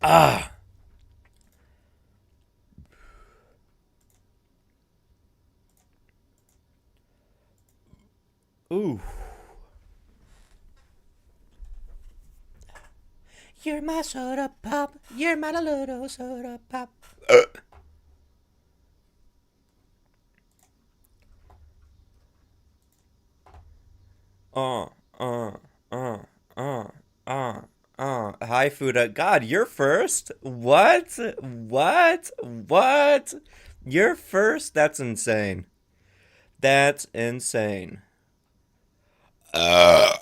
Ah. Ooh. You're my soda pop. You're my little soda pop. Uh, uh, uh, uh, uh, Hi, Fuda. God, you're first? What? What? What? You're first? That's insane. That's insane. Uh.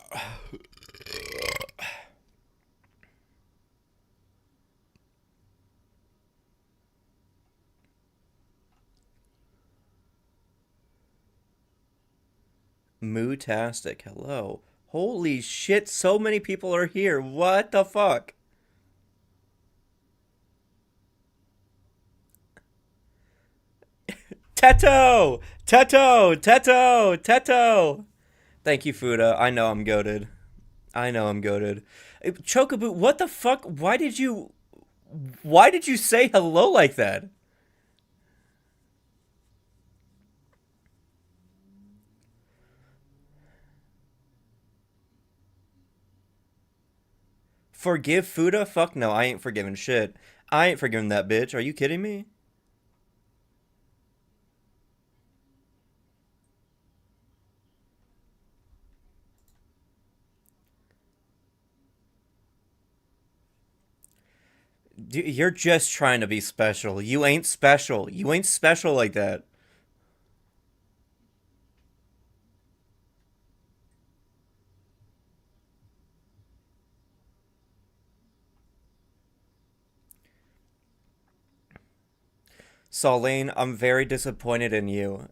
Mootastic. Hello. Holy shit, so many people are here. What the fuck? Teto! Teto! Teto! Teto! Thank you, Fuda. I know I'm goaded. I know I'm goaded. Chocobo, what the fuck? Why did you say hello like that? Forgive Fuda? Fuck no, I ain't forgiving shit. I ain't forgiving that bitch. Are you kidding me? You're just trying to be special. You ain't special. You ain't special like that. Saulene, I'm very disappointed in you.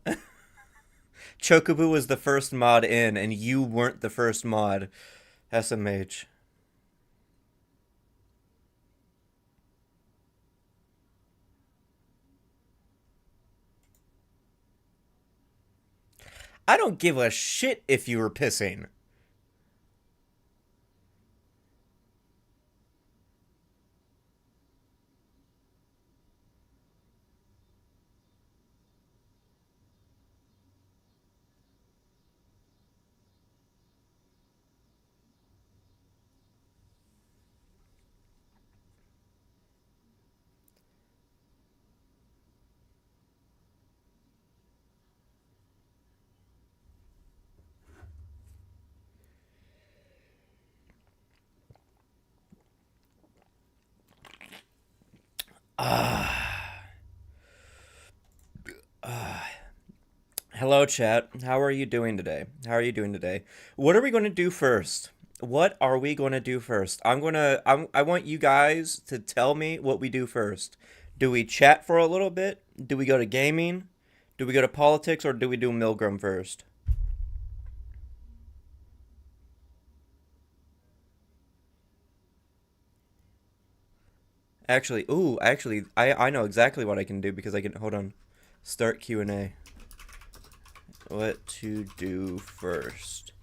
Chocobo was the first mod in, and you weren't the first mod. SMH. I don't give a shit if you were pissing. Hello, chat. How are you doing today? How are you doing today? What are we going to do first? What are we going to do first? I want you guys to tell me what we do first. Do we chat for a little bit? Do we go to gaming? Do we go to politics, or do we do Milgram first? Actually, I know exactly what I can do because I can, hold on. Start Q&A. What to do first?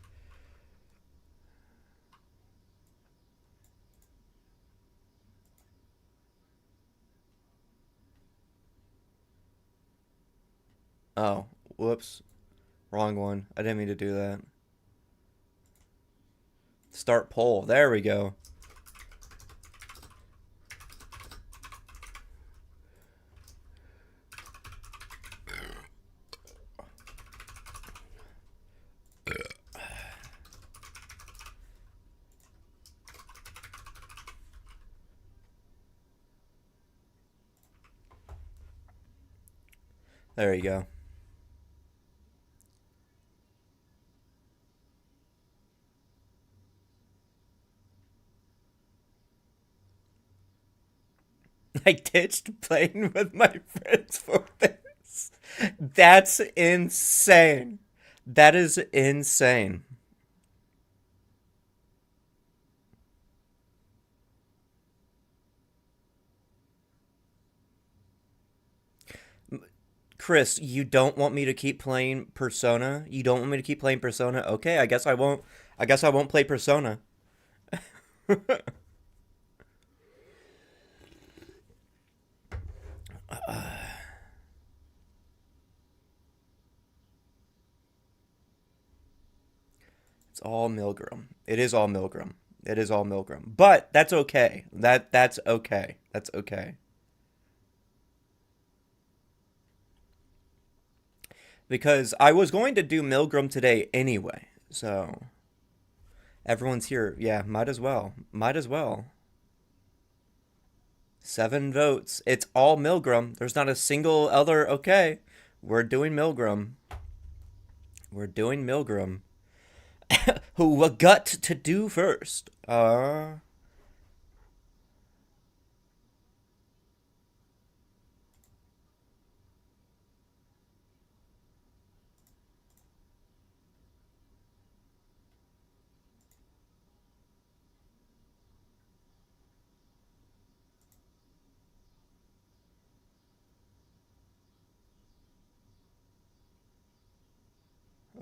Oh, whoops. Wrong one. I didn't mean to do that. Start poll. There we go. There you go. I ditched playing with my friends for this. That's insane. That is insane. Chris, you don't want me to keep playing Persona? You don't want me to keep playing Persona? Okay, I guess I won't. I guess I won't play Persona. It's all Milgram. It is all Milgram. It is all Milgram. But that's okay. That's okay. That's okay. Because I was going to do Milgram today anyway. So everyone's here. Yeah, might as well. Might as well. 7 votes. It's all Milgram. There's not a single other. Okay, we're doing Milgram. We're doing Milgram. Who got to do first?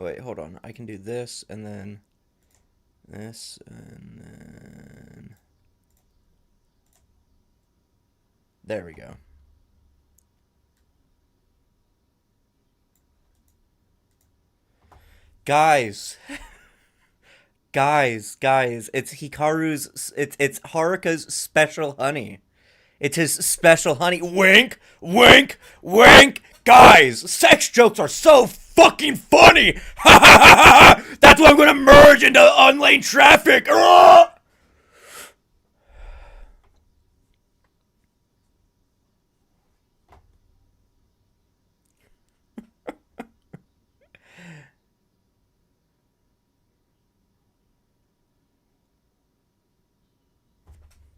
Wait, hold on. I can do this and then this and then there we go. Guys, guys, it's Hikaru's it's Haruka's special honey. It's his special honey. Wink, wink, wink. Guys, sex jokes are so fucking funny. Ha ha ha ha. That's why I'm gonna merge into unlane traffic. Ugh!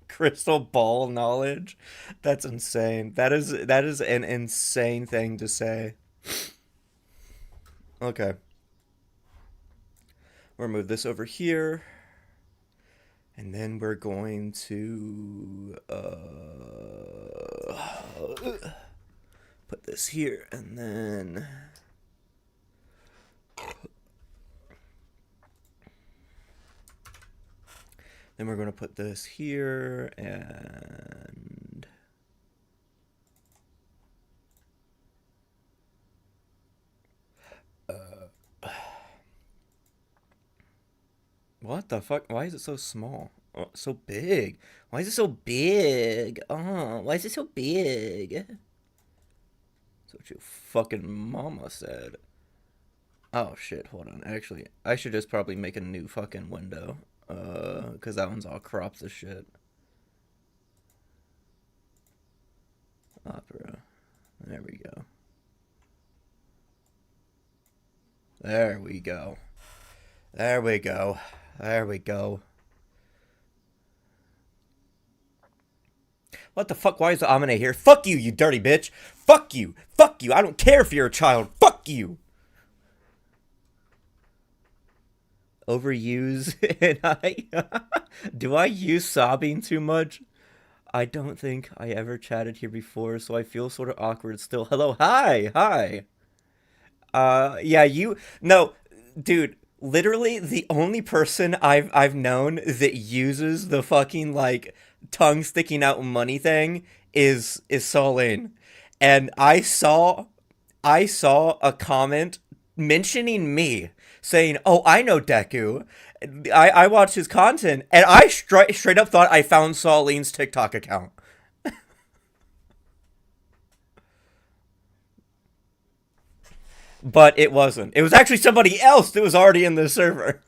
Crystal ball knowledge. That's insane. That is an insane thing to say. Okay. We'll move this over here. And then we're going to put this here and then we're going to put this here and what the fuck? Why is it so small? Oh, so big. Why is it so big? Oh, why is it so big? That's what your fucking mama said. Oh shit, hold on. Actually, I should just probably make a new fucking window. Cause that one's all cropped as shit. Opera. There we go. There we go. There we go. There we go. What the fuck? Why is the Amine here? Fuck you, you dirty bitch. Fuck you. Fuck you. I don't care if you're a child. Fuck you. Overuse and do I use sobbing too much? I don't think I ever chatted here before, so I feel sort of awkward still. Hello, hi. Yeah, no, dude, literally the only person I've known that uses the fucking like tongue sticking out money thing is Solane. And I saw a comment mentioning me saying, "Oh, I know Deku." I watched his content and I straight up thought I found Soline's TikTok account. But it wasn't. It was actually somebody else that was already in the server.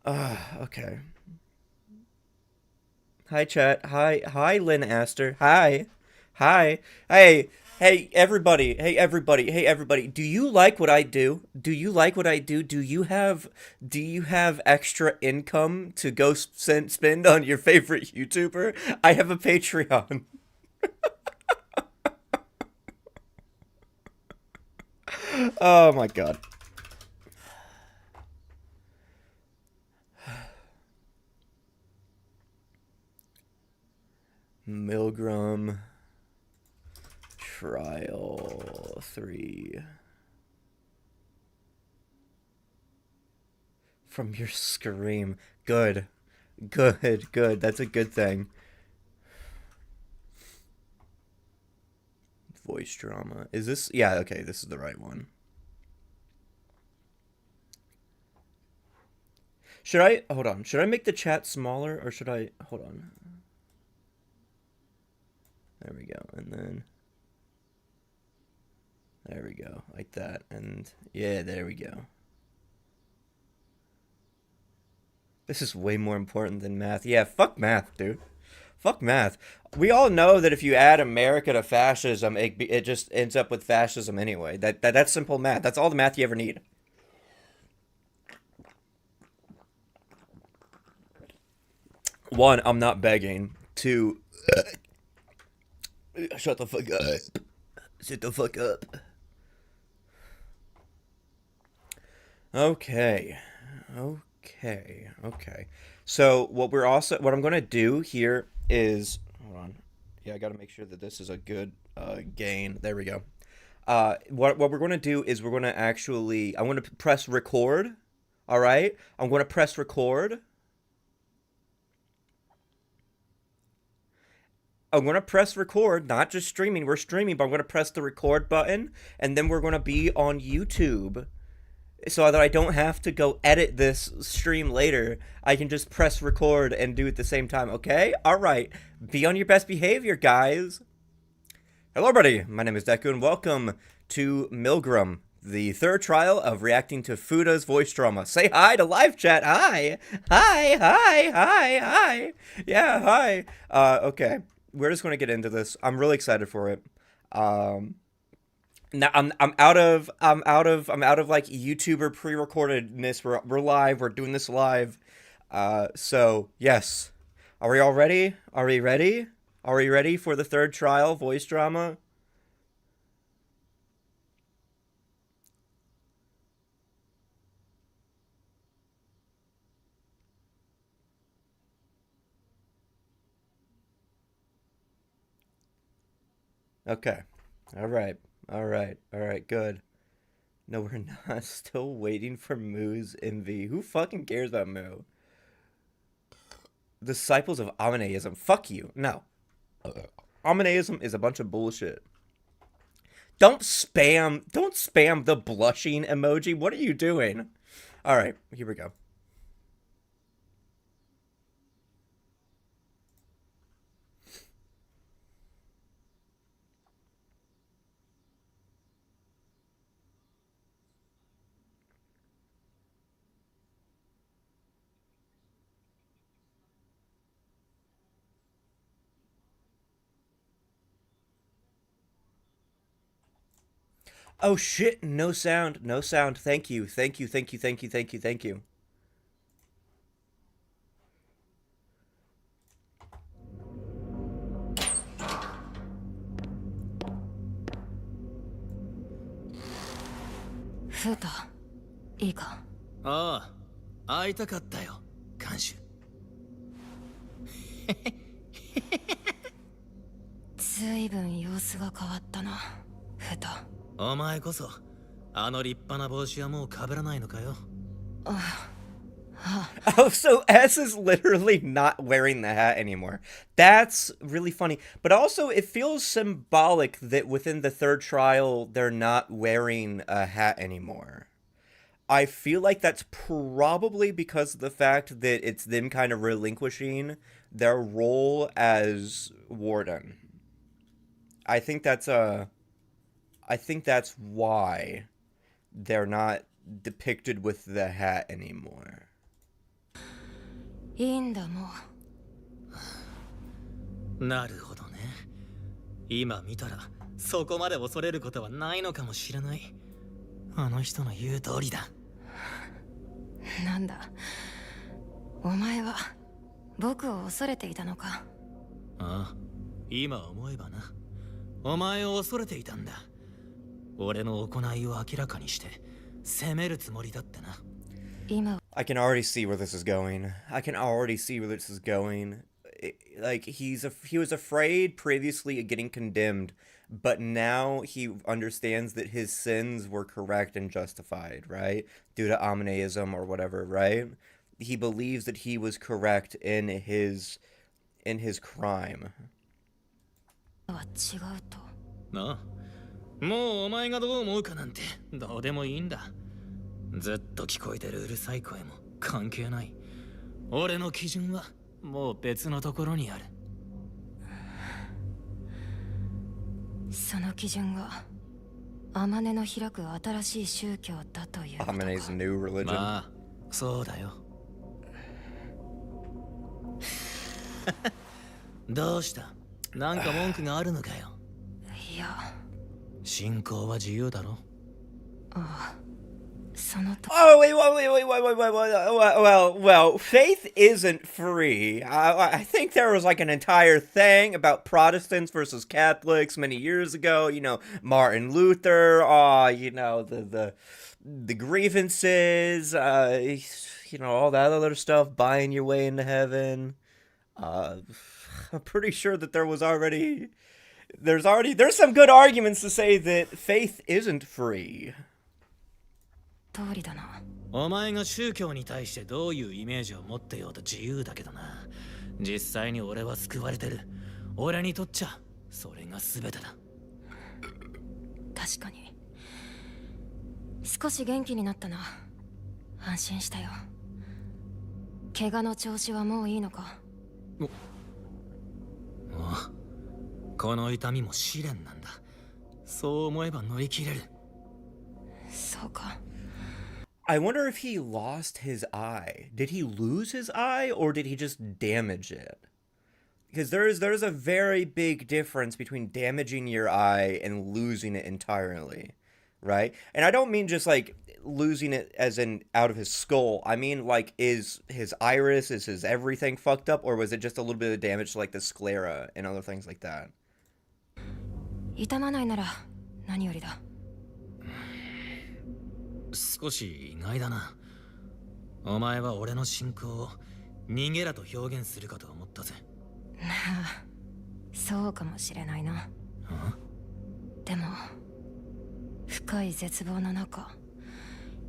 Okay. Hi, chat. Hi, Lynn Astor. Hi. Hey, everybody. Hey, everybody. Hey, everybody. Do you like what I do? Do you like what I do? Do you have extra income to go spend on your favorite YouTuber? I have a Patreon. Oh my god. Milgram Trial 3. From your scream. Good. Good. That's a good thing. voice drama. Is this? Yeah, okay, this is the right one. Should I, hold on, should I make the chat smaller, or should I, hold on. There we go, and then, there we go, like that, and yeah, there we go. This is way more important than math. Yeah, fuck math, dude. Fuck math. We all know that if you add America to fascism, it just ends up with fascism anyway. That's simple math. That's all the math you ever need. One, I'm not begging. Two, shut the fuck up. Shut the fuck up. Okay. Okay. So what I'm gonna do here is, hold on. Yeah, I gotta make sure that this is a good gain. There we go. What we're gonna do is we're gonna actually, I'm gonna press record. All right. I'm gonna press record. I'm going to press record, not just streaming. We're streaming, but I'm going to press the record button, and then we're going to be on YouTube. So that I don't have to go edit this stream later. I can just press record and do it at the same time, okay? Alright, be on your best behavior, guys. Hello, everybody. My name is Deku, and welcome to Milgram, the third trial of reacting to Fuda's voice drama. Say hi to live chat. Hi. Hi. Yeah, hi. Okay. We're just going to get into this. I'm really excited for it. Now I'm out of like YouTuber pre-recordedness. We're live. We're doing this live. So yes. Are we all ready? Are we ready? Are we ready for the third trial voice drama? Okay. All right, good. No, we're not. Still waiting for Moo's MV. Who fucking cares about Moo? Disciples of Amaneism. Fuck you. No. Amaneism is a bunch of bullshit. Don't spam the blushing emoji. What are you doing? All right, here we go. Oh shit, no sound. Thank you. Fuda, いいか？ああ、会いたかったよ、看守。ずいぶん様子が変わったな、フダ。お前こそ、あの立派な帽子はもう被らないのかよ。Oh, so S is literally not wearing the hat anymore. That's really funny. But also, it feels symbolic that within the third trial, they're not wearing a hat anymore. I feel like that's probably because of the fact that it's them kind of relinquishing their role as warden. I think that's why they're not depicted with the hat anymore. いいんだもう。なるほどね。今見たらそこまで恐れることはないのかもしれない。あの人の言う通りだ。なんだ、お前は僕を恐れていたのか？ああ、今思えばな。お前を恐れていたんだ。俺の行いを明らかにして責めるつもりだってな。I can already see where this is going. Like, he was afraid previously of getting condemned, but now he understands that his sins were correct and justified, right? Due to Amaneism or whatever, right? He believes that he was correct in his crime. は違うと。なあ、もうお前がどう思うかなんてどうでもいいんだ。ずっと聞こえてるうるさい声も関係ない。俺の基準はもう別のところにある。その基準が天音の開く新しい宗教だということか。Amane's new religion. まあそうだよ。どうした？なんか文句があるのかよ。いや、信仰は自由だろ。ああ、そのと。 Oh well, faith isn't free. I think there was like an entire thing about Protestants versus Catholics many years ago. You know, Martin Luther. You know the grievances. You know, all that other stuff. Buying your way into heaven. I'm pretty sure that there's some good arguments to say that faith isn't free. 通りだな。お前が宗教に対してどういうイメージを持ってようと自由だけどな。実際に俺は救われてる。俺にとっちゃそれが全てだ。確かに少し元気になったな。安心したよ。怪我の調子はもういいのか？ああ、この痛みも試練なんだ。そう思えば乗り切れる。そうか。I wonder if he lost his eye. Did he lose his eye or did he just damage it? Because there's a very big difference between damaging your eye and losing it entirely, right? And I don't mean just like losing it as in out of his skull. I mean like is his iris, is his everything fucked up, or was it just a little bit of damage to like the sclera and other things like that? 痛まないなら何よりだ。少し意外だな。お前は俺の信仰を逃げらと表現するかと思ったぜ。そうかもしれないな。でも深い絶望の中、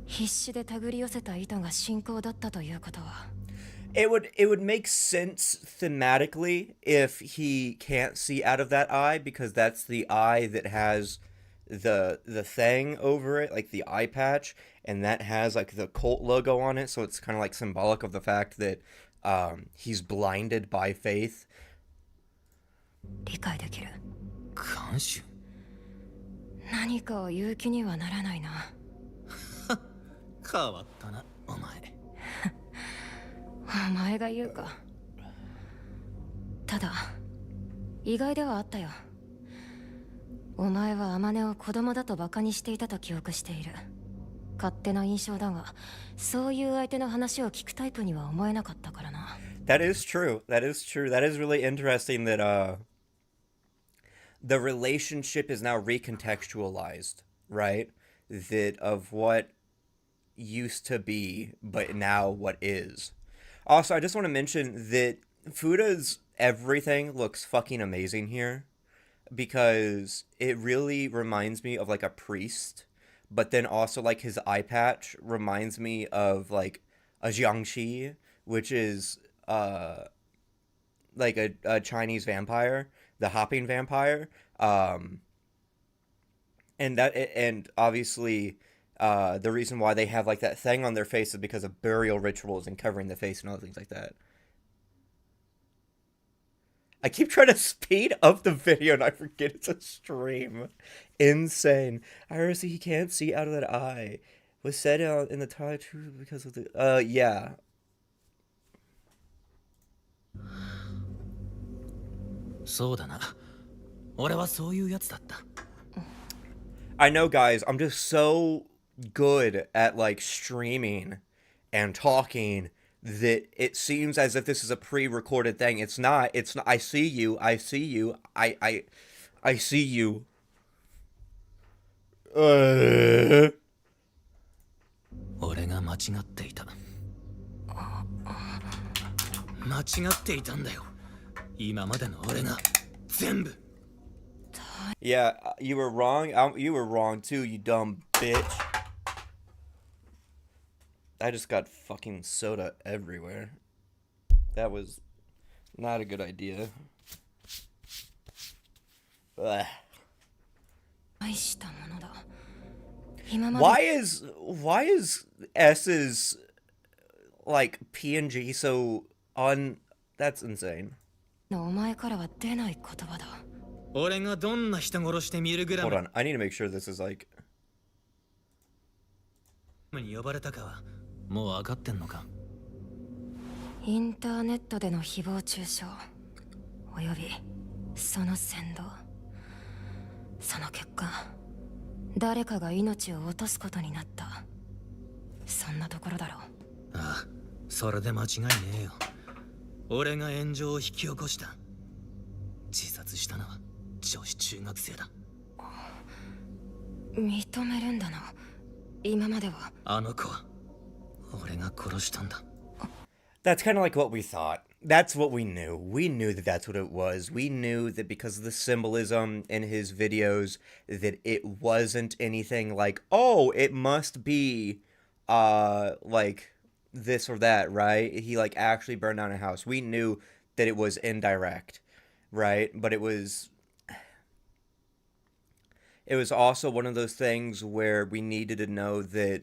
必死で手繰り寄せた糸が信仰だったということは。It would make sense thematically if he can't see out of that eye, because that's the eye that has the thing over it, like the eye patch, and that has like the cult logo on it, so it's kind of like symbolic of the fact that he's blinded by faith. 理解できる。監視？何かを言う気にはならないな。変わったな、お前。お前が言うか。ただ意外ではあったよ。お前は天音を子供だとバカにしていたと記憶している。勝手な印象だが、そういう相手の話を聞くタイプには思えなかったからな。That is true. That is true. That is really interesting that the relationship is now recontextualized, right? That of what used to be, but now what is. Also, I just want to mention that Fuda's everything looks fucking amazing here, because it really reminds me of like a priest, but then also like his eye patch reminds me of like a Jiangxi, which is like a Chinese vampire, the hopping vampire, and obviously the reason why they have like that thing on their face is because of burial rituals and covering the face and other things like that. I keep trying to speed up the video and I forget it's a stream. Insane. Iris, he can't see out of that eye. Was said in the title because of the yeah. I know, guys, I'm just so good at like streaming and talking that it seems as if this is a pre-recorded thing. It's not. It's not. I see you. I see you. I see you. 俺が間違っていた。間違っていたんだよ。今までの俺が全部。Yeah, you were wrong. You were wrong too, you dumb bitch. I just got fucking soda everywhere. That was not a good idea. Ugh. 愛したものだ。今まで Why is S's like PNG so that's insane. のお前からは出ない言葉だ。俺がどんな人殺してミルグラ Hold ム on, I need to make sure this is like に呼ばれたかはもう分かってんのか。インターネットでの誹謗中傷およびその扇動、その結果誰かが命を落とすことになった。そんなところだろう。ああ、それで間違いねえよ。俺が炎上を引き起こした。自殺したのは女子中学生だ。認めるんだな。今まではあの子は俺が殺したんだ。That's kind of like what we thought. That's what we knew. We knew that that's what it was. We knew that because of the symbolism in his videos, that it wasn't anything like, oh, it must be, like this or that, right? He, like, actually burned down a house. We knew that it was indirect, right? But it was also one of those things where we needed to know that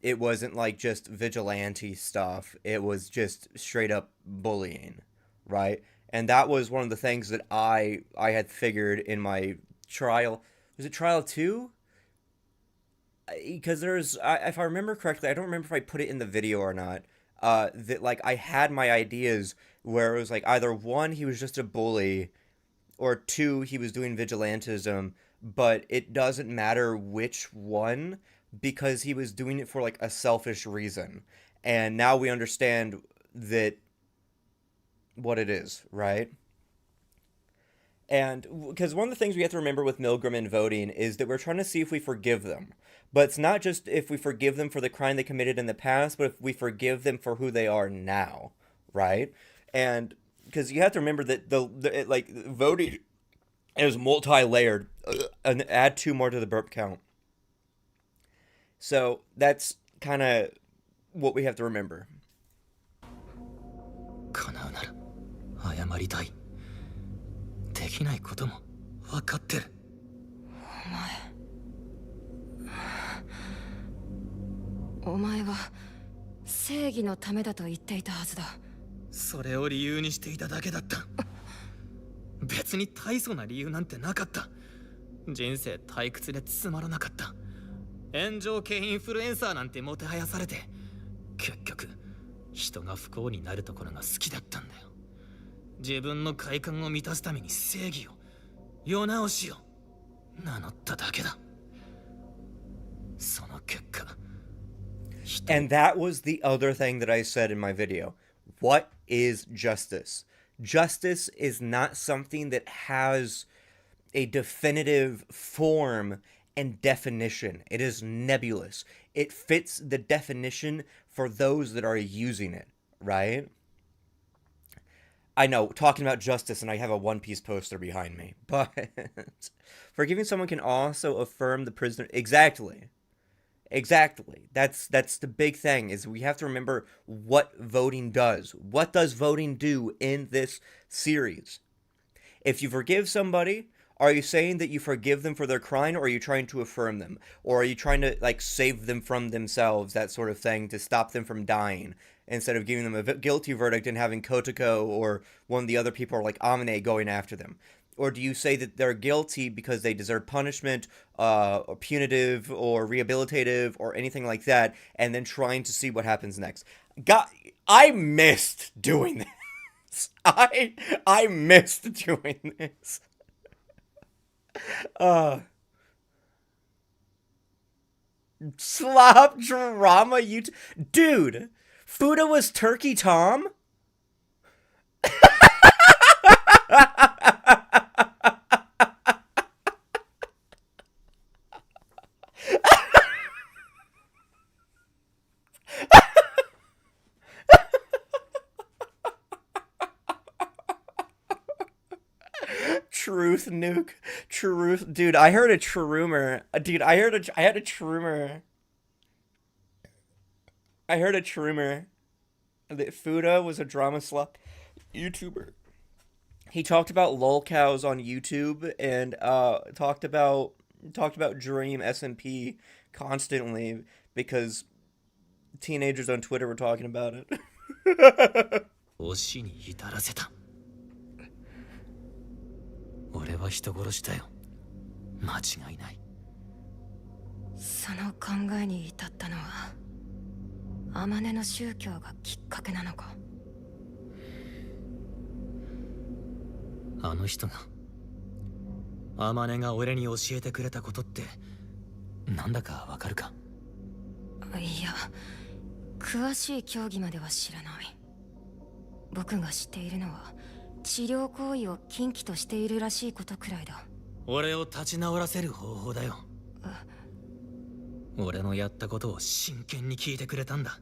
it wasn't like just vigilante stuff. It was just straight up bullying, right? And that was one of the things that I had figured in my trial. Was it trial 2? Because there's, if I remember correctly, I don't remember if I put it in the video or not, that like I had my ideas where it was like either 1, he was just a bully, or 2, he was doing vigilantism, but it doesn't matter which one, because he was doing it for like a selfish reason. And now we understand that what it is, right? And because one of the things we have to remember with Milgram and voting is that we're trying to see if we forgive them. But it's not just if we forgive them for the crime they committed in the past, but if we forgive them for who they are now, right? And because you have to remember that like voting is multi-layered, and add 2 more to the burp count. So that's kind of what we have to remember. 叶うなら謝りたい。できないことも分かってる。お前は正義のためだと言っていたはずだ。それを理由にしていただけだった。別に大層な理由なんてなかった。人生退屈でつまらなかった。炎上系インフルエンサーなんてもてはやされて、結局人が不幸になるところが好きだったんだよ。自分の快感を満たすために正義を、世直しを名乗っただけだ。その結果。And that was the other thing that I said in my video. What is justice? Justice is not something that has a definitive form and definition. It is nebulous. It fits the definition for those that are using it, right? I know, talking about justice, and I have a One Piece poster behind me, but forgiving someone can also affirm the prisoner. Exactly. That's the big thing, is we have to remember what voting does. What does voting do in this series? If you forgive somebody, are you saying that you forgive them for their crime, or are you trying to affirm them? Or are you trying to, like, save them from themselves, that sort of thing, to stop them from dying, instead of giving them a guilty verdict and having Kotoko or one of the other people, like Amine, going after them? Or do you say that they're guilty because they deserve punishment, or punitive, or rehabilitative, or anything like that, and then trying to see what happens next? God, I missed doing this. I missed doing this. Slop drama YouTube. Dude, Fuda was Turkey Tom? Truth nuke. Truth. Dude, I heard a true rumor. Dude, I had a true rumor. I heard a true rumor that Fuda was a drama slut YouTuber. He talked about lolcows on YouTube, and talked about talked about Dream SMP constantly because teenagers on Twitter were talking about it. 推しに至らせた。俺は人殺しだよ。間違いない。その考えに至ったのは天音の宗教がきっかけなのか。あの人が天音が俺に教えてくれたことってなんだかわかるか。いや、詳しい教義までは知らない。僕が知っているのは治療行為を禁忌としているらしいことくらいだ。俺を立ち直らせる方法だよ。俺のやったことを真剣に聞いてくれたんだ。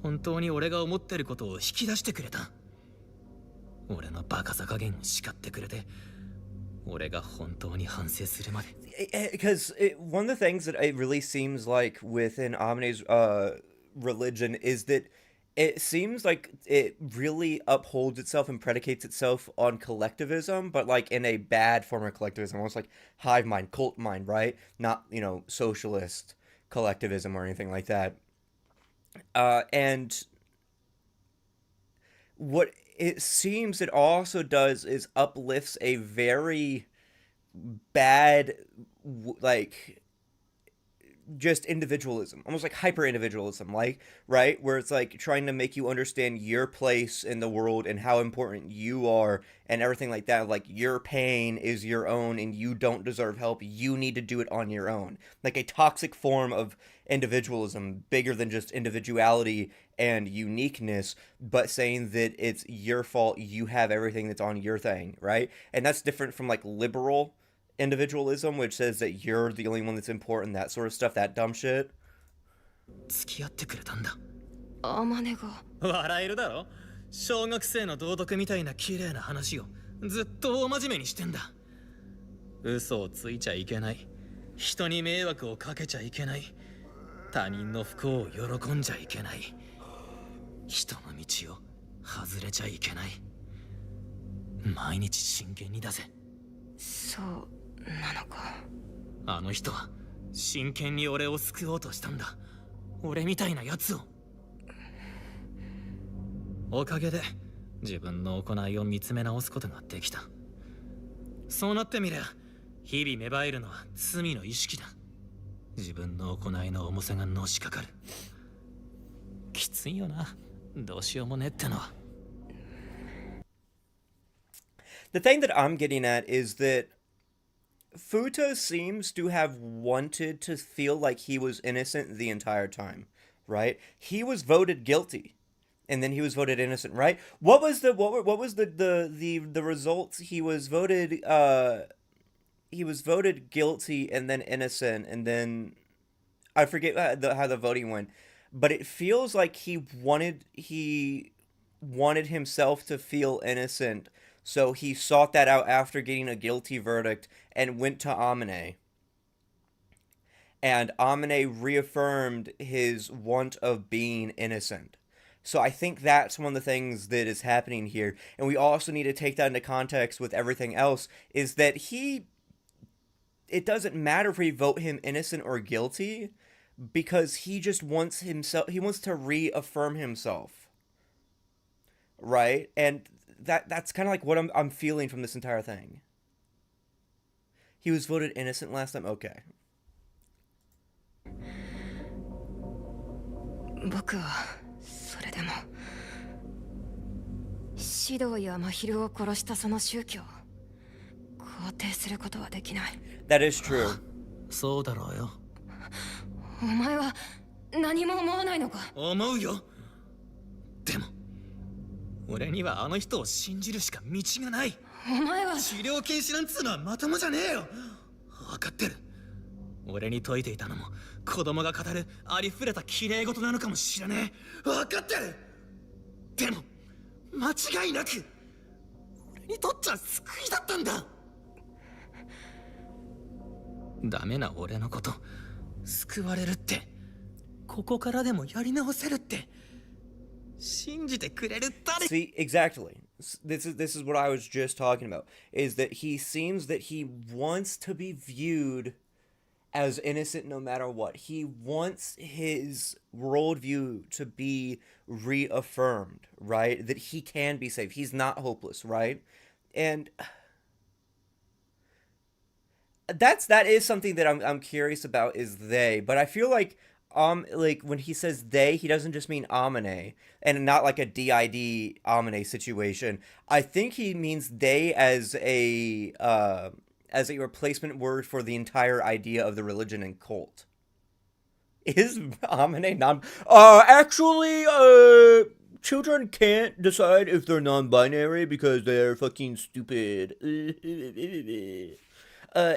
本当に俺が思ってることを引き出してくれた。俺のバカさ加減を叱ってくれて、俺が本当に反省するまで。Because one of the things that it really seems like within Amine's religion is that it seems like it really upholds itself and predicates itself on collectivism, but like in a bad form of collectivism, almost like hive mind, cult mind, right? Not, you know, socialist collectivism or anything like that. And what it seems it also does is uplifts a very bad, like, just individualism, almost like hyper individualism, like, right, where it's like trying to make you understand your place in the world and how important you are and everything like that. Like, your pain is your own and you don't deserve help, you need to do it on your own. Like a toxic form of individualism, bigger than just individuality and uniqueness, but saying that it's your fault, you have everything that's on your thing, right? And that's different from like liberal individualism, which says that you're the only one that's important, that sort of stuff, that dumb shit. 付き合ってくれたんだ。天音が笑えるだろ。小学生の道徳みたいな綺麗な話をずっと大真面目にしてんだ。嘘をついちゃいけない。人に迷惑をかけちゃいけない。他人の不幸を喜んじゃいけない。人の道を外れちゃいけない。毎日真剣に出せ。そうなのか。あの人は真剣に俺を救おうとしたんだ。俺みたいなやつを。おかげで自分の行いを見つめ直すことができた。そうなってみりゃ日々芽生えるのは罪の意識だ。自分の行いの重さがのしかかる。きついよな。どうしようもねってのは。The thing that I'm getting at is that Futa seems to have wanted to feel like he was innocent the entire time, right? He was voted guilty, and then he was voted innocent, right? What was the results? He was voted guilty and then innocent, and then I forget how the voting went, but it feels like he wanted himself to feel innocent. So he sought that out after getting a guilty verdict and went to Amine. And Amine reaffirmed his want of being innocent. So I think that's one of the things that is happening here. And we also need to take that into context with everything else, is that it doesn't matter if we vote him innocent or guilty, because he just wants to reaffirm himself. Right? And that's kind of like what I'm feeling from this entire thing. He was voted innocent last time. Okay. 僕はそれでも指導や真昼を殺したその宗教を肯定することはできない。 That is true. そうだろうよ。お前は何も思わないのか。思うよ。でも俺にはあの人を信じるしか道がない。お前は治療禁止なんつうのはまともじゃねえよ。分かってる。俺に説いていたのも子供が語るありふれた綺麗事なのかもしれねえ。分かってる。でも間違いなく俺にとっちゃ救いだったんだ。ダメな俺のこと救われるって、ここからでもやり直せるって信じてくれる誰 See, exactly. This is what I was just talking about. Is that he seems that he wants to be viewed as innocent no matter what. He wants his worldview to be reaffirmed, right? That he can be saved. He's not hopeless, right? And that is something that I'm curious about is they, but I feel like when he says they, he doesn't just mean Amane, and not like a DID Amane situation. I think he means they as a replacement word for the entire idea of the religion and cult. Is Amane non actually children can't decide if they're non-binary because they're fucking stupid.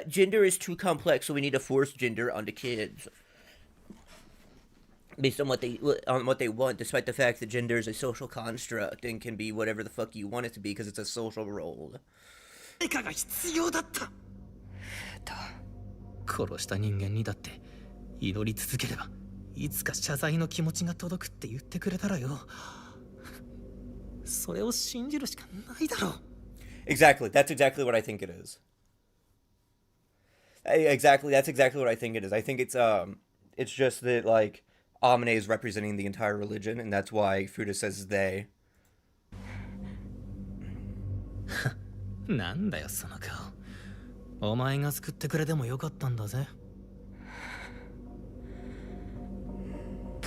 Gender is too complex, so we need to force gender onto kids based on what they want, despite the fact that gender is a social construct and can be whatever the fuck you want it to be because it's a social role. かが必要だった。殺した人間にだって祈り続ければいつか謝罪の気持ちが届くって言ってくれたらよ。それを信じるしかないだろう。Exactly. That's exactly what I think it is. Exactly. That's exactly what I think it is. I think it's just that like Amane is representing the entire religion, and that's why Fuda says they. なんだよその顔。お前が救ってくれてもよかったんだぜ。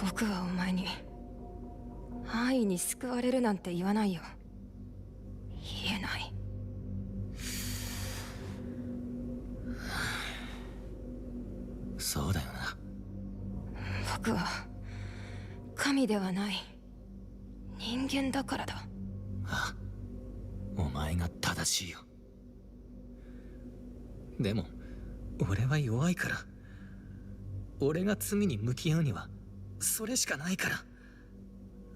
僕はお前に安易に救われるなんて言わないよ。言えない。そうだよな。僕は神ではない人間だからだ。ああ、お前が正しいよ。でも俺は弱いから、俺が罪に向き合うにはそれしかないから、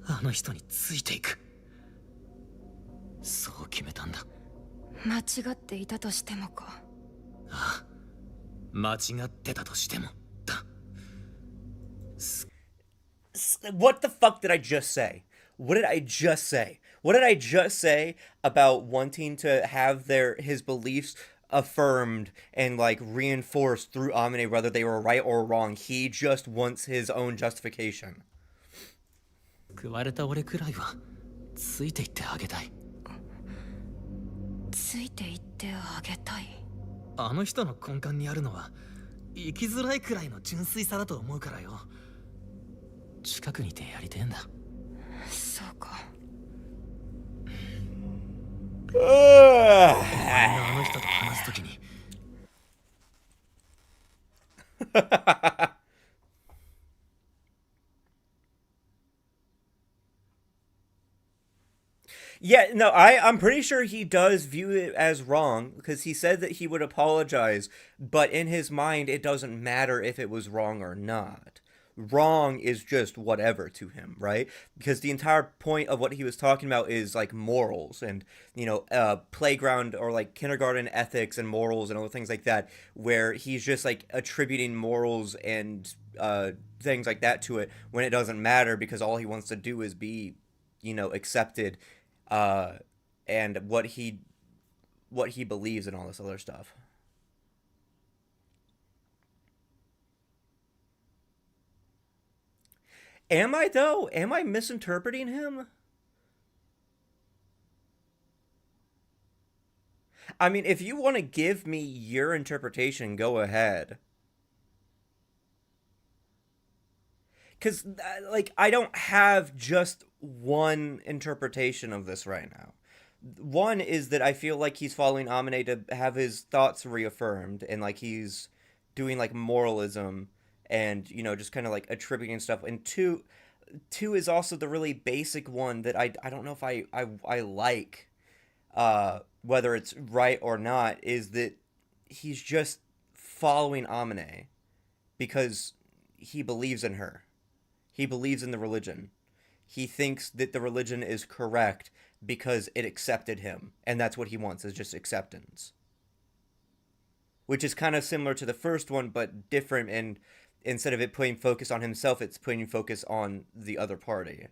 あの人についていく。そう決めたんだ。間違っていたとしてもか。ああ、間違ってたとしてもだ。What the fuck did I just say? What did I just say? What did I just say about wanting to have his beliefs affirmed and like reinforced through Amane, whether they were right or wrong? He just wants his own justification. 食われた俺くらいはついていってあげたい。ついていってあげたい。あの人の根幹にあるのは生きづらいくらいの純粋さだと思うからよ。近くにいてやりてえんだ。そうか。お前があの人と話すときに。Yeah, no, I'm pretty sure he does view it as wrong because he said that he would apologize, but in his mind, it doesn't matter if it was wrong or not. Wrong is just whatever to him, right? Because the entire point of what he was talking about is like morals and, playground or like kindergarten ethics and morals and other things like that, where he's just like attributing morals and things like that to it when it doesn't matter because all he wants to do is be, accepted. And what he believes and all this other stuff. Am I though? Am I misinterpreting him? I mean, if you want to give me your interpretation, go ahead. Because, I don't have just one interpretation of this right now. One is that I feel like he's following Amane to have his thoughts reaffirmed, and, he's doing, moralism, and, just kind of, attributing stuff. And two is also the really basic one that I don't know if I like, whether it's right or not, is that he's just following Amane because he believes in her. He believes in the religion. He thinks that the religion is correct because it accepted him. And that's what he wants, is just acceptance. Which is kind of similar to the first one, but different. And instead of it putting focus on himself, it's putting focus on the other party.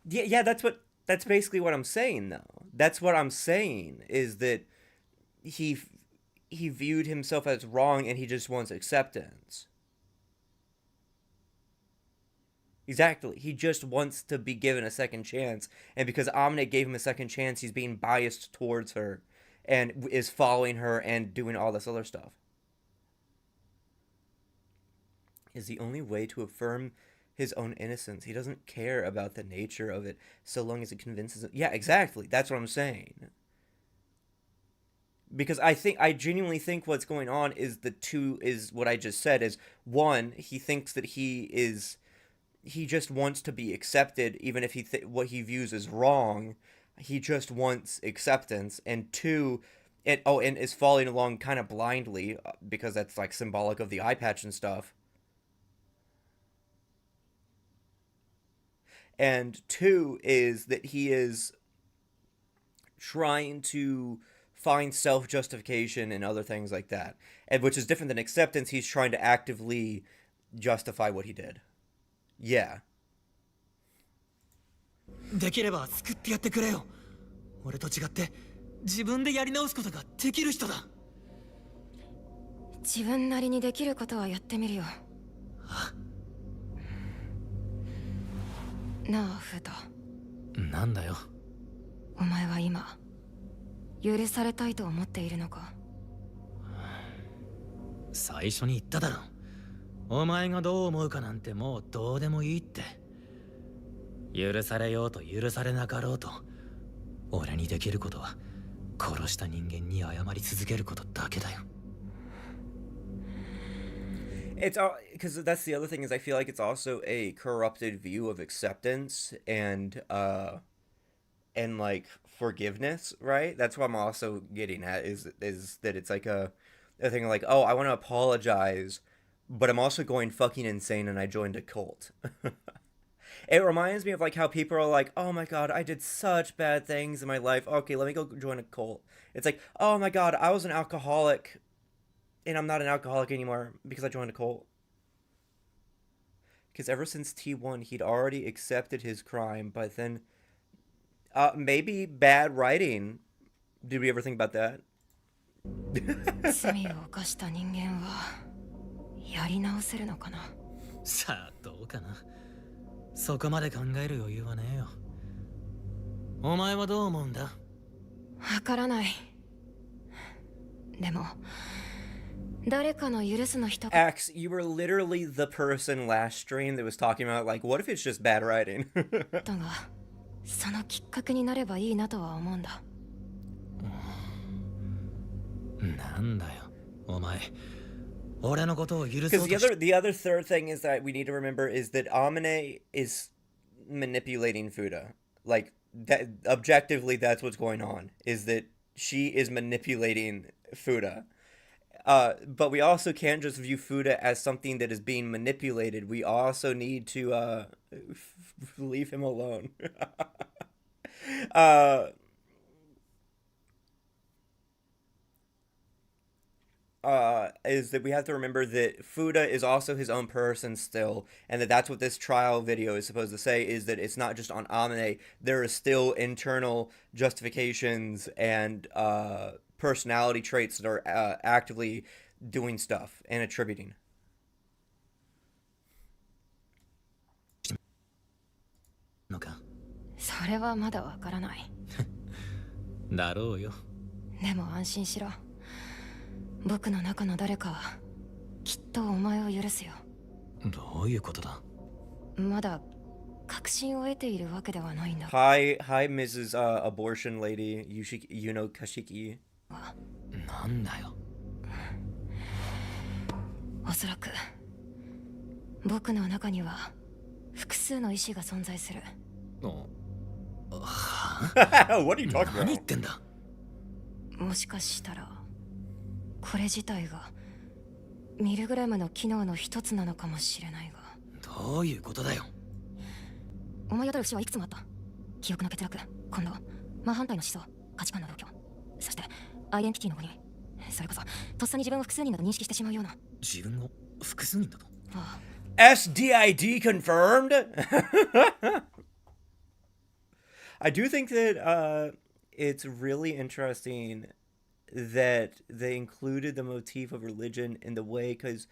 Yeah, that's basically what I'm saying though. That's what I'm saying is that he viewed himself as wrong and he just wants acceptance. Exactly. He just wants to be given a second chance, and because Amine gave him a second chance, he's being biased towards her and is following her and doing all this other stuff. Is the only way to affirm his own innocence. He doesn't care about the nature of it so long as it convinces him. Yeah, exactly. That's what I'm saying. Because I genuinely think what's going on is what I just said is, one, he thinks that he just wants to be accepted even if what he views as wrong. He just wants acceptance. And two, and is following along kind of blindly because that's like symbolic of the eye patch and stuff. And two is that he is trying to find self-justification and other things like that, and which is different than acceptance. He's trying to actively justify what he did. Yeah. できれば救ってやってくれよ。俺と違って自分でやり直すことができる人だ。自分なりにできることはやってみるよ。なあ、フータ。なんだよ。お前は今許されたいと思っているのか。最初に言っただろ。お前がどう思うかなんてもうどうでもいいって。許されようと許されなかろうと、俺にできることは殺した人間に謝り続けることだけだよ。It's all because that's the other thing is I feel like it's also a corrupted view of acceptance and like forgiveness, right? That's what I'm also getting at is that it's like a thing like, oh, I want to apologize, but I'm also going fucking insane and I joined a cult. It reminds me of like how people are like, oh my god, I did such bad things in my life. Okay, let me go join a cult. It's like, oh my god, I was an alcoholic and I'm not an alcoholic anymore because I joined a cult. Because ever since T1, he'd already accepted his crime, but then maybe bad writing. Did we ever think about that? 罪を犯した人間はやり直せるのかな。さあどうかな。そこまで考える余裕はねえよ。お前はどう思うんだ。わからない。でも誰かの許すの人。 Axe, you were literally the person last stream that was talking about like, what if it's just bad writing? だがそのきっかけになればいいなとは思うんだ。なんだよお前。俺のことを許そうと。 Because the other third thing is that we need to remember is that Amine is manipulating Fuda. Like that objectively, that's what's going on. Is that she is manipulating Fuda. But we also can't just view Fuda as something that is being manipulated. We also need to leave him alone. Is that we have to remember that Fuda is also his own person still, and that's what this trial video is supposed to say, is that it's not just on Amine. There is still internal justifications and personality traits that are actively doing stuff and attributing. のか。それはまだわからない。だろうよ。でも安心しろ。僕の中の誰かはきっとお前を許すよ。どういうことだ。まだ確信を得ているわけではないんだ。Hi, Mrs. Abortion Lady. You know Kashiki. なんだよ。おそらく僕の中には複数の意志が存在する。What are you talking about? 何言ってんだ。もしかしたらこれ自体がミルグラムの機能の一つなのかもしれないが。どういうことだよ。思い当たる節はいくつもあった。記憶の欠落、今度真反対の思想、価値観の同居、そしてアイデンティティの誤認。それこそとっさに自分を複数人だと認識してしまうような。自分を複数人だと。SDID confirmed? I do think that it's really interesting that they included the motif of religion in the way, because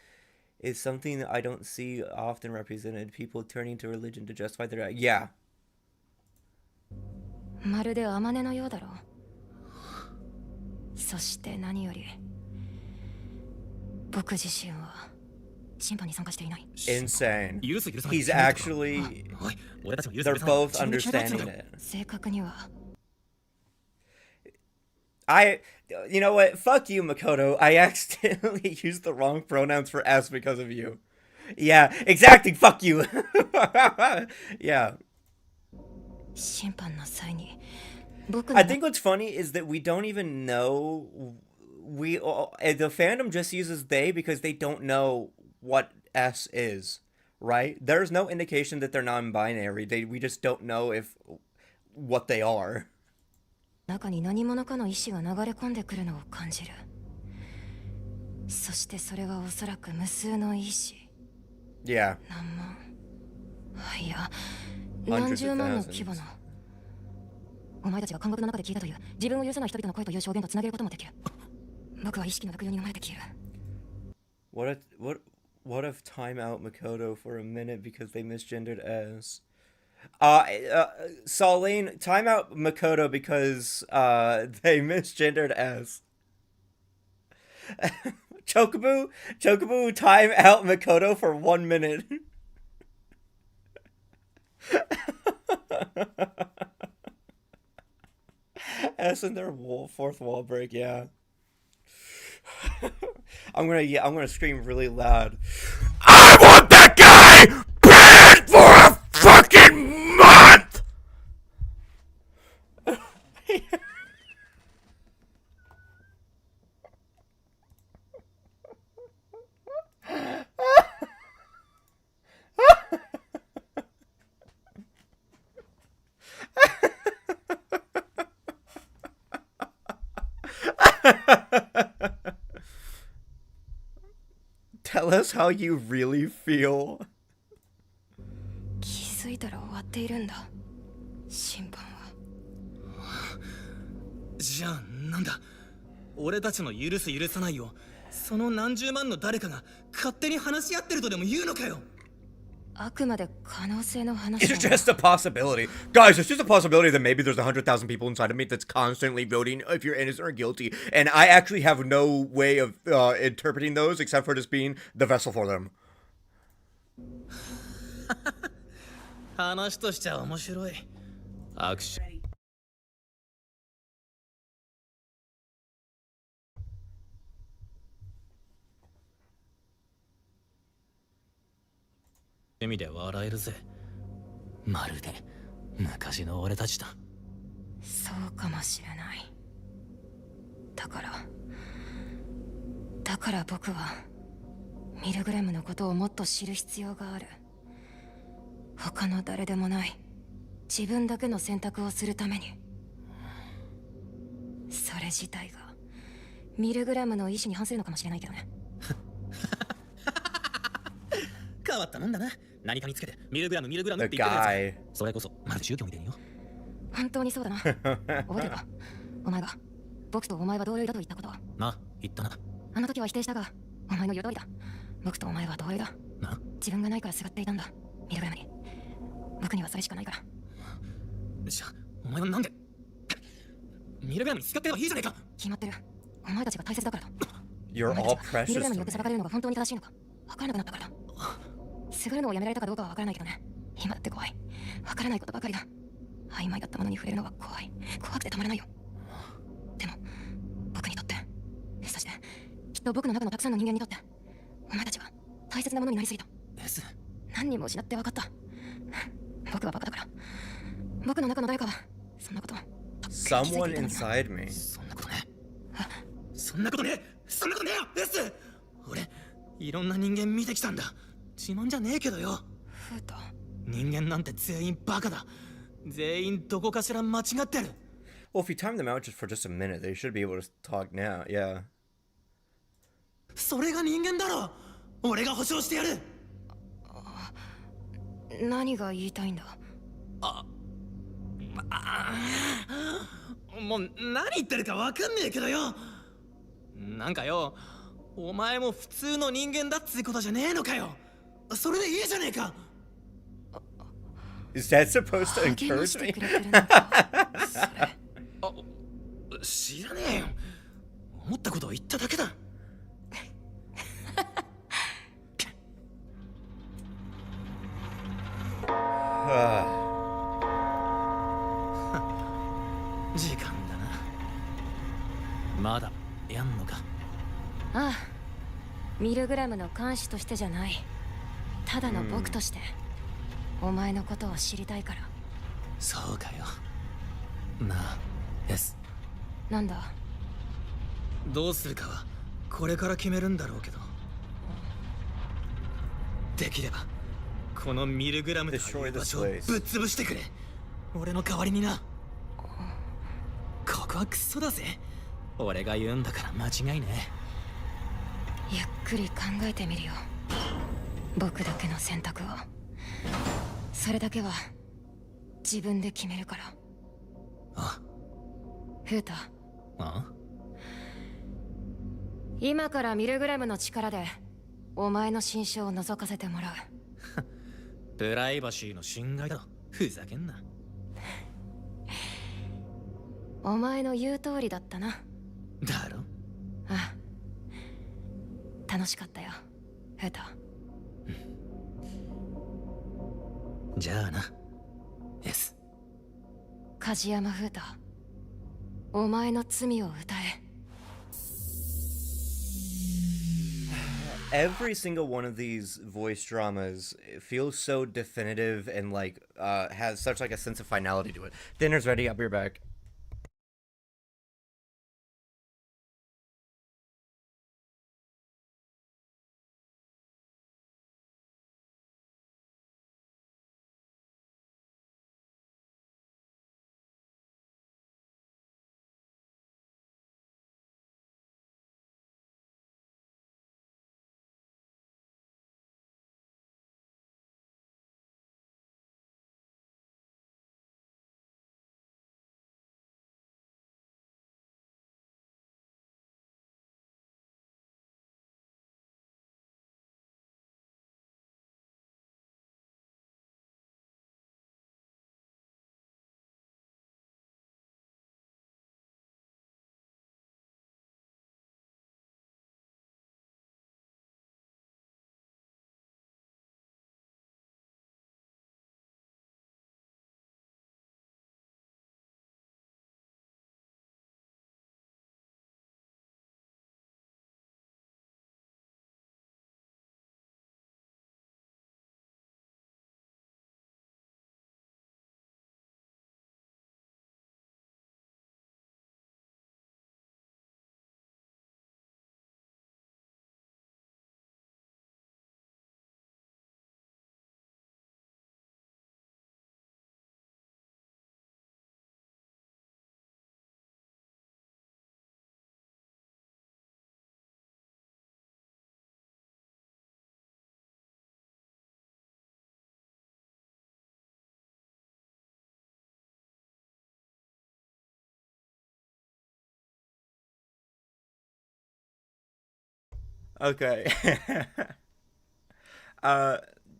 it's something that I don't see often represented. People turning to religion to justify their yeah. まるで甘音のようだろう。そして何より僕自身は審判に参加していない。 Insane. 許す許さない He's actually おい俺たちも許す they're 許さない both 自分で決めたやつだ understanding よ it. 正確には You know what? Fuck you, Makoto. I accidentally used the wrong pronouns for S because of you. Yeah, exactly. Fuck you. Yeah. 審判の際に僕の I think what's funny is that we don't even know. The fandom just uses they because they don't know what S is, right? There's no indication that they're non-binary. We just don't know what they are. 中に何者かの意志が流れ込んでくるのを感じる。そしてそれはおそらく無数の意志。 Yeah. 何万、いや、何十万の規模の。お前たちが感覚の中で聞いたという自分を許さない人々の声という証言とつなげることもできる。僕は意識の落用に生まれて消える。What if time out Makoto for a minute because they misgendered S? Saline, time out Makoto because they misgendered S. Chocobo, time out Makoto for 1 minute. S in their fourth wall break, yeah. I'm gonna scream really loud. I want that guy banned for a fucking month! Tell us how you really feel. 気づいたら終わっているんだ。審判は。じゃあなんだ俺たちの許す許さないをその何十万の誰かが勝手に話し合ってるとでも言うのかよ。あくまで可能性の話 It's だ。 just a possibility. Guys, it's just a possibility that maybe there's 100,000 people inside of me that's constantly voting if you're innocent or guilty. And I actually have no way of interpreting those except for just being the vessel for them. 話としちゃ面白い。握手。意味で笑えるぜ。まるで昔の俺たちだ。そうかもしれない。だから僕はミルグレムのことをもっと知る必要がある。他の誰でもない自分だけの選択をするために。それ自体がミルグレムの意思に反するのかもしれないけどね。変わったもんだな。何かにつけてミルグラムって言 The ってるや guy. つ。それこそまるで宗教みたいによ。本当にそうだな。覚えてるか？お前が僕とお前は同類だと言ったこと。な、言ったな。あの時は否定したが、お前の言う通りだ。僕とお前は同類だ。な、自分がないからすがっていたんだ。ミルグラムに。僕にはそれしかないから。じゃあお前はなんでミルグラムに使ってればいいじゃねえか。決まってる。お前たちが大切だからだ。 You're お前 all たちがミルグ precious ラムに to よって裁 me. かれるのが本当に正しいのか分からなくなったからだ。すぐるのをやめられたかどうかは分からないけどね。今だって怖い。分からないことばかりだ。曖昧だったものに触れるのは怖い。怖くてたまらないよ。でも僕にとって、そしてきっと僕の中のたくさんの人間にとって、お前たちは大切なものになりすぎた。何人も失って分かった。僕はバカだから。僕の中の誰かはそんなことを Someone inside me. そんなことね。そんなことね。そんなことねえよ。です俺いろんな人間見てきたんだ。自慢じゃねえけどよ。フータ。人間なんて全員バカだ。全員どこかしら間違ってる。 Well, if you time them out for just a minute, they should be able to talk now. Yeah. それが人間だろ。俺が保証してやる。何が言いたいんだ。もう何言ってるかわかんねえけどよ。なんかよ、お前も普通の人間だっつうことじゃねえのかよ。それでいいじゃねえか。 Is that supposed to 励ま encourage して me? くれてるのかそれ。知らねえよ。思ったことを言っただけだ。時間だな。まだやんのか。ああ、ミルグラムの監視としてじゃない。ただの僕として、お前のことを知りたいから。そうかよ。なあ、S。なんだ。どうするかはこれから決めるんだろうけど、できればこのミルグラムという場所をぶっ潰してくれ。俺の代わりにな。ここはクソだぜ。俺が言うんだから間違いねゆっくり考えてみるよ。僕だけの選択を。それだけは自分で決めるから。あフータ、あ、今からミルグラムの力でお前の心象を覗かせてもらう。プライバシーの侵害だろ。ふざけんな。お前の言う通りだったな。だろ。ああ、楽しかったよフータ。じゃあな S。 梶山フータ、お前の罪を歌え。Every single one of these voice dramas feels so definitive and like has such like a sense of finality to it. Dinner's ready. I'll be right back. Okay. uh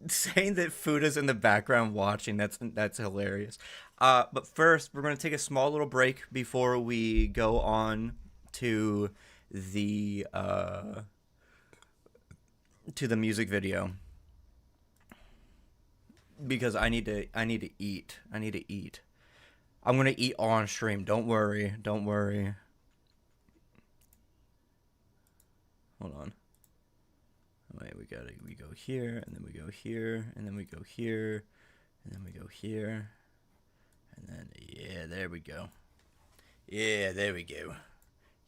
Saying that Fuda's in the background watching, that's hilarious. But first we're going to take a small little break before we go on to the music video. Because I need to eat. I need to eat. I'm going to eat on stream. Don't worry. Don't worry. Hold on. Wait, we go here, and then we go here, and then we go here, and then we go here, and then yeah, there we go. Yeah, there we go.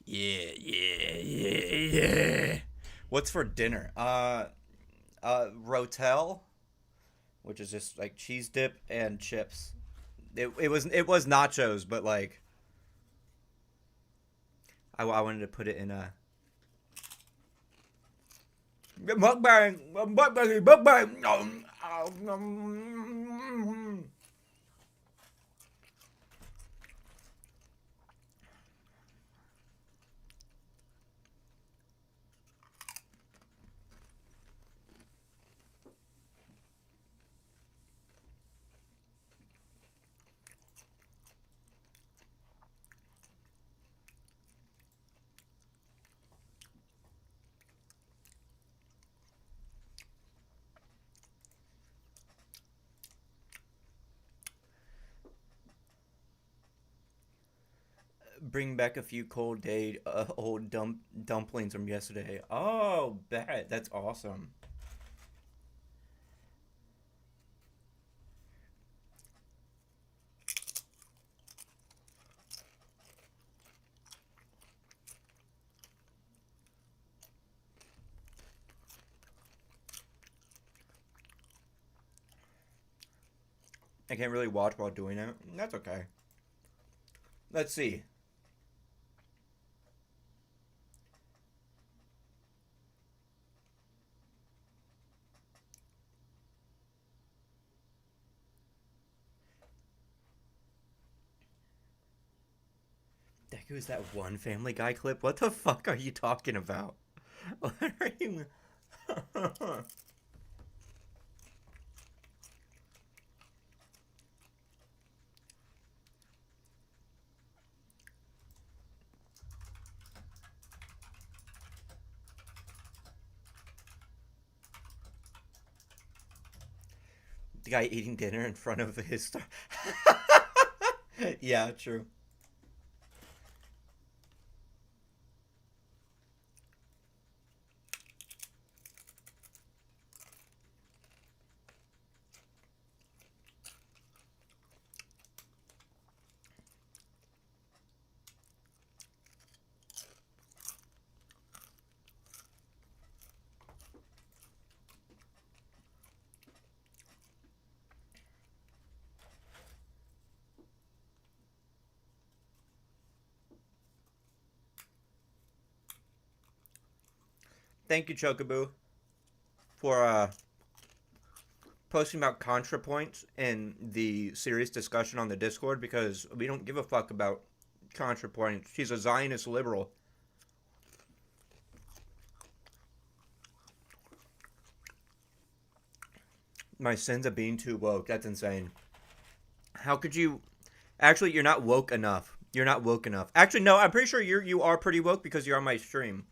Yeah. What's for dinner? Rotel, which is just like cheese dip and chips. It was nachos, but like I wanted to put it in a mukbang. Bring back a few cold day old dumplings from yesterday. Oh, bet that's awesome. I can't really watch while doing it. That's okay. Let's see. Deku is that one Family Guy clip? What the fuck are you talking about? What are you? The guy eating dinner in front of his star. Yeah, true. Thank you, Chocobo, for posting about ContraPoints in the serious discussion on the Discord, because we don't give a fuck about ContraPoints. She's a Zionist liberal. My sins of being too woke. That's insane. How could you? Actually, you're not woke enough. You're not woke enough. Actually, no. I'm pretty sure you are pretty woke because you're on my stream.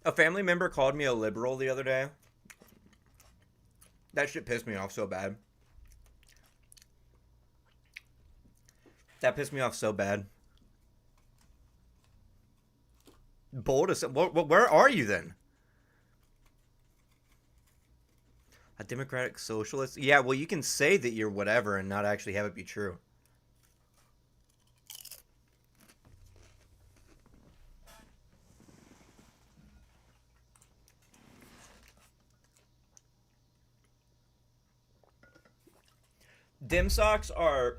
A family member called me a liberal the other day. That shit pissed me off so bad. That pissed me off so bad. Bold as where are you then? A democratic socialist? Yeah, well, you can say that you're whatever and not actually have it be true. Dim socks are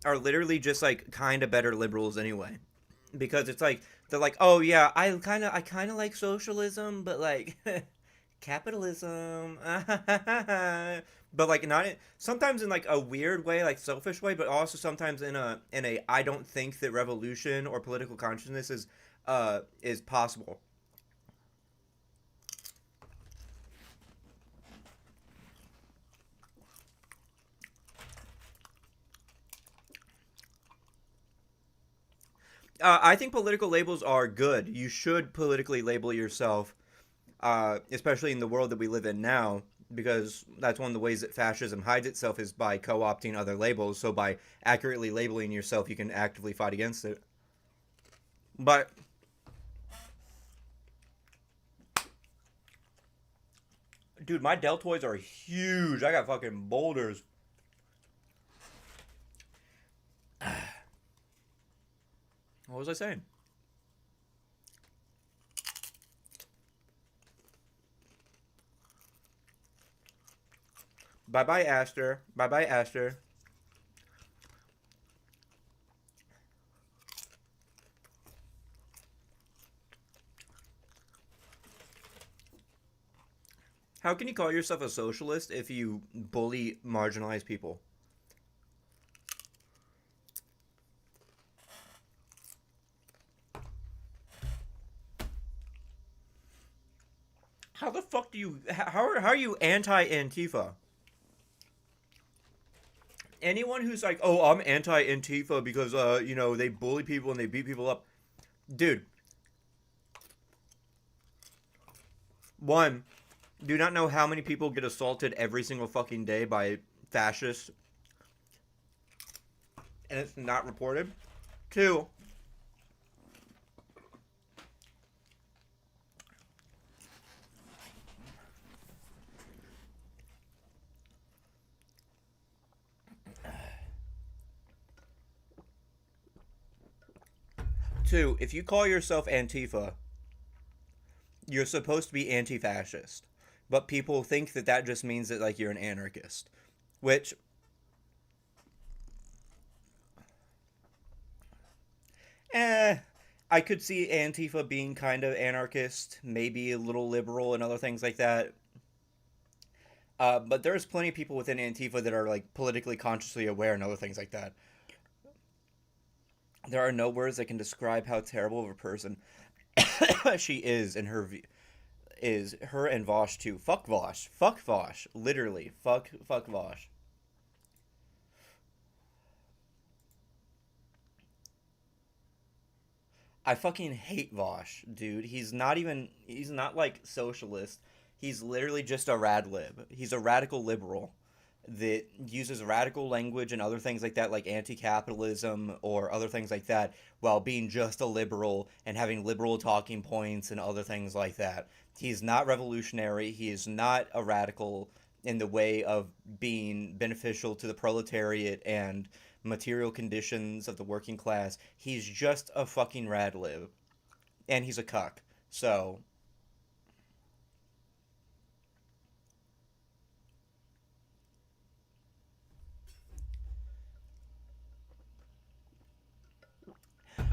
literally just like kind of better liberals anyway, because it's like they're like, oh yeah, I kind of like socialism, but like capitalism, but like not sometimes in like a weird way, like selfish way, but also sometimes in a I don't think that revolution or political consciousness is possible. I think political labels are good. You should politically label yourself, especially in the world that we live in now, because that's one of the ways that fascism hides itself is by co-opting other labels. So by accurately labeling yourself, you can actively fight against it. But dude, my deltoids are huge. I got fucking boulders. What was I saying? Bye bye, Aster. Bye bye, Aster. How can you call yourself a socialist if you bully marginalized people? How the fuck do you... How are you anti-Antifa? anyone who's like, oh, I'm anti-Antifa because, you know, they bully people and they beat people up. Dude. One, do not know how many people get assaulted every single fucking day by fascists. And it's not reported. Two, if you call yourself Antifa, you're supposed to be anti-fascist. But people think that that just means that, like, you're an anarchist. Which, I could see Antifa being kind of anarchist, maybe a little liberal and other things like that. But there's plenty of people within Antifa that are, like, politically consciously aware and other things like that. There are no words that can describe how terrible of a person she is in her is her and Vosh too. Fuck Vosh. Fuck Vosh. Literally. Fuck Vosh. I fucking hate Vosh, dude. He's not like socialist. He's literally just a rad lib. He's a radical liberal that uses radical language and other things like that, like anti-capitalism or other things like that, while being just a liberal and having liberal talking points and other things like that. He's not revolutionary. He is not a radical in the way of being beneficial to the proletariat and material conditions of the working class. He's just a fucking rad lib. And he's a cuck. So,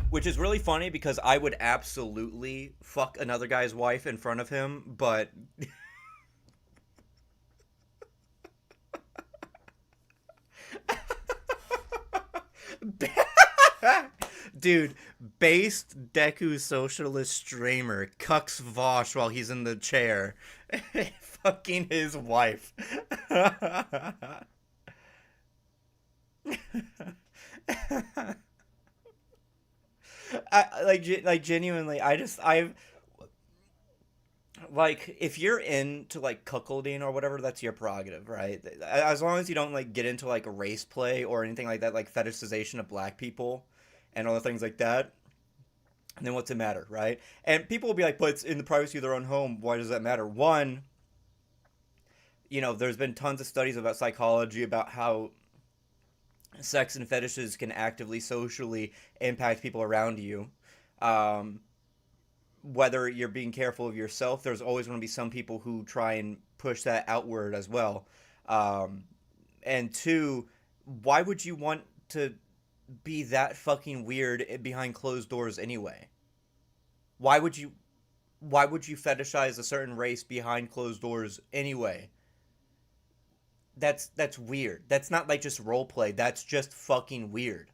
which is really funny because I would absolutely fuck another guy's wife in front of him, but dude, based Deku socialist streamer cucks Vosh while he's in the chair, fucking his wife. Like genuinely, I've like, if you're into like cuckolding or whatever, that's your prerogative, right? As long as you don't like get into like race play or anything like that, like fetishization of black people and other things like that, then what's it matter, right? And people will be like, but it's in the privacy of their own home. Why does that matter? One, you know, there's been tons of studies about psychology about how sex and fetishes can actively socially impact people around you. Um, Whether you're being careful of yourself, there's always going to be some people who try and push that outward as well. Um, and two, why would you want to be that fucking weird behind closed doors anyway? Why would you fetishize a certain race behind closed doors anyway? That's weird. That's not like just role play. That's just fucking weird.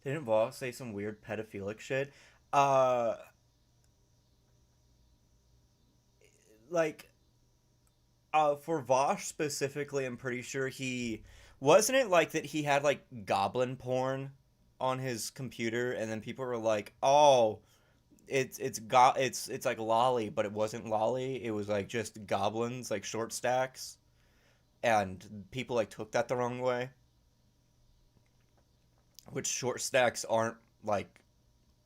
Didn't Voss say some weird pedophilic shit? Uh, like, for Vosh specifically, I'm pretty sure he wasn't it like that he had like goblin porn on his computer, and then people were like, "Oh, it's like lolly," but it wasn't lolly. It was like just goblins, like short stacks, and people like took that the wrong way. Which short stacks aren't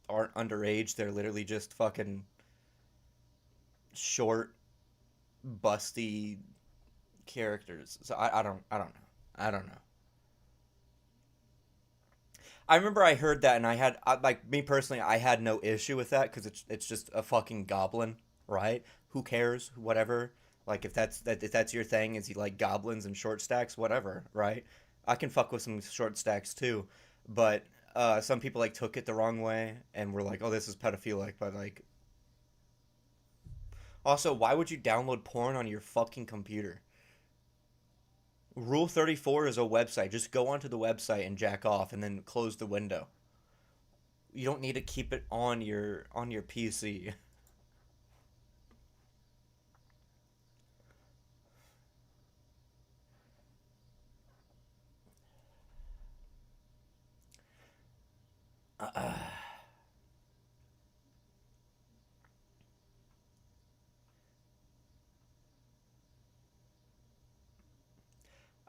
underage. They're literally just fucking short, busty characters. So I don't know. I don't know. I remember I heard that and like me personally, I had no issue with that because it's just a fucking goblin, right? Who cares? Whatever. Like if that's your thing, is you like goblins and short stacks, whatever, right? I can fuck with some short stacks too, but some people like took it the wrong way and were like, "Oh, this is pedophilic," but like, also, why would you download porn on your fucking computer? Rule 34 is a website. Just go onto the website and jack off and then close the window. You don't need to keep it on your PC.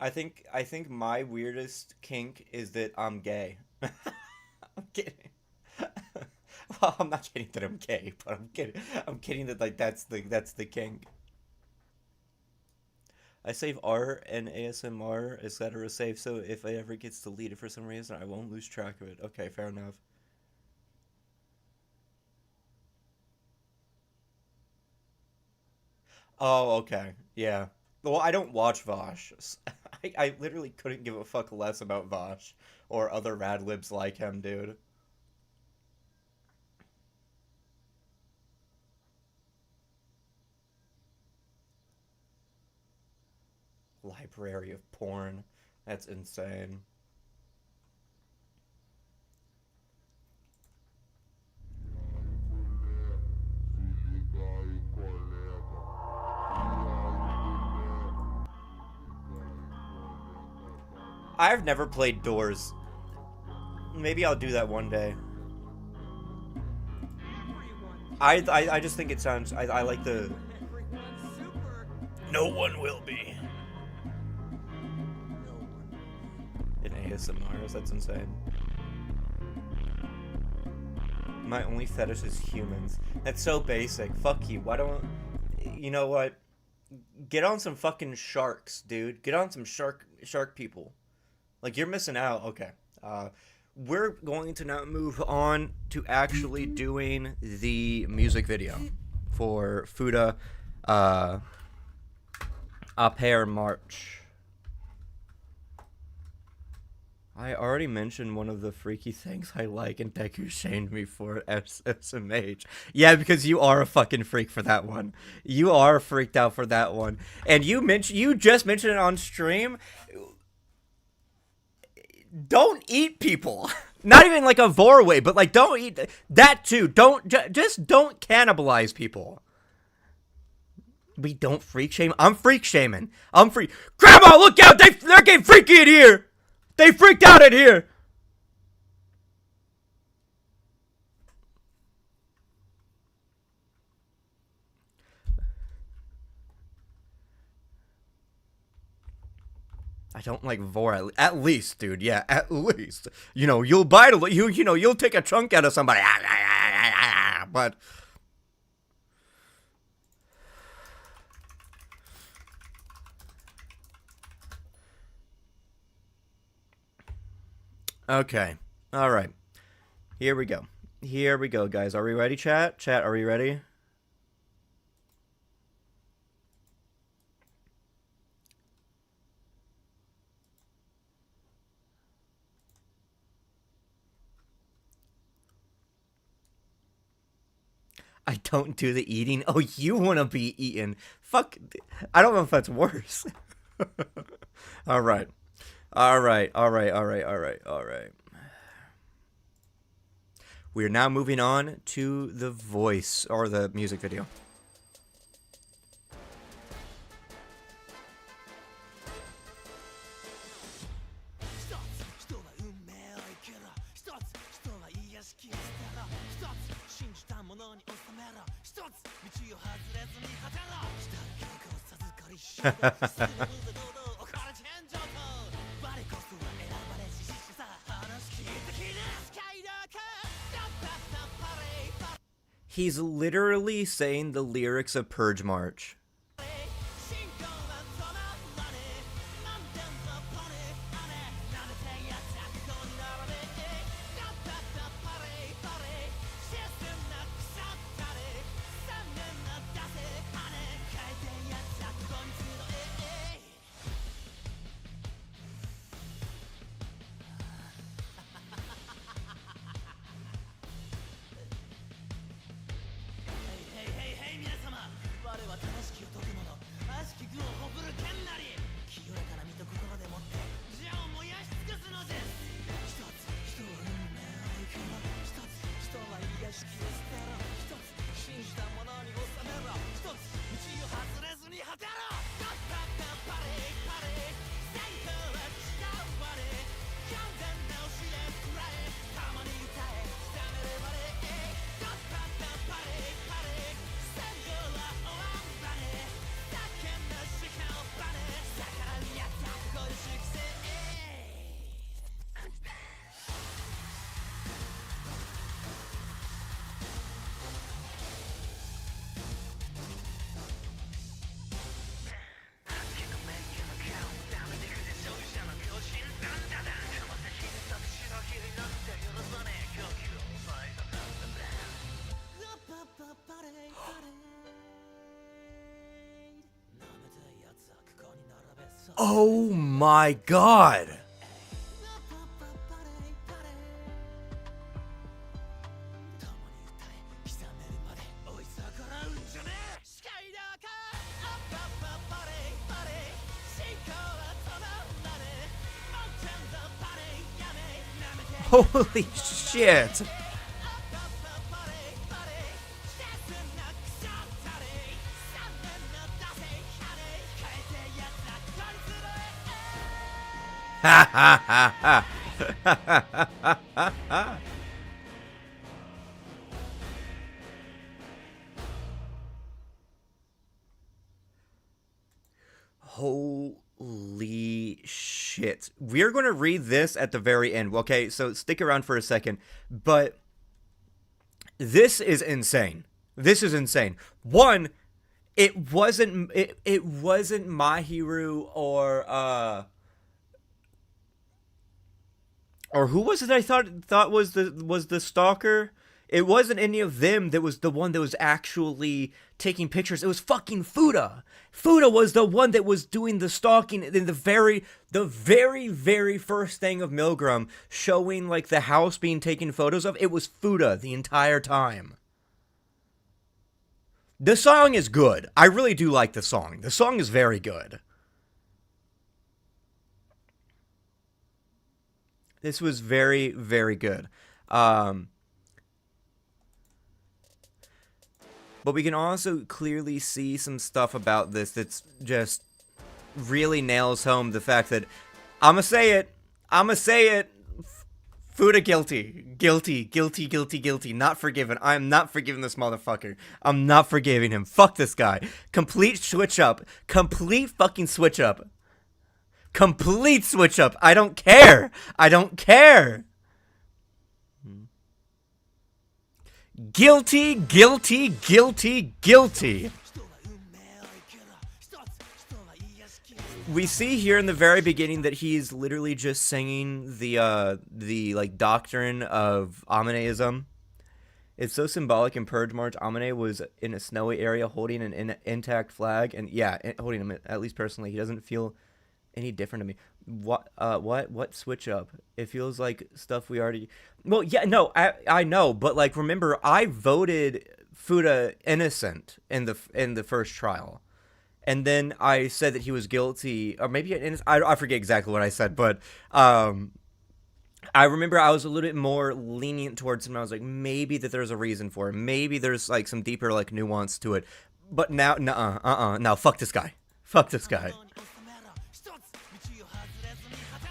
I think my weirdest kink is that I'm gay. I'm kidding. Well, I'm not kidding that I'm gay, but I'm kidding. I'm kidding that like that's the kink. I save art and ASMR, etc. Save so if I ever gets deleted for some reason, I won't lose track of it. Okay, fair enough. Oh, okay. Yeah. Well, I don't watch Vosh. I literally couldn't give a fuck less about Vosh or other rad libs like him, dude. Library of porn. That's insane. I've never played Doors. Maybe I'll do that one day. I just think it sounds. I like the. No one will be. In ASMR, that's insane. My only fetish is humans. That's so basic. Fuck you. Why don't... You know what? Get on some fucking sharks, dude. Get on some shark people. Like, you're missing out. Okay. We're going to now move on to actually doing the music video for Fuda A Pair March. I already mentioned one of the freaky things I like, and Deku shamed me for SMH. Yeah, because you are a fucking freak for that one. You are freaked out for that one. And you just mentioned it on stream. Don't eat people. Not even like a vor way, but like don't eat that too. Just don't cannibalize people. We don't freak shame. I'm freak shaming. I'm freak. Grandma, look out! They're getting freaky in here. They freaked out in here. I don't like vor at least, dude. Yeah, at least. You know, you'll bite a you'll take a chunk out of somebody. But okay. All right. Here we go. Here we go, guys. Are we ready, chat? Chat, are we ready? I don't do the eating. Oh, you want to be eaten. Fuck. I don't know if that's worse. All right. All right. All right. All right. All right. All right. We are now moving on to the voice or the music video. He's literally saying the lyrics of Purge March. Oh my god. Holy shit. Ha ha ha ha. Holy shit. We're going to read this at the very end. Okay, so stick around for a second. But this is insane. This is insane. One, it wasn't Mahiru or who was it I thought was the stalker? It wasn't any of them that was the one that was actually taking pictures. It was fucking Fuda. Fuda was the one that was doing the stalking in the very first thing of Milgram, showing like the house being taken photos of. It was Fuda the entire time. The song is good. I really do like the song. The song is very good. This was very, very good. But we can also clearly see some stuff about this that's just really nails home the fact that I'ma say it. Fuda guilty. Not forgiven. I am not forgiving this motherfucker. I'm not forgiving him. Fuck this guy. Complete switch up. Complete fucking switch up. Complete switch up. I don't care. Guilty. We see here in the very beginning that he's literally just singing the like doctrine of Amaneism. It's so symbolic in Purge March. Amane was in a snowy area holding an intact flag, and yeah, holding him, at least personally, he doesn't feel any different to me. What switch up? It feels like stuff we already. Well, yeah, no, I know, but like remember, I voted Fuda innocent in the first trial, and then I said that he was guilty, or maybe I forget exactly what I said, but I remember I was a little bit more lenient towards him. I was like, maybe that there's a reason for it, maybe there's like some deeper like nuance to it, but now, no, fuck this guy.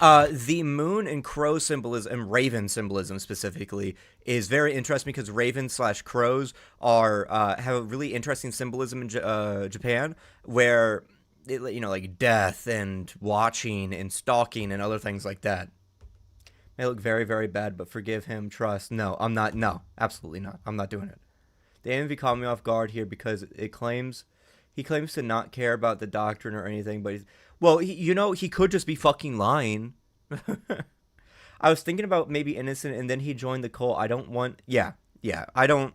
The moon and crow symbolism, and raven symbolism specifically, is very interesting because ravens/crows are have a really interesting symbolism in Japan, where it, like death and watching and stalking and other things like that. May look very, very bad, but forgive him. Trust. No, I'm not. No, absolutely not. I'm not doing it. The AMV caught me off guard here because he claims to not care about the doctrine or anything, but he could just be fucking lying. I was thinking about maybe innocent, and then he joined the cult. I don't want. Yeah. I don't.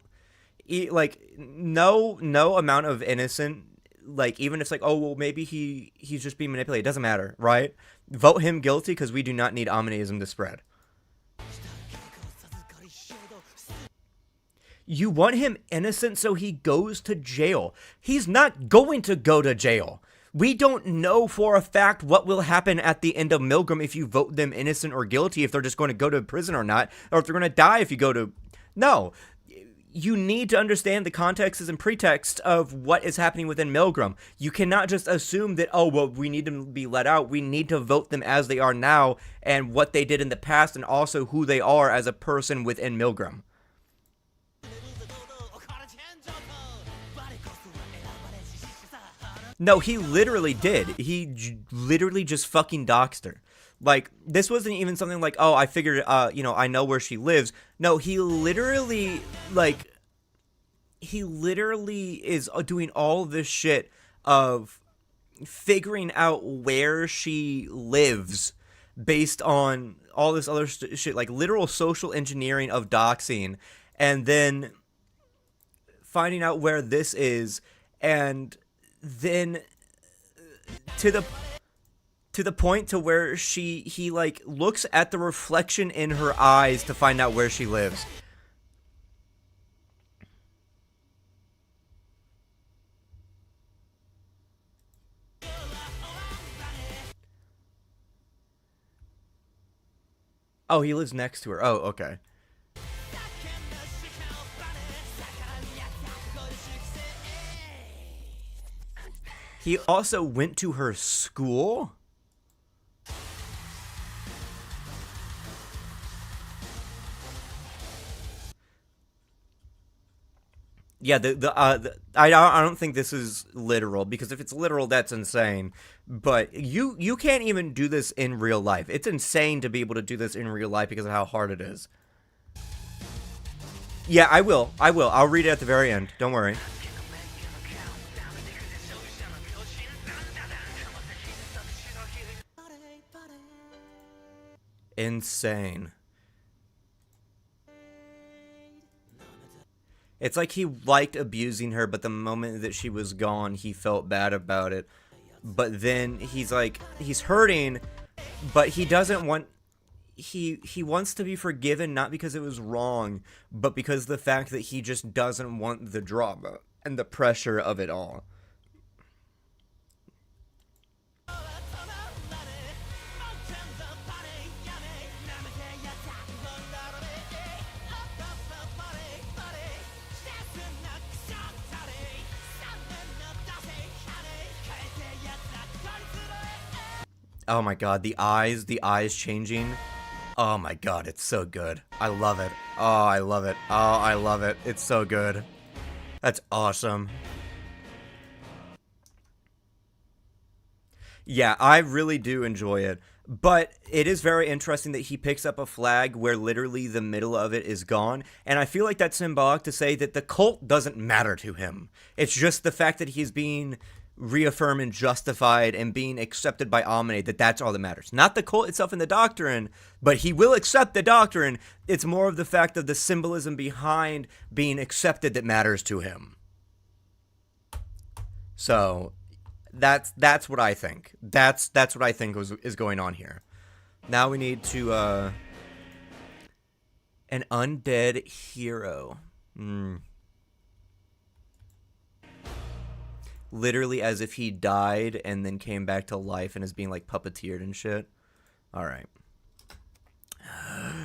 No amount of innocent. Like, even if it's like, oh well, maybe he's just being manipulated. It doesn't matter, right? Vote him guilty because we do not need Amaneism to spread. You want him innocent so he goes to jail. He's not going to go to jail. We don't know for a fact what will happen at the end of Milgram if you vote them innocent or guilty, if they're just going to go to prison or not, or if they're going to die if you go to... No. You need to understand the context and pretext of what is happening within Milgram. You cannot just assume that, oh, well, we need them to be let out. We need to vote them as they are now and what they did in the past, and also who they are as a person within Milgram. No, he literally did. He literally just fucking doxed her. Like, this wasn't even something like, oh, I figured, I know where she lives. No, he literally is doing all this shit of figuring out where she lives based on all this other shit, like literal social engineering of doxing, and then finding out where this is, and then to To the point to where he like looks at the reflection in her eyes to find out where she lives. Oh, he lives next to her. Oh, okay. He also went to her school? Yeah, I don't think this is literal, because if it's literal, that's insane. But you can't even do this in real life. It's insane to be able to do this in real life because of how hard it is. Yeah, I will. I'll read it at the very end. Don't worry. Insane. It's like he liked abusing her, but the moment that she was gone, he felt bad about it. But then he's like, he's hurting, but he doesn't want, he wants to be forgiven, not because it was wrong, but because the fact that he just doesn't want the drama and the pressure of it all. Oh my god, the eyes changing. Oh my god, it's so good. I love it. Oh, I love it. Oh, I love it. It's so good. That's awesome. Yeah, I really do enjoy it. But it is very interesting that he picks up a flag where literally the middle of it is gone. And I feel like that's symbolic to say that the cult doesn't matter to him. It's just the fact that he's being reaffirmed and justified and being accepted by Amine, that's all that matters. Not the cult itself and the doctrine, but he will accept the doctrine. It's more of the fact of the symbolism behind being accepted that matters to him. So that's what I think. That's what I think is going on here. Now we need to an undead hero. Literally as if he died and then came back to life and is being like puppeteered and shit. Alright.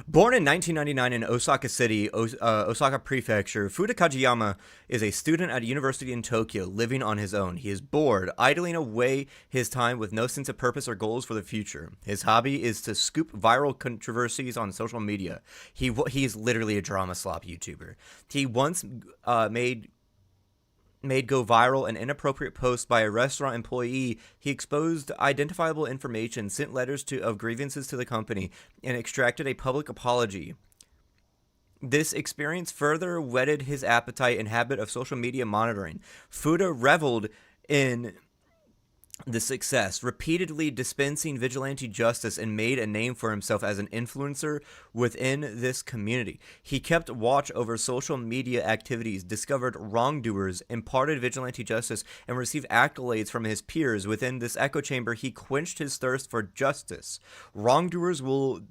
Born in 1999 in Osaka City, Osaka Prefecture, Fuda Kajiyama is a student at a university in Tokyo, living on his own. He is bored, idling away his time with no sense of purpose or goals for the future. His hobby is to scoop viral controversies on social media. He's literally a drama slop YouTuber. He once made go viral an inappropriate post by a restaurant employee. He exposed identifiable information, sent letters of grievances to the company, and extracted a public apology. This experience further whetted his appetite and habit of social media monitoring. Fuda reveled in the success, repeatedly dispensing vigilante justice, and made a name for himself as an influencer within this community. He kept watch over social media activities, discovered wrongdoers, imparted vigilante justice, and received accolades from his peers. Within this echo chamber, he quenched his thirst for justice. Wrongdoers will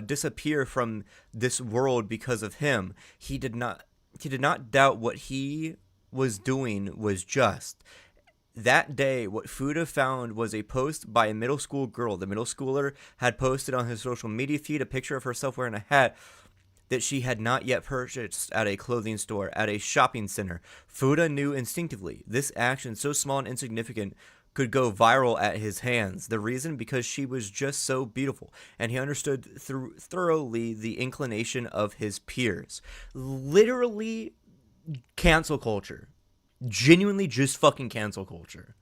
disappear from this world because of him. He did not doubt what he was doing was just. That day, what Fuda found was a post by a middle school girl. The middle schooler had posted on his social media feed a picture of herself wearing a hat that she had not yet purchased at a clothing store, at a shopping center. Fuda knew instinctively this action, so small and insignificant, could go viral at his hands. The reason? Because she was just so beautiful, and he understood thoroughly the inclination of his peers. Literally, cancel culture. Genuinely just fucking cancel culture.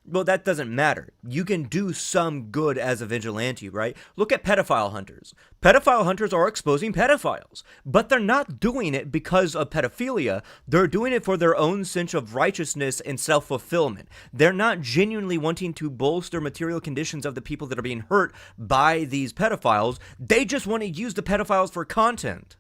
Well, that doesn't matter. You can do some good as a vigilante, right? Look at pedophile hunters. Pedophile hunters are exposing pedophiles, but they're not doing it because of pedophilia. They're doing it for their own sense of righteousness and self-fulfillment. They're not genuinely wanting to bolster material conditions of the people that are being hurt by these pedophiles. They just want to use the pedophiles for content.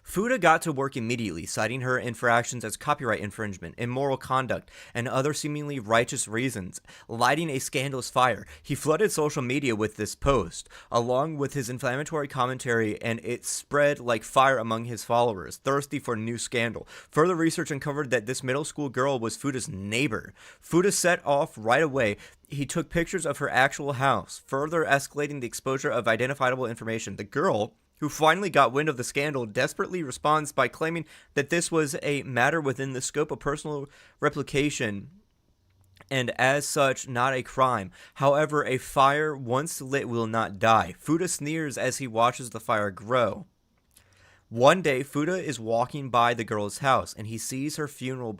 Fuda got to work immediately, citing her infractions as copyright infringement, immoral conduct, and other seemingly righteous reasons, lighting a scandalous fire. He flooded social media with this post, along with his inflammatory commentary, and it spread like fire among his followers, thirsty for new scandal. Further research uncovered that this middle school girl was Fuda's neighbor. Fuda set off right away. He took pictures of her actual house, further escalating the exposure of identifiable information. The girl, who finally got wind of the scandal, desperately responds by claiming that this was a matter within the scope of personal replication and as such not a crime. However, a fire once lit will not die. Fuda sneers as he watches the fire grow. One day, Fuda is walking by the girl's house and he sees her funeral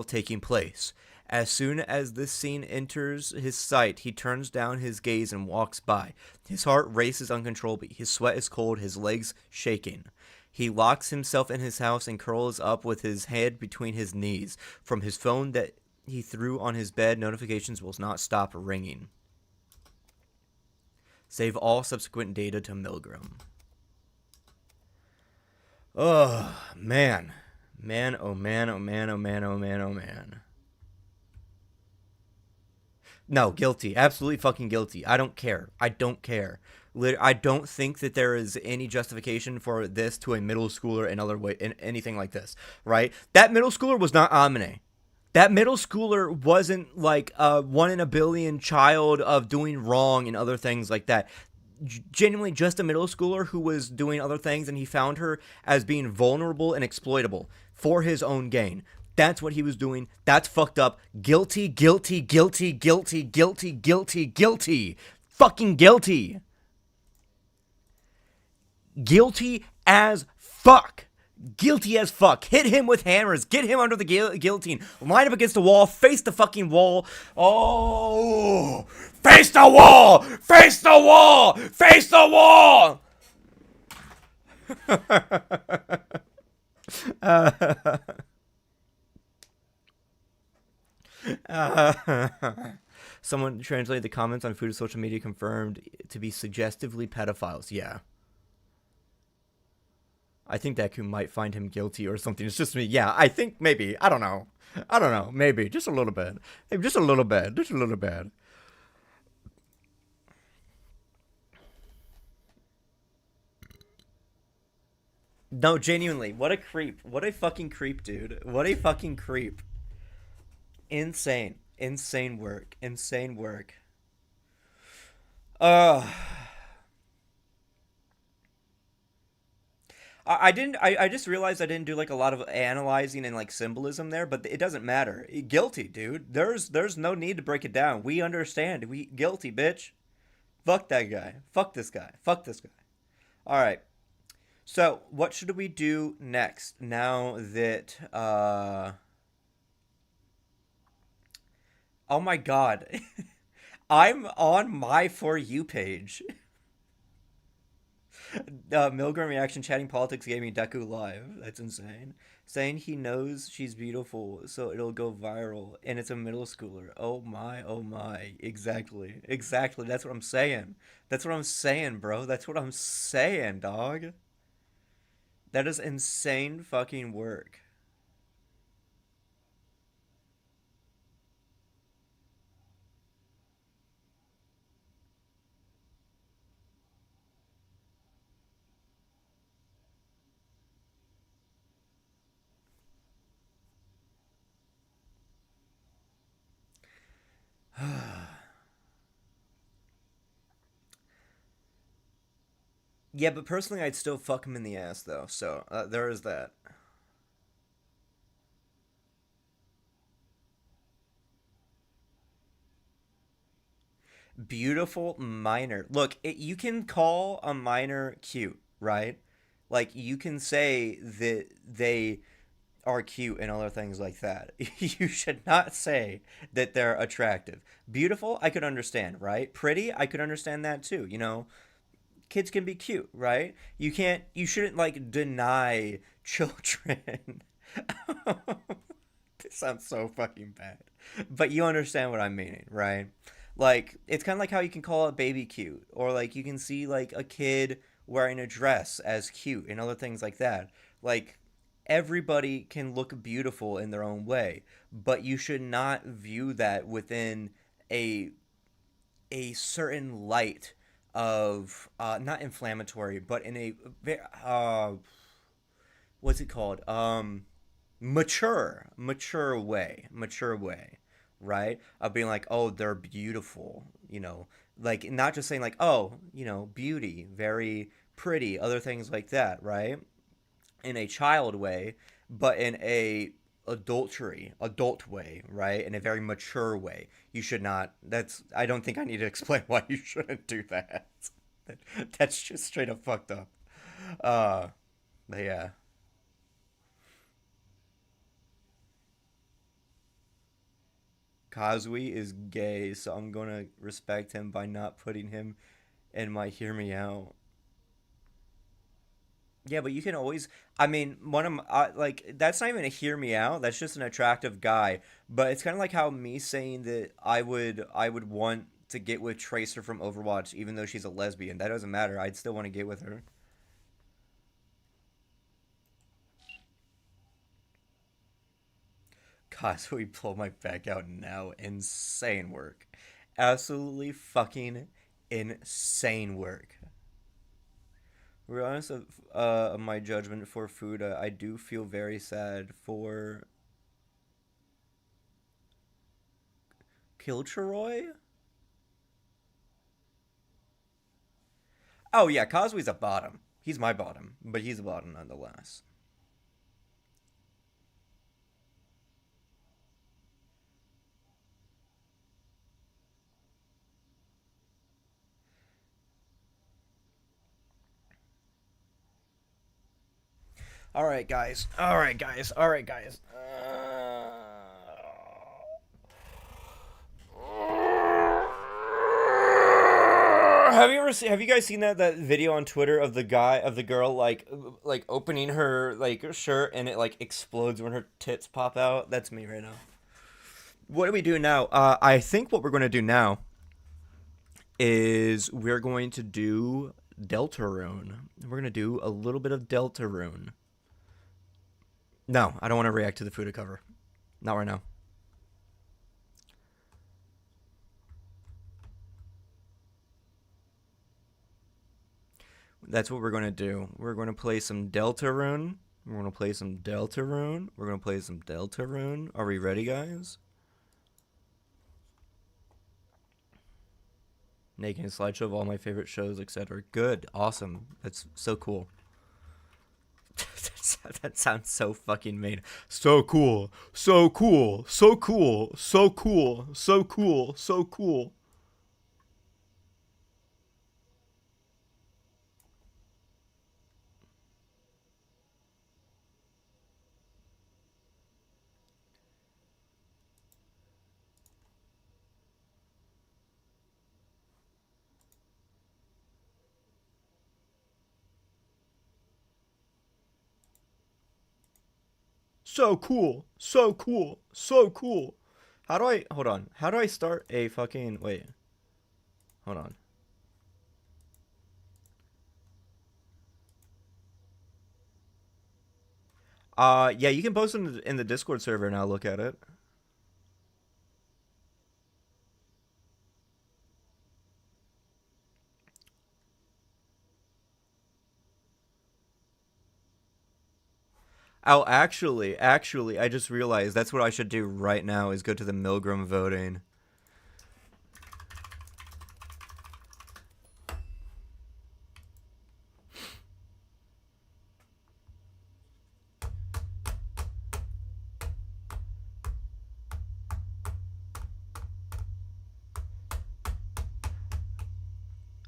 taking place. As soon as this scene enters his sight, he turns down his gaze and walks by. His heart races uncontrollably. His sweat is cold, his legs shaking. He locks himself in his house and curls up with his head between his knees. From his phone that he threw on his bed, notifications will not stop ringing. Save all subsequent data to Milgram. Oh, man. Man, oh man, oh man, oh man, oh man, oh man. No, guilty. Absolutely fucking guilty. I don't care. I don't care. I don't think that there is any justification for this to a middle schooler in other way, in anything like this, right? That middle schooler was not Amine. That middle schooler wasn't like a 1 in a billion child of doing wrong and other things like that. Genuinely just a middle schooler who was doing other things, and he found her as being vulnerable and exploitable for his own gain. That's what he was doing. That's fucked up. Guilty, guilty, guilty, guilty, guilty, guilty, guilty. Fucking guilty. Guilty as fuck. Guilty as fuck. Hit him with hammers. Get him under the guillotine. Line up against the wall. Face the fucking wall. Oh. Face the wall. Face the wall. Face the wall. Someone translated the comments on Fuda's social media confirmed to be suggestively pedophiles. Yeah. I think Deku might find him guilty or something. It's just me. Yeah, I think maybe. I don't know. Maybe. Just a little bit. Maybe just a little bit. Just a little bit. No, genuinely. What a creep. What a fucking creep, dude. What a fucking creep. Insane. Insane work. Insane work. I just realized I didn't do like a lot of analyzing and like symbolism there, but it doesn't matter. Guilty, dude. There's no need to break it down. We understand. We guilty, bitch. Fuck that guy. Fuck this guy. Fuck this guy. All right. So, what should we do next now that oh my god. I'm on my For You page. Milgram reaction chatting politics gaming DekuLIVE. That's insane. Saying he knows she's beautiful, so it'll go viral, and it's a middle schooler. Oh my, oh my. Exactly. Exactly. That's what I'm saying. That's what I'm saying, bro. That's what I'm saying, dog. That is insane fucking work. Yeah, but personally, I'd still fuck him in the ass, though. So, there is that. Beautiful minor. Look, you can call a minor cute, right? Like, you can say that they are cute and other things like that. You should not say that they're attractive. Beautiful, I could understand, right? Pretty, I could understand that too, you know? Kids can be cute, right? You shouldn't like deny children. This sounds so fucking bad. But you understand what I'm meaning, right? Like, it's kind of like how you can call a baby cute, or like you can see like a kid wearing a dress as cute and other things like that. Like, everybody can look beautiful in their own way, but you should not view that within a certain light of not inflammatory, but in a what's it called? Mature way, right? Of being like, oh, they're beautiful, like not just saying like, oh, beauty, very pretty, other things like that, right? In a child way, but in a adult way, right? In a very mature way. You should not. I don't think I need to explain why you shouldn't do that. That's just straight up fucked up. But yeah. Kazui is gay, so I'm gonna respect him by not putting him in my hear me out. Yeah, but you can always. I mean, one of my, like that's not even a hear me out. That's just an attractive guy. But it's kind of like how me saying that I would want to get with Tracer from Overwatch, even though she's a lesbian. That doesn't matter. I'd still want to get with her. God, so we pull my back out now. Insane work. Absolutely fucking insane work. Regardless of my judgment for Fuda, I do feel very sad for Kiltroy. Oh yeah, Kazui's a bottom. He's my bottom, but he's a bottom nonetheless. All right, guys. All right, guys. All right, guys. Have you guys seen that video on Twitter of the girl like opening her like shirt and it like explodes when her tits pop out? That's me right now. What do we do now? I think what we're going to do now is we're going to do Deltarune. We're going to do a little bit of Deltarune. No, I don't want to react to the Fuda cover. Not right now. That's what we're going to do. We're going to play some Deltarune. We're going to play some Deltarune. We're going to play some Deltarune. Are we ready, guys? Making a slideshow of all my favorite shows, etc. Good. Awesome. That's so cool. That sounds so fucking mean. So cool. So cool. So cool. So cool. So cool. So cool. So cool. So cool. So cool. Hold on. How do I start a fucking, wait. Hold on. Yeah, you can post in the Discord server and I'll look at it. Oh, actually, I just realized that's what I should do right now is go to the Milgram voting.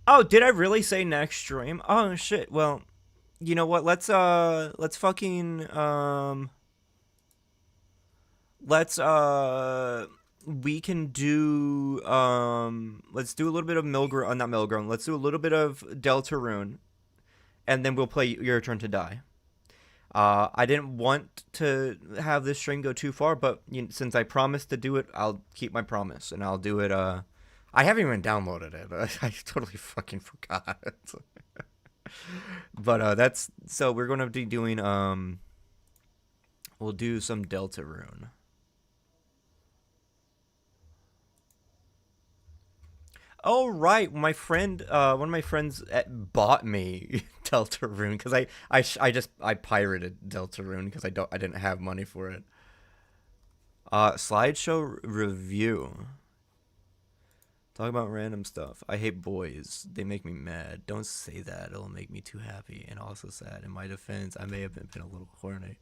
Oh, did I really say next stream? Oh shit. Well, you know what? Let's fucking let's we can do let's do a little bit of Milgram, not Milgram. Let's do a little bit of Deltarune, and then we'll play Your Turn to Die. I didn't want to have this stream go too far, but since I promised to do it, I'll keep my promise and I'll do it. I haven't even downloaded it. I totally fucking forgot. But that's so we're gonna be doing we'll do some Deltarune. Oh right, my friend, one of my friends bought me Deltarune because I pirated Deltarune because I didn't have money for it. Slideshow review. Talk about random stuff. I hate boys. They make me mad. Don't say that. It'll make me too happy and also sad. In my defense, I may have been a little horny.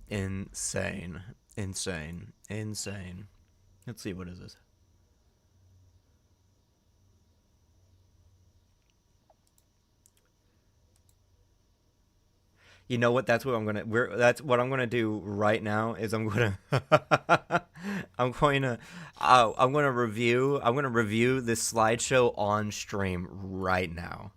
Insane. Insane. Insane. Let's see, what is this? You know what? That's what I'm gonna. That's what I'm gonna do right now. Is I'm gonna. I'm going to. I'm gonna review. I'm gonna review this slideshow on stream right now.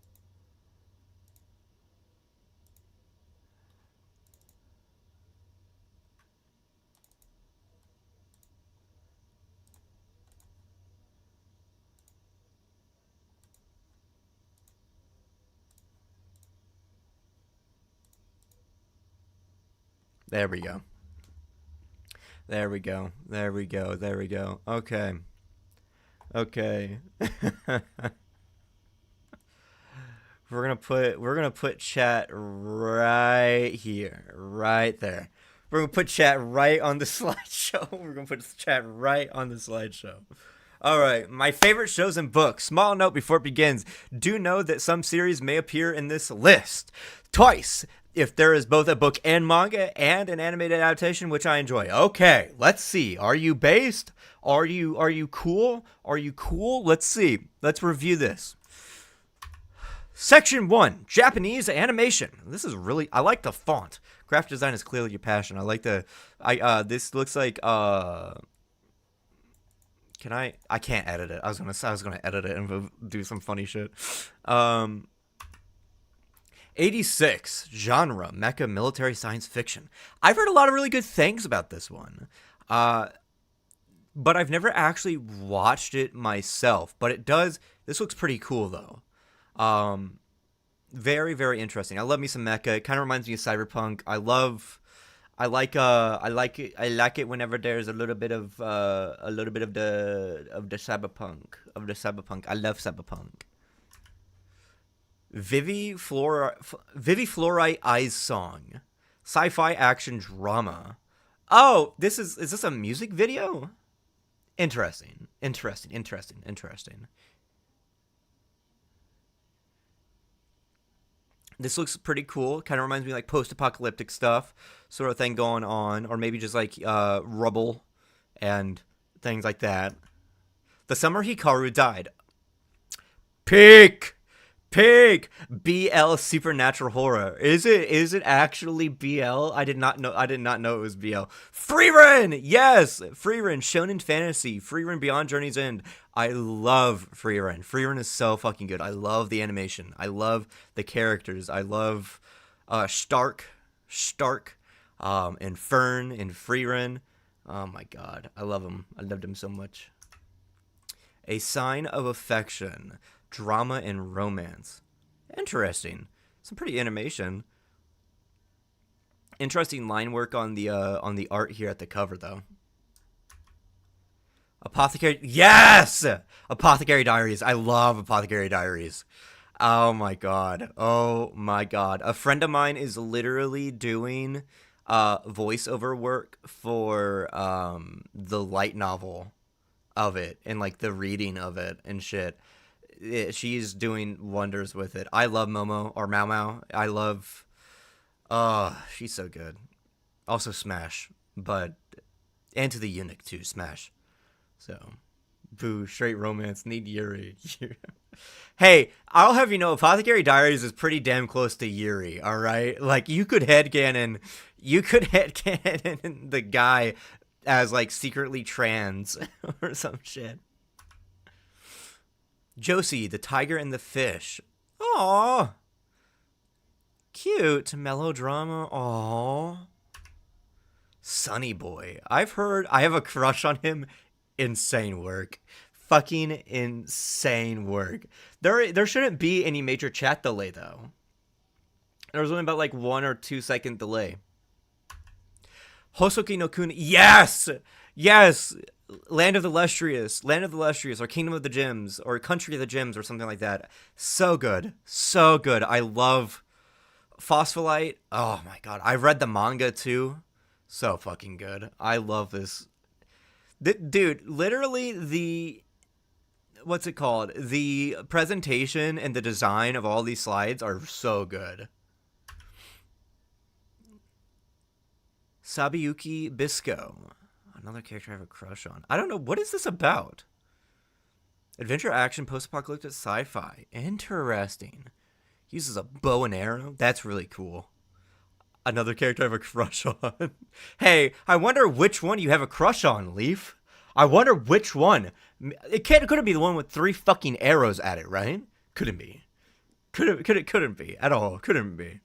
There we go. There we go. There we go. There we go. Okay. Okay. we're gonna put chat right here. Right there. We're gonna put chat right on the slideshow. We're gonna put chat right on the slideshow. Alright, my favorite shows and books. Small note before it begins. Do know that some series may appear in this list. Twice. If there is both a book and manga and an animated adaptation, which I enjoy. Okay, let's see. Are you based? Are you cool? Are you cool? Let's see. Let's review this. Section 1, Japanese animation. This is really, I like the font. Graphic design is clearly your passion. I like the, this looks like, I can't edit it. I was gonna edit it and do some funny shit. 86, genre, mecha, military, science fiction. I've heard a lot of really good things about this one. But I've never actually watched it myself. But this looks pretty cool though. Very, very interesting. I love me some mecha. It kind of reminds me of Cyberpunk. I like it whenever there's a little bit of the cyberpunk. I love cyberpunk. Vivi Fluorite Eyes Song. Sci-fi action drama. Oh, is this a music video? Interesting. This looks pretty cool. Kind of reminds me of like post-apocalyptic stuff sort of thing going on. Or maybe just like rubble and things like that. The summer Hikaru died. Pig! BL supernatural horror. Is it actually BL? I did not know it was BL. Freerun! Yes! Freerun, shonen fantasy. Freerun Beyond Journey's End. I love Freerun. Freerun is so fucking good. I love the animation. I love the characters. I love Stark, and Fern and Freerun. Oh my god. I love him. I loved him so much. A Sign of Affection. Drama and romance. Interesting. Some pretty animation. Interesting line work on the art here at the cover though. Apothecary. Yes! Apothecary Diaries. I love Apothecary Diaries. Oh my god. Oh my god. A friend of mine is literally doing voiceover work for the light novel of it and like the reading of it and shit. She's doing wonders with it. I love Momo or Mau Mau. I love she's so good. Also Smash, but and to the Eunuch too, Smash. So boo, straight romance, need Yuri. Hey, I'll have you know Apothecary Diaries is pretty damn close to Yuri, alright? Like you could headcanon the guy as like secretly trans or some shit. Josie, the Tiger and the Fish. Aww. Cute. Melodrama. Aww. Sonny Boy. I've heard, I have a crush on him. Insane work. Fucking insane work. There shouldn't be any major chat delay though. There was only about like 1 or 2 second delay. Hosoki no Kun. Yes! Yes! Land of the Lustrous, or Kingdom of the Gems, or Country of the Gems, or something like that. So good. So good. I love Phospholite. Oh my god. I've read the manga too. So fucking good. I love this. Dude, literally what's it called? The presentation and the design of all these slides are so good. Sabiyuki Bisco. Another character I have a crush on. I don't know. What is this about? Adventure action, post-apocalyptic sci-fi. Interesting. Uses a bow and arrow. That's really cool. Another character I have a crush on. Hey, I wonder which one you have a crush on, Leaf. I wonder which one. It couldn't be the one with 3 fucking arrows at it, right? Couldn't be. Couldn't be at all. Couldn't be.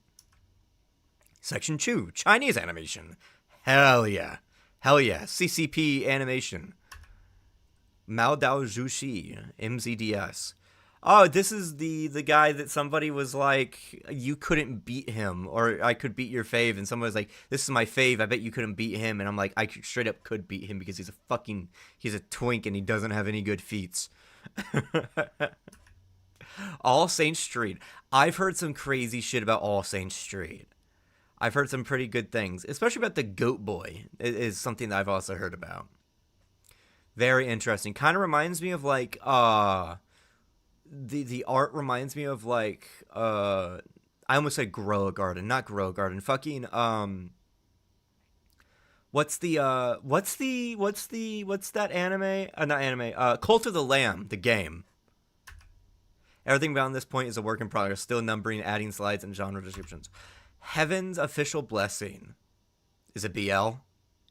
Section 2, Chinese animation. Hell yeah. Hell yeah. CCP animation. Mao Dao Zhuxi, MZDS. Oh, this is the guy that somebody was like, you couldn't beat him, or I could beat your fave, and someone was like, this is my fave, I bet you couldn't beat him, and I'm like, I straight up could beat him because he's a twink and he doesn't have any good feats. All Saints Street. I've heard some crazy shit about All Saints Street. I've heard some pretty good things, especially about the Goat Boy is something that I've also heard about. Very interesting. Kind of reminds me of like the art reminds me of like I almost said Grow a Garden, not Grow a Garden. Fucking what's that anime? Not anime. Cult of the Lamb, the game. Everything beyond this point is a work in progress, still numbering, adding slides and genre descriptions. Heaven's Official Blessing. Is it BL?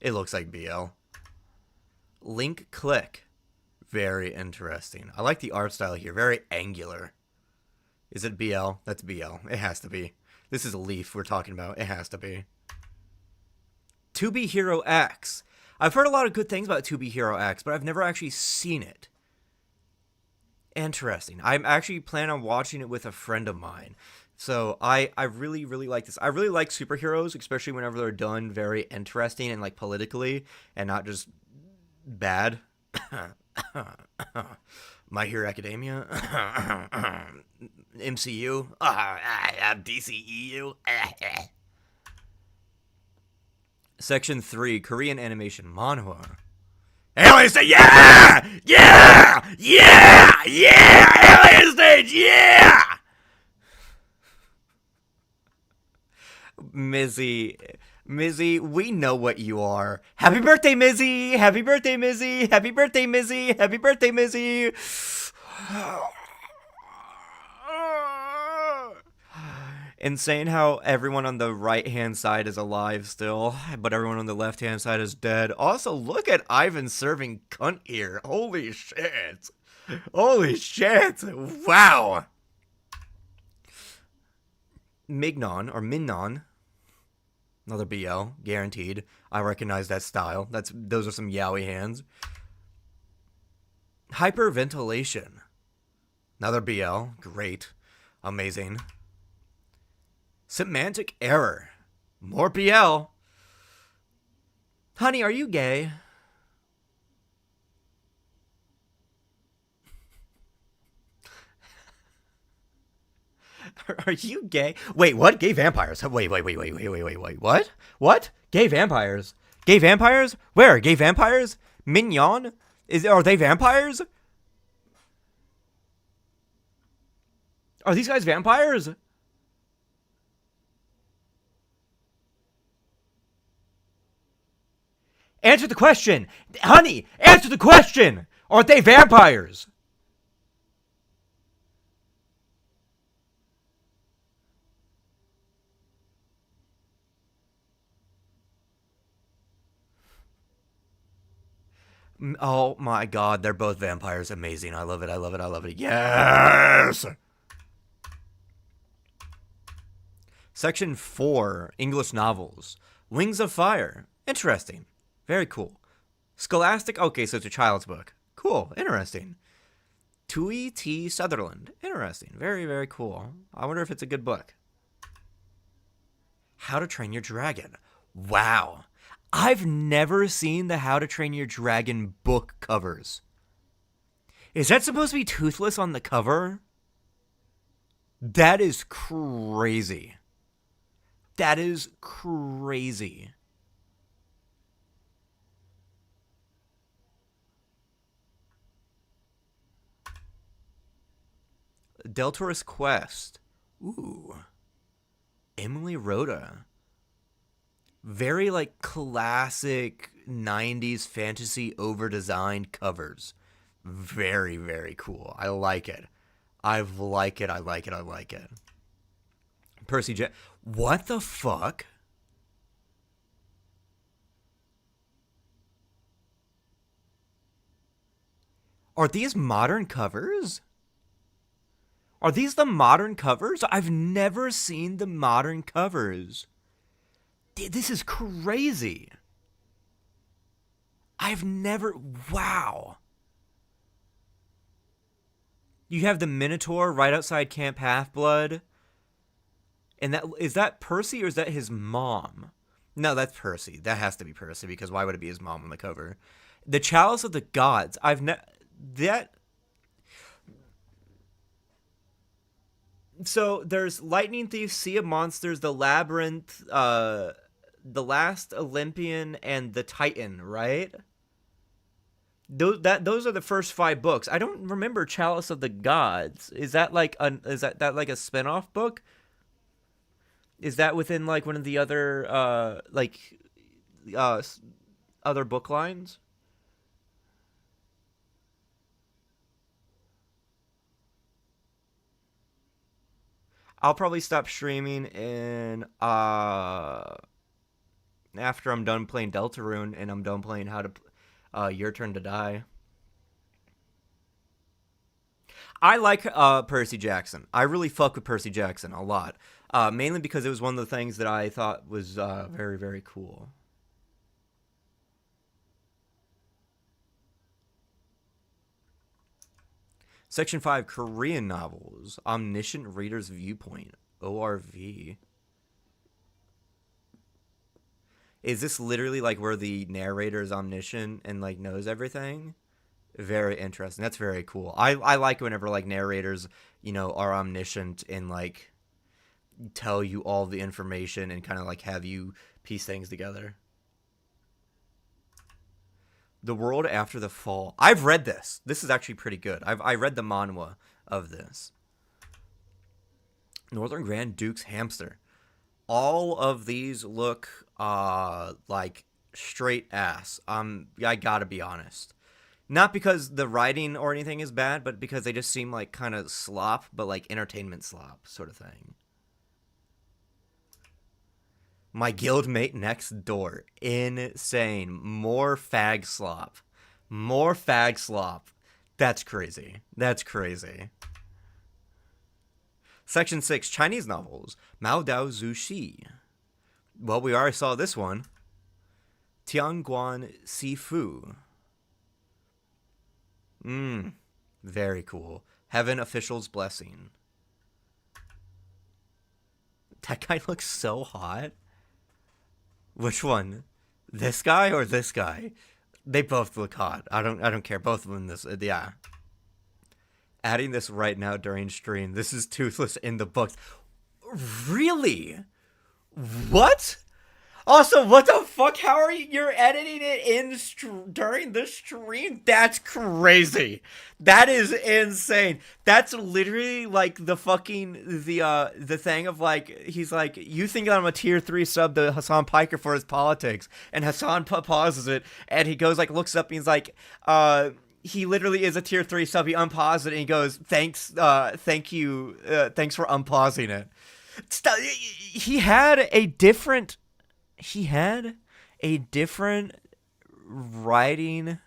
It looks like BL. Link Click. Very interesting. I like the art style here. Very angular. Is it BL? That's BL. It has to be. This is a Leaf we're talking about. It has to be. To Be Hero X. I've heard a lot of good things about To Be Hero X, but I've never actually seen it. Interesting. I'm actually planning on watching it with a friend of mine. So I really, really like this. I really like superheroes, especially whenever they're done very interesting and like politically and not just bad. My Hero Academia. MCU. DCEU. Section 3, Korean animation manhwa. Alien Stage, yeah! Yeah! Yeah! Yeah! Alien Stage, yeah! Mizzy, we know what you are. Happy birthday, Mizzy! Happy birthday, Mizzy! Happy birthday, Mizzy! Happy birthday, Mizzy! Insane how everyone on the right-hand side is alive still, but everyone on the left-hand side is dead. Also, look at Ivan serving cunt here. Holy shit. Holy shit. Wow. Minnon. Another BL, guaranteed. I recognize that style. Those are some yaoi hands. Hyperventilation. Another BL, great. Amazing. Semantic error. More BL. Honey, are you gay? Are you gay? Wait, what? Gay vampires? Wait. What? What? Gay vampires? Gay vampires? Where? Gay vampires? Mignon? Are they vampires? Are these guys vampires? Answer the question! Honey, answer the question! Aren't they vampires? Oh my god, they're both vampires. Amazing. I love it. Yes! Section 4, English novels. Wings of Fire. Interesting. Very cool. Scholastic. Okay, so it's a child's book. Cool. Interesting. Tui T. Sutherland. Interesting. Very, very cool. I wonder if it's a good book. How to Train Your Dragon. Wow. I've never seen the How to Train Your Dragon book covers. Is that supposed to be toothless on the cover? That is crazy. That is crazy. Deltor's Quest. Ooh. Emily Rhoda. Very like classic 90s fantasy over-designed covers. Very, very cool. I like it. I like it. I like it. I like it. Percy Jackson. What the fuck? Are these modern covers? Are these the modern covers? I've never seen the modern covers. This is crazy. I've never... Wow. You have the Minotaur right outside Camp Half-Blood. And is that Percy or is that his mom? No, that's Percy. That has to be Percy because why would it be his mom on the cover? The Chalice of the Gods. So there's Lightning Thief, Sea of Monsters, The Labyrinth, The Last Olympian, and The Titan, right? Those are the first 5 books. I don't remember Chalice of the Gods. Is that like that like a spin-off book? Is that within like one of the other other book lines? I'll probably stop streaming in after I'm done playing Deltarune and I'm done playing Your Turn to Die. I like Percy Jackson. I really fuck with Percy Jackson a lot. Mainly because it was one of the things that I thought was very, very cool. Section 5, Korean novels. Omniscient Reader's Viewpoint. ORV. Is this literally like where the narrator is omniscient and like knows everything? Very interesting. That's very cool. I like whenever like narrators, are omniscient and like tell you all the information and kind of like have you piece things together. The World After the Fall. I've read this. This is actually pretty good. I read the manhwa of this. Northern Grand Duke's Hamster. All of these look like straight ass. I gotta be honest. Not because the writing or anything is bad, but because they just seem like kind of slop, but like entertainment slop sort of thing. My Guildmate Next Door. Insane. More fag slop. More fag slop. That's crazy. That's crazy. Section 6, Chinese novels. Mao Dao Zhu Shi. Well, we already saw this one. Tianguan Sifu. Very cool. Heaven Official's Blessing. That guy looks so hot. Which one? This guy or this guy? They both look hot. I don't care. Both of them yeah. Adding this right now during stream. This is toothless in the books. Really? What? Also, what the fuck? How are you're editing it during the stream? That's crazy. That is insane. That's literally like the fucking the thing of like he's like, you think I'm a tier 3 sub to Hassan Piker for his politics, and Hassan pauses it and he goes like looks up and he's like he literally is a tier 3 sub. He unpaused it and he goes, thanks, thank you, thanks for unpausing it. He had a different writing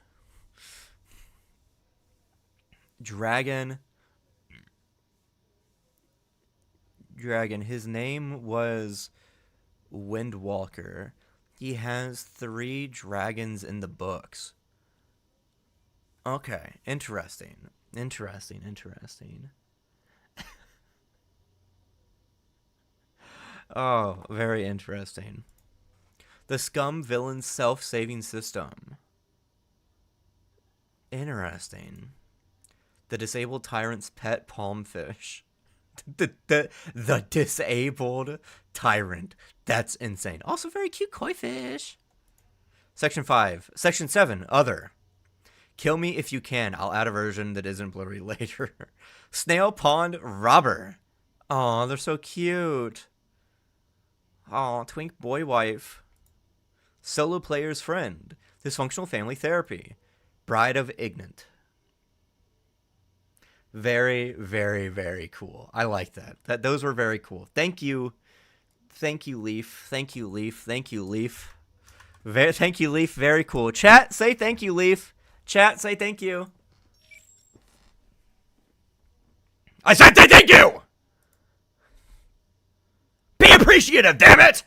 dragon. His name was Windwalker. He has 3 dragons in the books. Okay, interesting. Interesting. Oh, very interesting. The scum villain's self-saving system. Interesting. The disabled tyrant's pet palmfish. The disabled tyrant. That's insane. Also very cute koi fish. Section 5. Section 7. Other. Kill me if you can. I'll add a version that isn't blurry later. Snail pond robber. Aw, they're so cute. Aw, twink boy wife. Solo player's friend. Dysfunctional family therapy. Bride of Ignant. Very, very, very cool. I like that. Those were very cool. Thank you. Thank you, Leaf. Thank you, Leaf. Thank you, Leaf. Thank you, Leaf. Very cool. Chat, say thank you, Leaf. Chat, say thank you. I said say thank you! Be appreciative, damn it!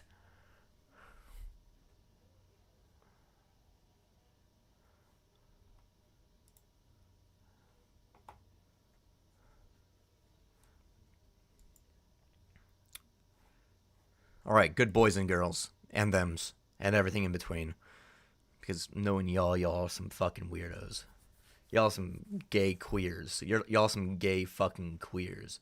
Alright, good boys and girls. And thems. And everything in between. Because knowing y'all are some fucking weirdos. Y'all some gay queers. Y'all some gay fucking queers.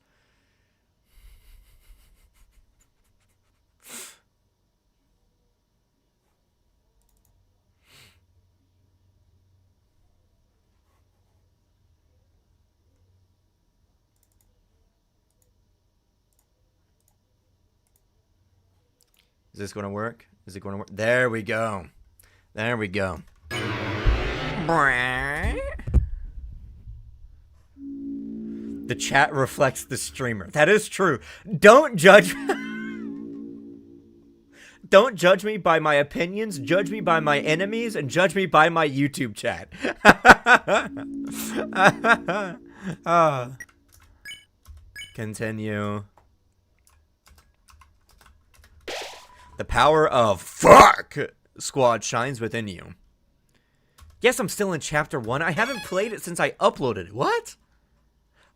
Is this going to work? Is it going to work? There we go. There we go. The chat reflects the streamer. That is true. Don't judge. Don't judge me by my opinions. Judge me by my enemies, and judge me by my YouTube chat. Continue. The power of fuck squad shines within you. Yes, I'm still in chapter 1. I haven't played it since I uploaded it. What?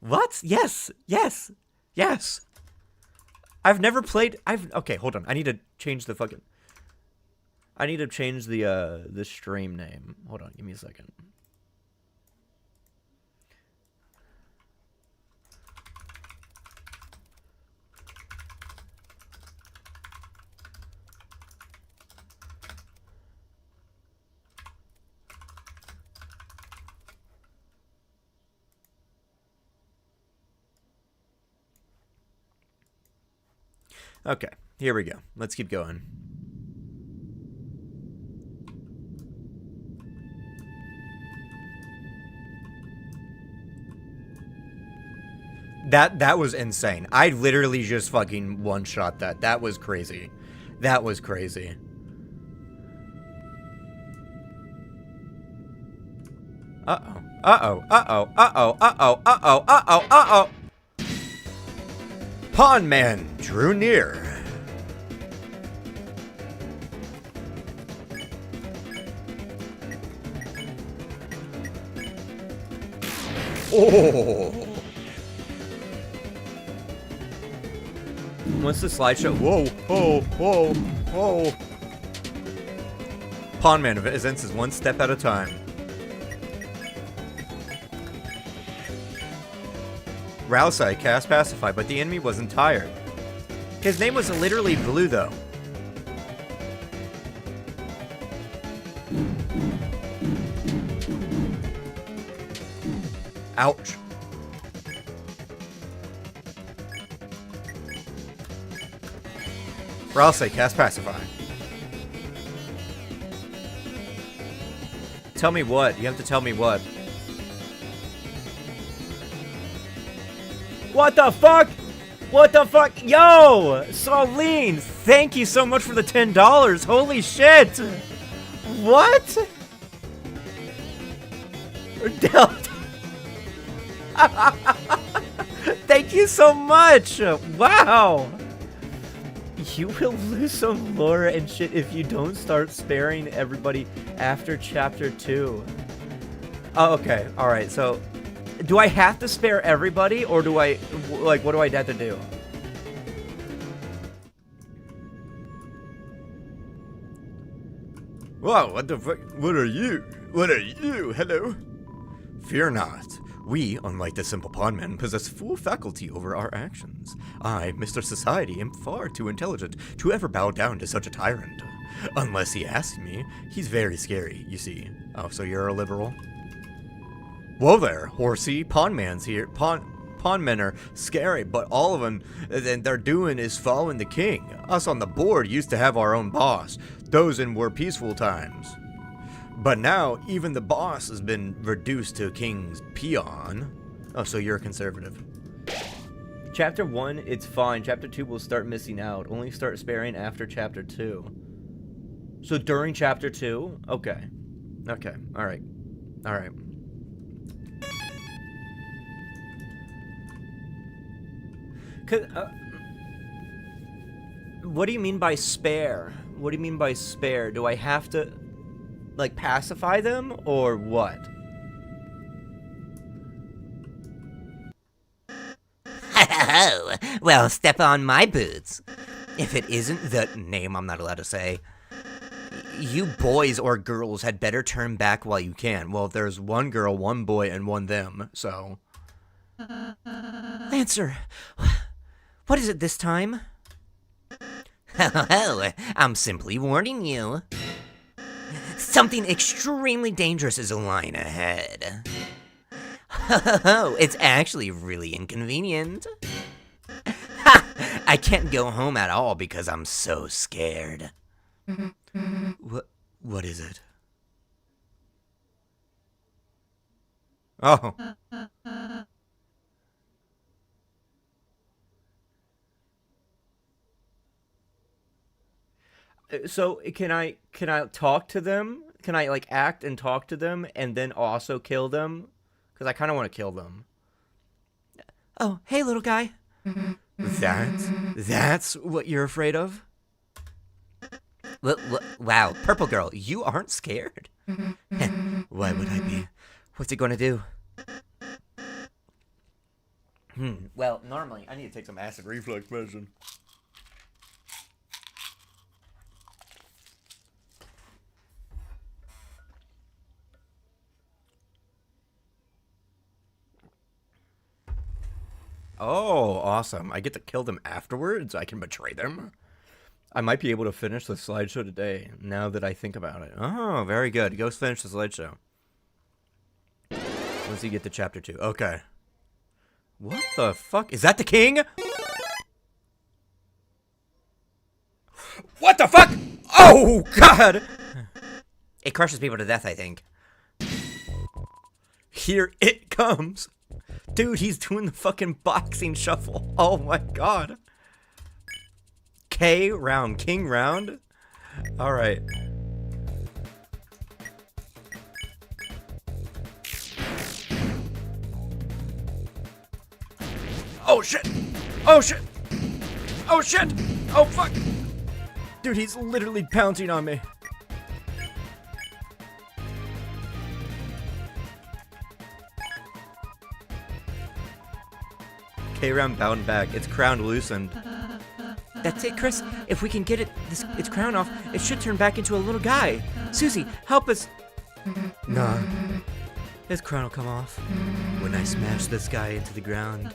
What? Yes. I've never played. Okay, hold on. I need to change the fucking. I need to change the stream name. Hold on, give me a second. Okay, here we go. Let's keep going. That was insane. I literally just fucking one-shot that. That was crazy. That was crazy. Uh-oh. Uh-oh. Uh-oh. Uh-oh. Uh-oh. Uh-oh. Uh-oh. Uh-oh. Pawn Man drew near. Oh. What's the slideshow? Whoa, whoa, whoa, whoa. Pawn Man events is one step at a time. Rousai cast Pacify, but the enemy wasn't tired. His name was literally Blue, though. Ouch. Rousai cast Pacify. Tell me what? You have to tell me what. What the fuck? What the fuck? Yo! Soline, thank you so much for the $10. Holy shit! What? Thank you so much! Wow! You will lose some lore and shit if you don't start sparing everybody after chapter 2. Oh, okay. Alright, so do I have to spare everybody, or do I, like, what do I have to do? Whoa, what the fuck? What are you? What are you? Hello? Fear not. We, unlike the simple pawnmen, possess full faculty over our actions. I, Mr. Society, am far too intelligent to ever bow down to such a tyrant. Unless he asks me, he's very scary, you see. Oh, so you're a liberal? Whoa there, horsey. Pawnman's here. Pawnmen are scary, but all of them they're doing is following the king. Us on the board used to have our own boss. Those in were peaceful times. But now, even the boss has been reduced to king's peon. Oh, so you're a conservative. Chapter 1, it's fine. Chapter 2 will start missing out. Only start sparing after chapter 2. So during chapter 2? Okay. Okay. Alright. Alright. What do you mean by spare? What do you mean by spare? Do I have to, like, pacify them, or what? Well, step on my boots. If it isn't the name I'm not allowed to say, you boys or girls had better turn back while you can. Well, there's one girl, one boy, and one them, so. Lancer, what is it this time? Oh, I'm simply warning you. Something extremely dangerous is lying ahead. Oh, it's actually really inconvenient. Ha! I can't go home at all because I'm so scared. What is it? Oh. So can I talk to them? Can I, like, act and talk to them and then also kill them? Because I kind of want to kill them. Oh, hey, little guy. That's what you're afraid of? Wow, purple girl, you aren't scared. Why would I be? What's he gonna do? Well, normally I need to take some acid reflux medicine. Oh, awesome. I get to kill them afterwards? I can betray them? I might be able to finish the slideshow today, now that I think about it. Oh, very good. Go finish the slideshow. Once you get to chapter 2. Okay. What the fuck? Is that the king? What the fuck? Oh, God! It crushes people to death, I think. Here it comes. Dude, he's doing the fucking boxing shuffle. Oh my god. K round, king round. Alright. Oh shit! Oh shit! Oh shit! Oh fuck! Dude, he's literally pouncing on me. K-round bound back. Its crown loosened. That's it, Chris. If we can get its crown off, it should turn back into a little guy. Susie, help us. Nah. His crown will come off when I smash this guy into the ground.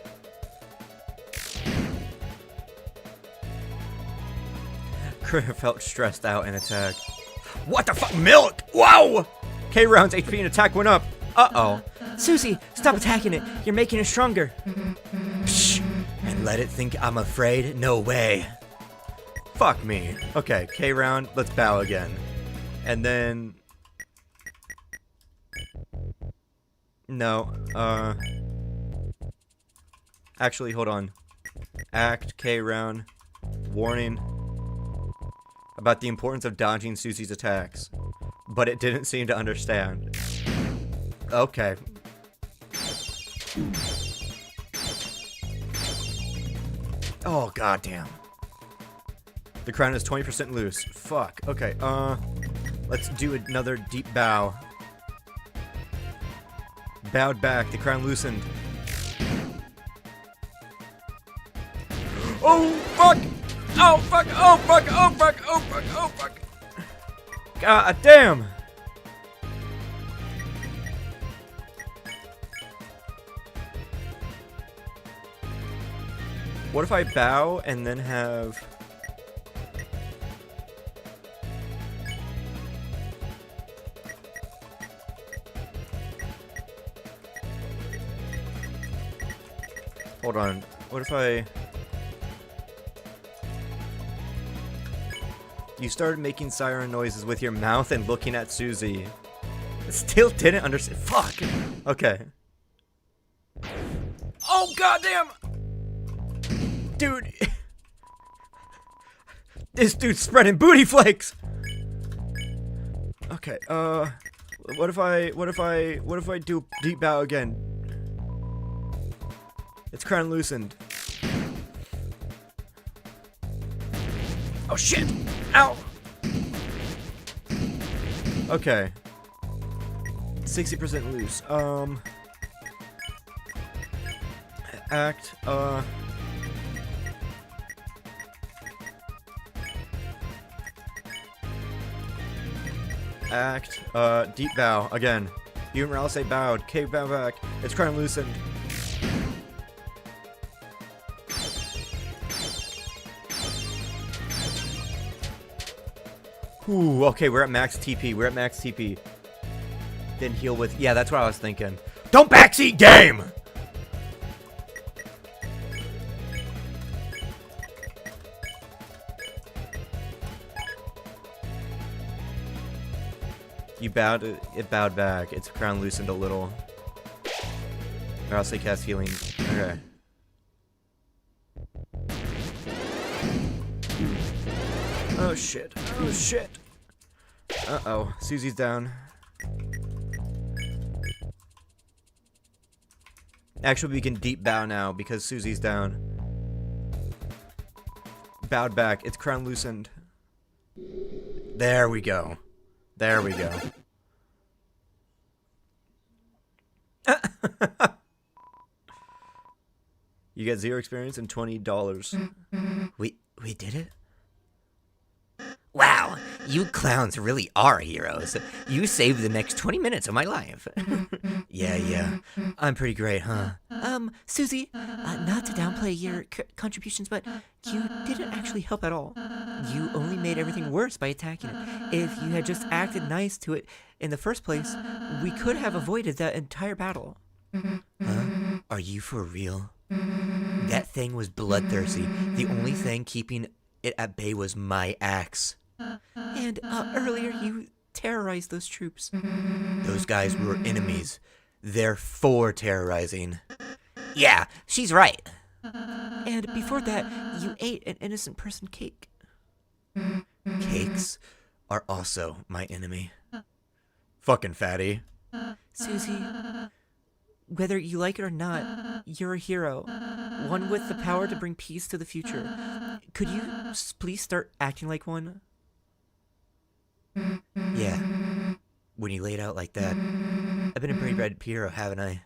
Critter felt stressed out and attacked. What the fuck? Milk! Wow! K-round's HP and attack went up. Uh-oh. Susie, stop attacking it. You're making it stronger. Psh, and let it think I'm afraid? No way. Fuck me. Okay, K-round, let's bow again. And then... No, actually, hold on. Act, K-round, warning about the importance of dodging Susie's attacks. But it didn't seem to understand. Okay. Oh, goddamn. The crown is 20% loose. Fuck. Okay, let's do another deep bow. Bowed back, the crown loosened. Oh, fuck! Oh, fuck! Oh, fuck! Oh, fuck! Oh, fuck! Oh, fuck! God damn! What if I bow and then have... Hold on. What if I... You started making siren noises with your mouth and looking at Susie. Still didn't understand. Fuck! Okay. Oh, goddamn! Dude. This dude's spreading booty flakes! Okay, what if I do deep bow again? It's crown loosened. Oh shit! Ow! Okay. 60% loose. Act, Act, deep bow, again. You and Ralph say bowed. Okay, bow back. It's crown loosened. Ooh, okay, we're at max TP. We're at max TP. Then heal with... Yeah, that's what I was thinking. Don't backseat game! You bowed... It bowed back. Its crown loosened a little. Or else they cast healing. Okay. Oh shit. Oh shit. Uh-oh. Susie's down. Actually, we can deep bow now because Susie's down. Bowed back. Its crown loosened. There we go. There we go. You get 0 experience and $20. We did it? Wow, you clowns really are heroes. You saved the next 20 minutes of my life. Yeah. I'm pretty great, huh? Susie, not to downplay your contributions, but you didn't actually help at all. You only made everything worse by attacking it. If you had just acted nice to it in the first place, we could have avoided that entire battle. Huh? Are you for real? That thing was bloodthirsty. The only thing keeping it at bay was my axe. And earlier you terrorized those troops. Those guys were enemies. They're for terrorizing. Yeah, she's right. And before that, you ate an innocent person cake. Cakes are also my enemy. Fucking fatty. Susie, whether you like it or not, you're a hero. One with the power to bring peace to the future. Could you please start acting like one? Yeah. When you lay it out like that, I've been a pretty bad hero, haven't I?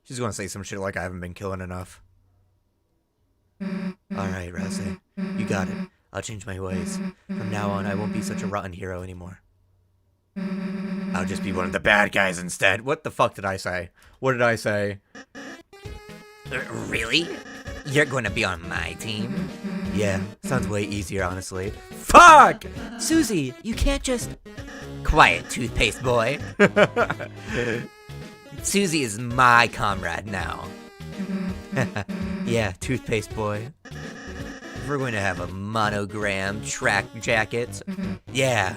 She's gonna say some shit like I haven't been killing enough. Alright, Rouse, you got it. I'll change my ways. From now on, I won't be such a rotten hero anymore. I'll just be one of the bad guys instead. What the fuck did I say? What did I say? Really? You're going to be on my team? Yeah, sounds way easier, honestly. Fuck! Susie, you can't just... Quiet, toothpaste boy. Susie is my comrade now. Yeah, toothpaste boy. We're going to have a monogram track jacket. Yeah.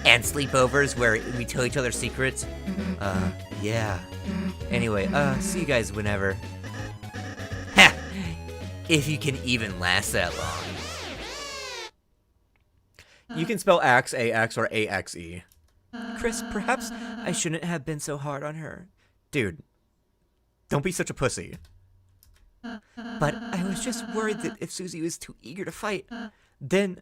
And sleepovers where we tell each other secrets. Yeah. Anyway, see you guys whenever. Ha! If you can even last that long. You can spell axe, A-X, or A-X-E. Chris, perhaps I shouldn't have been so hard on her. Dude, don't be such a pussy. But I was just worried that if Susie was too eager to fight, Then,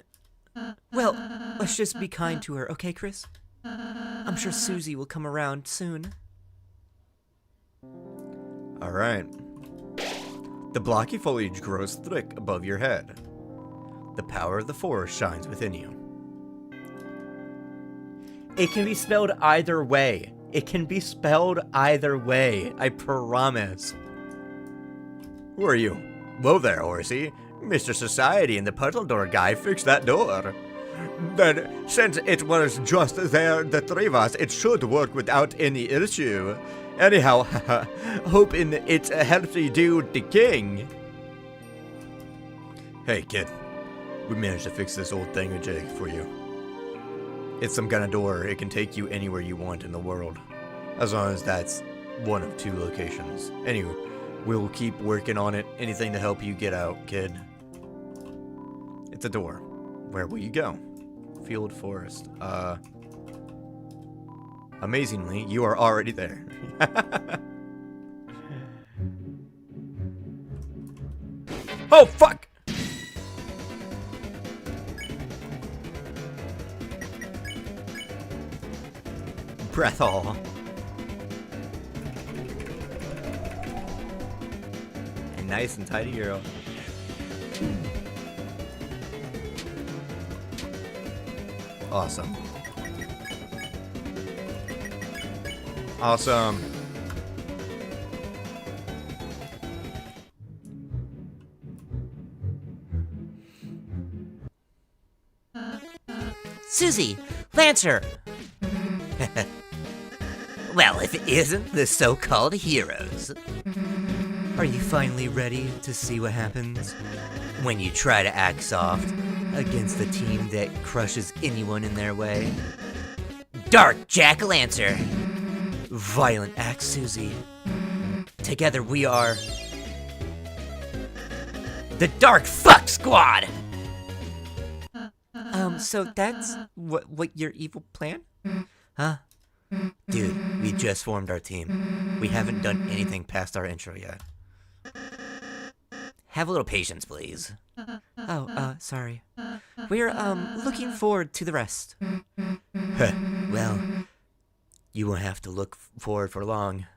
well, let's just be kind to her, okay, Chris? I'm sure Susie will come around soon. Alright. The blocky foliage grows thick above your head. The power of the forest shines within you. It can be spelled either way. It can be spelled either way. I promise. Who are you? Whoa there, horsey. Mr. Society and the puzzle door guy fixed that door. Then, since it was just there, the three of us, it should work without any issue. Anyhow, hoping it helps you do the king. Hey, kid. We managed to fix this old thingamajig for you. It's some kind of door. It can take you anywhere you want in the world. As long as that's one of two locations. Anyway, we'll keep working on it. Anything to help you get out, kid. It's a door. Where will you go? Field forest. Amazingly, you are already there. Oh, fuck! Breath all. And nice and tidy girl. Awesome. Awesome. Susie! Lancer! Well, if it isn't the so-called heroes. Are you finally ready to see what happens when you try to act soft against a team that crushes anyone in their way? Dark Jack-O-Lancer! Violent Axe Susie. Together we are the Dark Fuck Squad! So that's what your evil plan? Huh? Dude, we just formed our team. We haven't done anything past our intro yet. Have a little patience, please. Oh, sorry. We're, looking forward to the rest. Well, you won't have to look forward for long.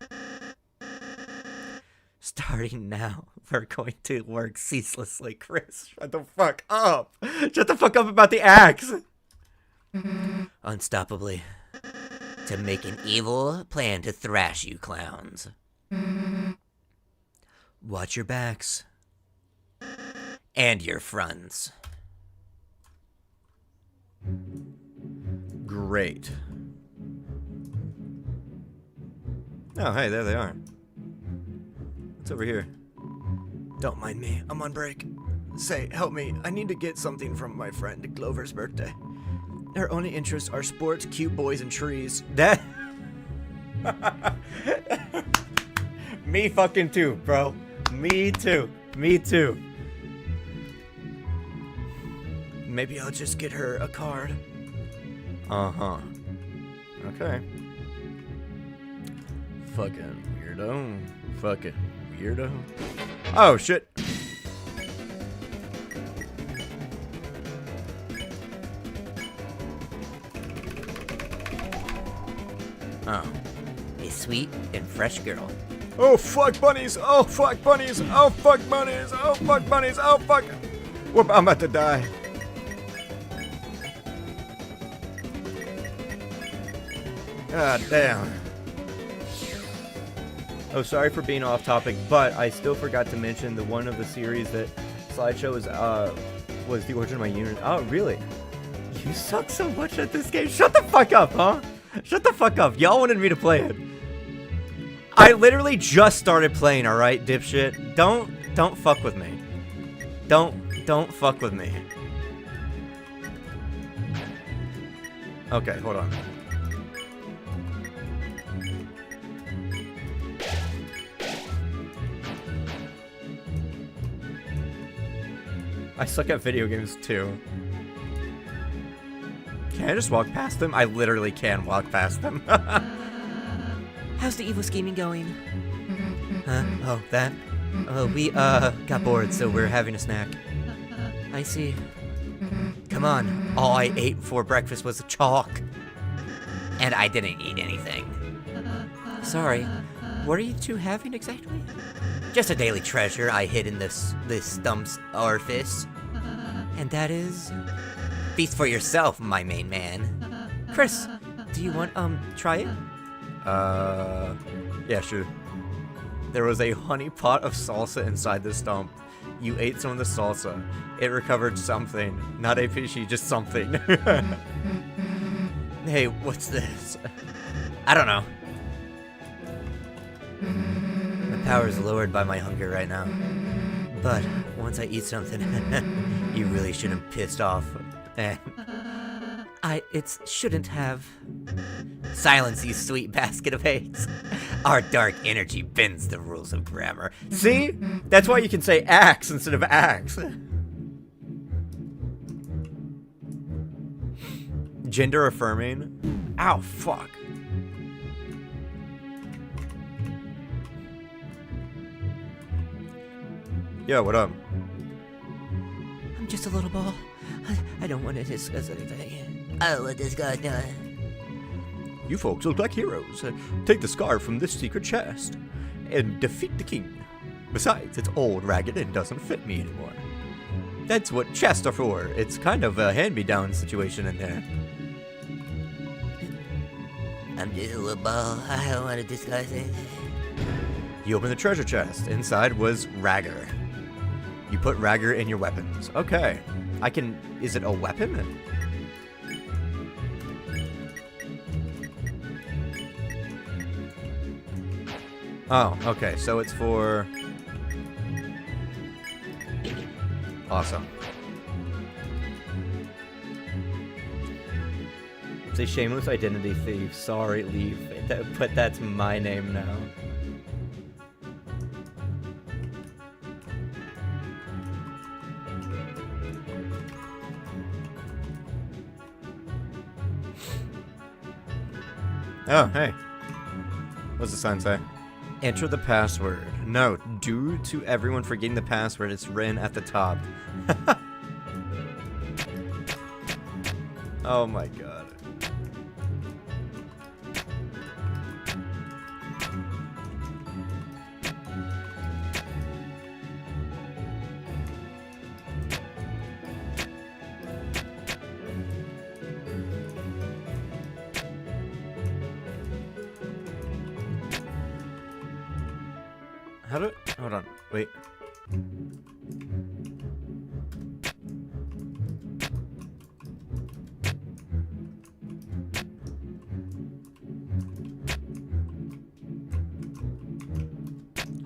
Starting now, we're going to work ceaselessly. Chris, shut the fuck up. Shut the fuck up about the axe. Unstoppably. To make an evil plan to thrash you clowns. Watch your backs. And your fronts. Great. Oh, hey, there they are. What's over here? Don't mind me, I'm on break. Say, help me, I need to get something from my friend Glover's birthday. Her only interests are sports, cute boys, and trees. That... Me fucking too, bro. Me too. Me too. Maybe I'll just get her a card. Uh-huh. Okay. Fucking weirdo. Fucking weirdo. Oh, shit. Oh. A sweet and fresh girl. Oh, fuck bunnies. Oh, fuck bunnies. Oh, fuck bunnies. Oh, fuck bunnies. Oh, fuck. Whoop, I'm about to die. God damn. Oh, sorry for being off topic, but I still forgot to mention the one of the series that Slideshow was the origin of my unit. Oh, really? You suck so much at this game. Shut the fuck up, huh? Shut the fuck up. Y'all wanted me to play it. I literally just started playing, alright, dipshit? Don't fuck with me. Don't fuck with me. Okay, hold on. I suck at video games too. Can I just walk past them? I literally can walk past them. How's the evil scheming going? Huh? Oh, that? Oh, we, got bored, so we're having a snack. I see. Come on, all I ate for breakfast was chalk. And I didn't eat anything. Sorry, what are you two having exactly? Just a daily treasure I hid in this stump's orifice. And that is... Feast for yourself, my main man. Chris, do you want, try it? Yeah, sure. There was a honey pot of salsa inside the stump. You ate some of the salsa. It recovered something. Not a fishy, just something. Hey, what's this? I don't know. My power is lowered by my hunger right now. But once I eat something, you really shouldn't pissed off. It shouldn't have. Silence, you sweet basket of eggs. Our dark energy bends the rules of grammar. See? That's why you can say axe instead of axe. Gender affirming. Ow, fuck. Yeah, what up? I'm just a little ball. I don't want to discuss anything. Oh, what this guy done? You folks look like heroes. Take the scarf from this secret chest and defeat the king. Besides, it's old, ragged, and doesn't fit me anymore. That's what chests are for. It's kind of a hand-me-down situation in there. I'm just a little ball. I don't want to discuss anything. You open the treasure chest. Inside was Ragger. You put Ragger in your weapons. Okay. Is it a weapon? Oh, okay. So it's for... Awesome. It's a shameless identity thief. Sorry, Leaf. But that's my name now. Oh, hey. What's the sign say? Enter the password. No, due to everyone forgetting the password, it's written at the top. Oh my god. Hold on, wait.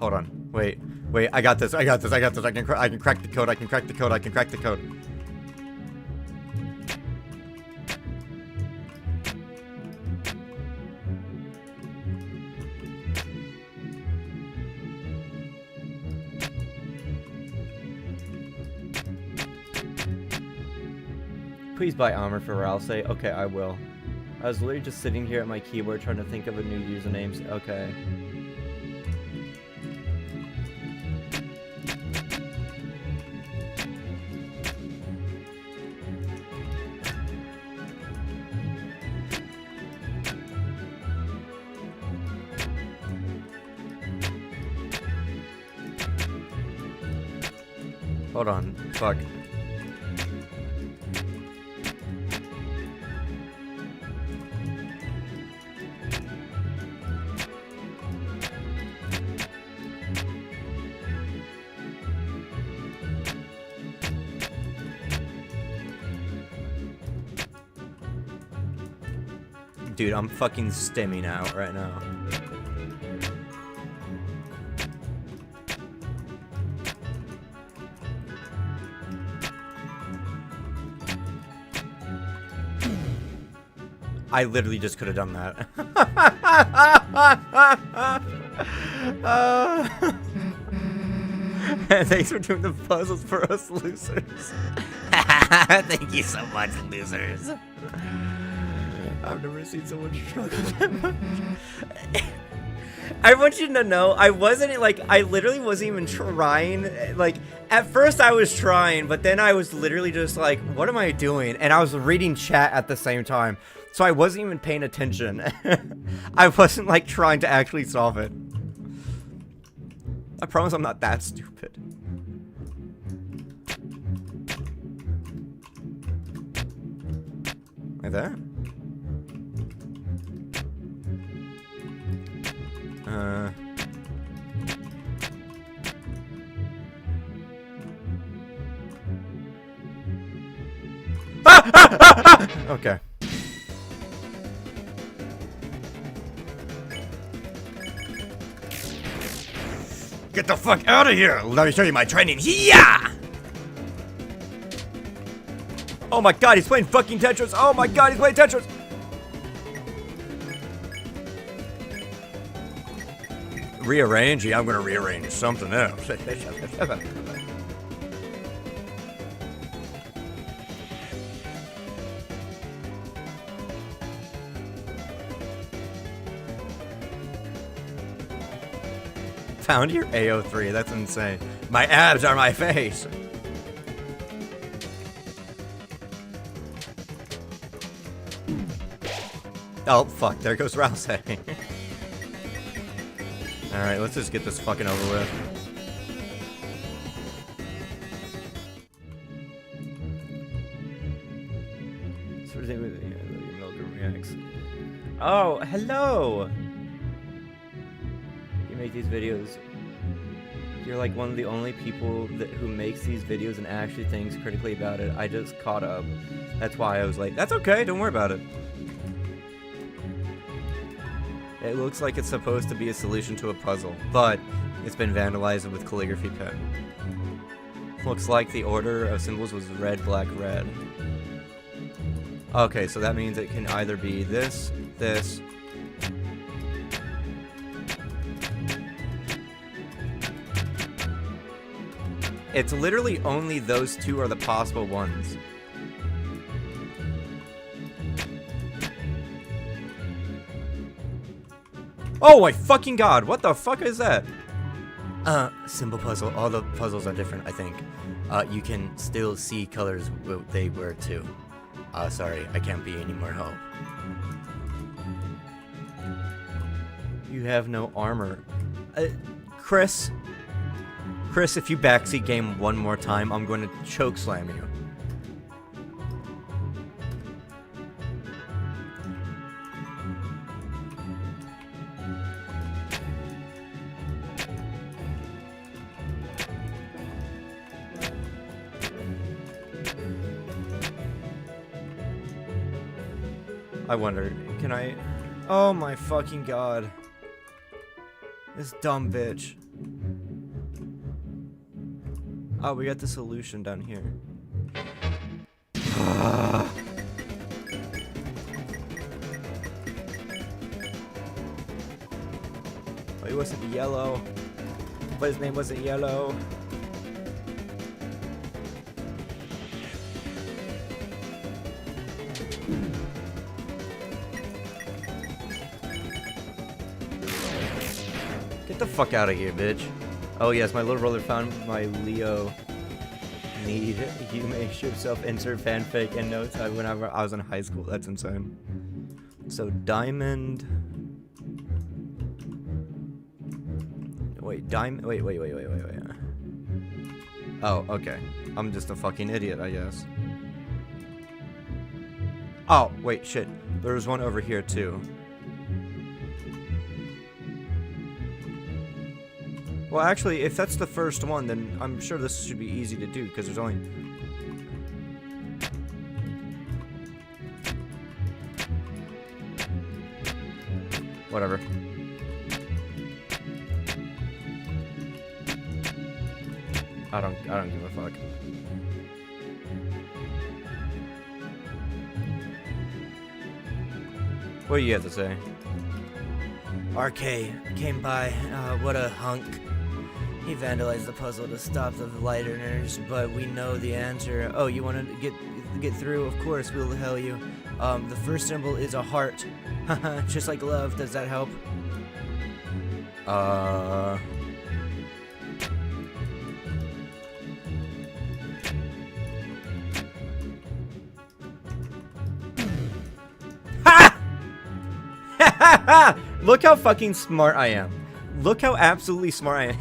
Hold on, wait, I got this, I can crack the code, I can crack the code. Please buy armor for Ralsei. Okay, I will. I was literally just sitting here at my keyboard trying to think of a new username. Okay. Hold on. Fuck. Dude, I'm fucking stimming out right now. I literally just could have done that. Thanks for doing the puzzles for us losers. Thank you so much, losers. I've never seen someone struggle that much. I want you to know, I wasn't, like, I literally wasn't even trying. Like, at first I was trying, but then I was literally just like, what am I doing? And I was reading chat at the same time. So I wasn't even paying attention. I wasn't, like, trying to actually solve it. I promise I'm not that stupid. Like that? Okay. Get the fuck out of here! Let me show you my training. Yeah! Oh my god, he's playing fucking Tetris. Oh my god, he's playing Tetris. Rearrange? Yeah, I'm gonna rearrange something else. Found your AO3, that's insane. My abs are my face. Oh, fuck, there goes Rouse. Alright, let's just get this fucking over with. Oh, hello! You make these videos. You're like one of the only people who makes these videos and actually thinks critically about it. I just caught up. That's why I was like, that's okay, don't worry about it. It looks like it's supposed to be a solution to a puzzle, but it's been vandalized with calligraphy pen. Looks like the order of symbols was red, black, red. Okay, so that means it can either be this, this. It's literally only those two are the possible ones. Oh my fucking god, what the fuck is that? Symbol puzzle. All the puzzles are different, I think. You can still see colors they were too. Sorry, I can't be any more help. You have no armor. Chris, if you backseat game one more time, I'm going to choke slam you. I wonder, can I... Oh my fucking god. This dumb bitch. Oh, we got the solution down here. Oh, he wasn't yellow. But his name wasn't yellow. Get the fuck out of here, bitch. Oh yes, my little brother found my Leo need. You may yourself insert fanfic and notes whenever I was in high school. That's insane. So diamond. Wait, diamond. Wait. Oh, okay. I'm just a fucking idiot, I guess. Oh, wait, shit. There was one over here too. Well, actually, if that's the first one, then I'm sure this should be easy to do, because there's only... Whatever. I don't give a fuck. What do you have to say? RK came by, what a hunk. He vandalized the puzzle to stop the lighters, but we know the answer. Oh, you want to get through? Of course, we'll tell you. The first symbol is a heart. Just like love. Does that help? Uh... Ha! Look how fucking smart I am. Look how absolutely smart I am.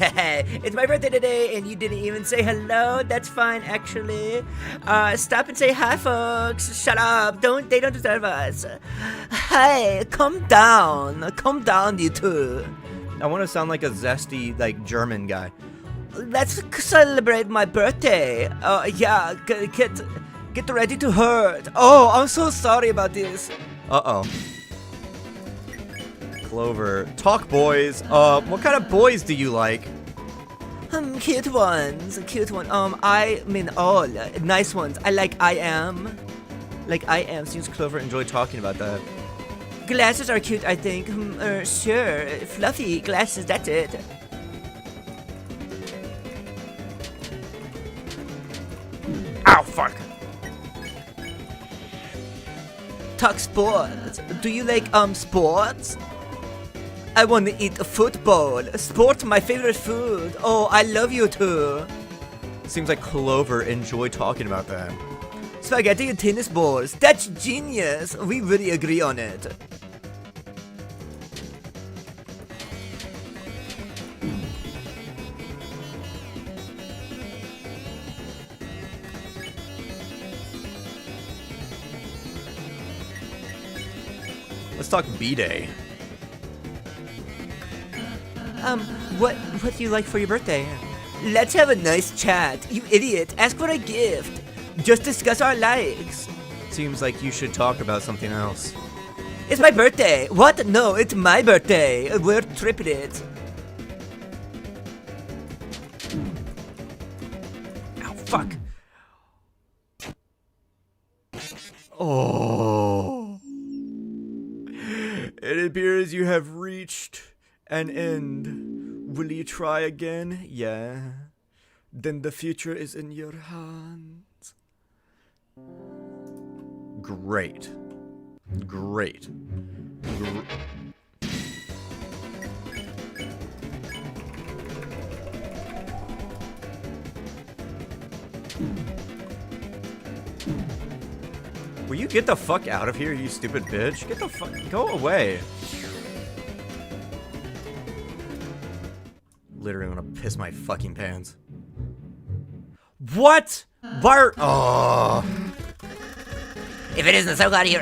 It's my birthday today and you didn't even say hello. That's fine, actually. Stop and say hi, folks. Shut up. They don't deserve us. Hey, calm down. Calm down, you two. I want to sound like a zesty, like, German guy. Let's celebrate my birthday. Yeah, get ready to hurt. Oh, I'm so sorry about this. Uh-oh. Clover. Talk, boys. What kind of boys do you like? Cute ones. Cute one. I mean all. Nice ones. I am. Like I am, since Clover enjoyed talking about that. Glasses are cute, I think. Sure. Fluffy glasses, that's it. Ow, fuck. Talk sports. Do you like, sports? I want to eat football. Sports, my favorite food. Oh, I love you too. Seems like Clover enjoyed talking about that. Spaghetti and tennis balls. That's genius. We really agree on it. Let's talk B-Day. What do you like for your birthday? Let's have a nice chat. You idiot. Ask for a gift. Just discuss our likes. Seems like you should talk about something else. It's my birthday. What? No, it's my birthday. We're tripping it. Ow, fuck. Oh. It appears you have reached an end. Will you try again? Yeah. Then the future is in your hands. Great. Great. Will you get the fuck out of here, you stupid bitch? Get the fuck... Go away. Literally want to piss my fucking pants. What? Why? Oh. If it isn't so glad here,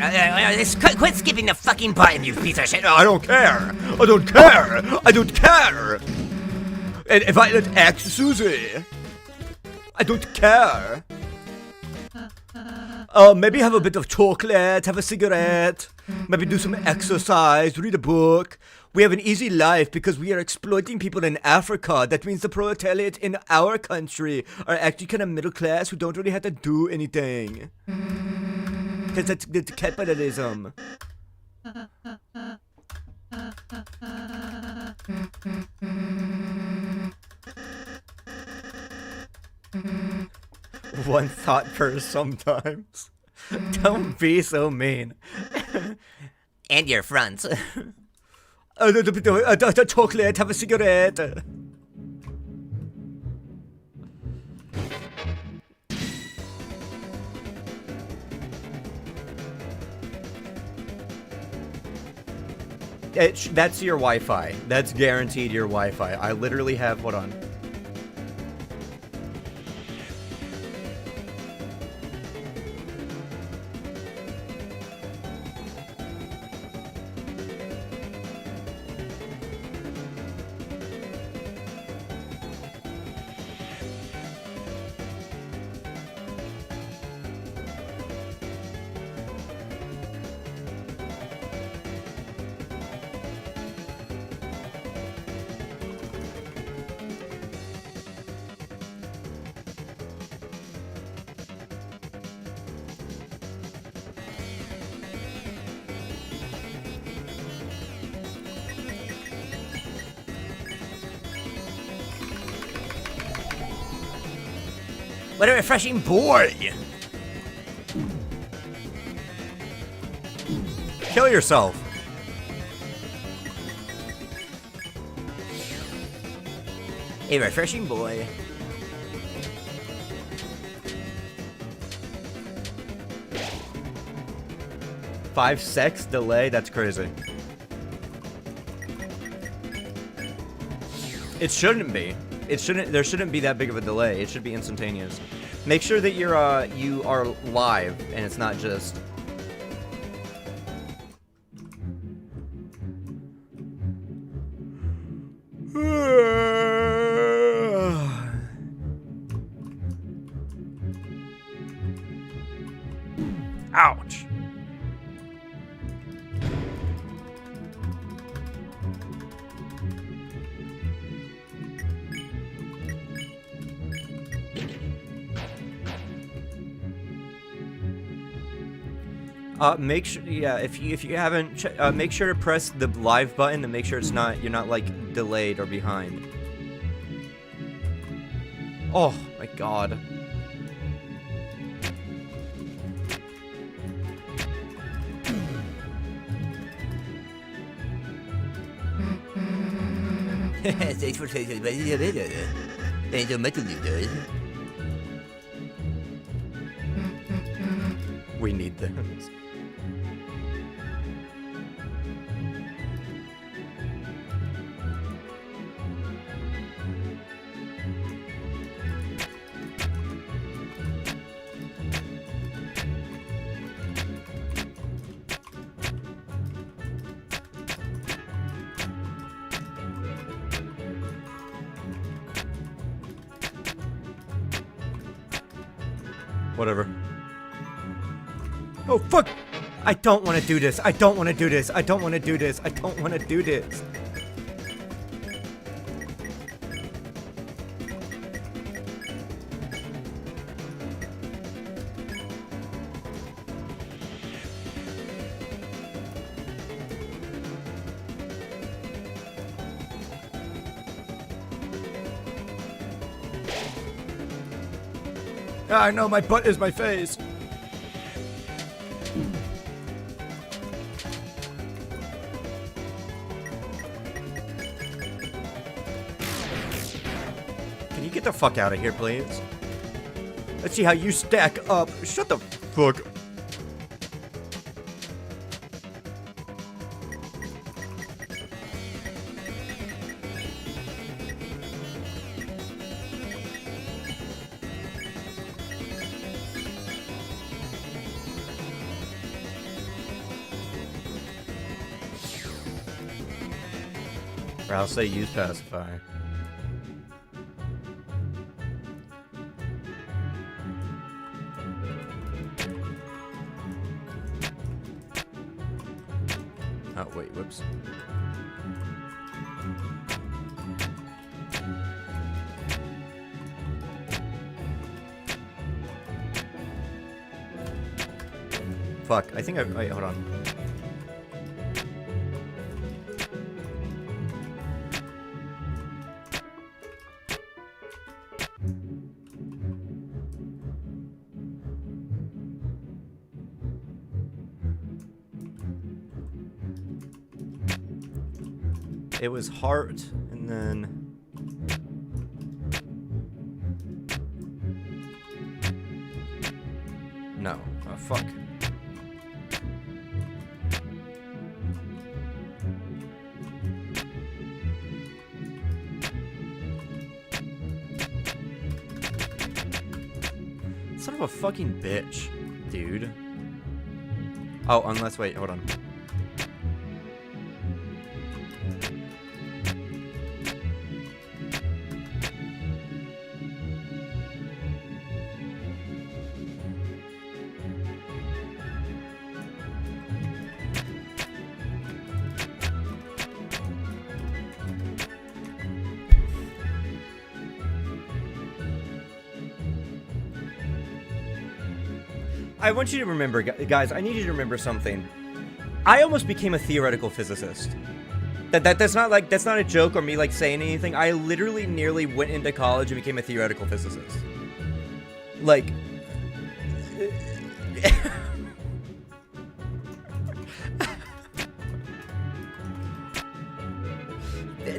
quit skipping the fucking button, you piece of shit. I don't care. I don't care. I don't care. And if I let X Susie, I don't care. Maybe have a bit of chocolate, have a cigarette, maybe do some exercise, read a book. We have an easy life because we are exploiting people in Africa. That means the proletariat in our country are actually kind of middle class who don't really have to do anything. Because that's capitalism. One thought per sometimes. Don't be so mean. And your fronts. Chocolate, have a cigarette. That's your Wi-Fi. That's guaranteed your Wi-Fi. I literally have, hold on. What a refreshing boy! Kill yourself. A refreshing boy. Five seconds delay? That's crazy. It shouldn't be. There shouldn't be that big of a delay. It should be instantaneous. Make sure that you are live and it's not just ouch. Make sure, yeah, if you haven't, make sure to press the live button to make sure you're not like delayed or behind. Oh my god. Thanks for taking We need this. Whatever. Oh, fuck! I don't want to do this. I don't want to do this. I don't want to do this. I don't want to do this. I know my butt is my face. Can you get the fuck out of here, please? Let's see how you stack up. Shut the fuck up. Or I'll say use pacifier. Oh, wait, whoops. Fuck, I think wait, hold on. It was heart, and then... No. Oh, fuck. Son of a fucking bitch, dude. Oh, unless, wait, hold on. I want you to remember, guys, I need you to remember something. I almost became a theoretical physicist. That's not like, that's not a joke or me like saying anything. I literally nearly went into college and became a theoretical physicist. Like...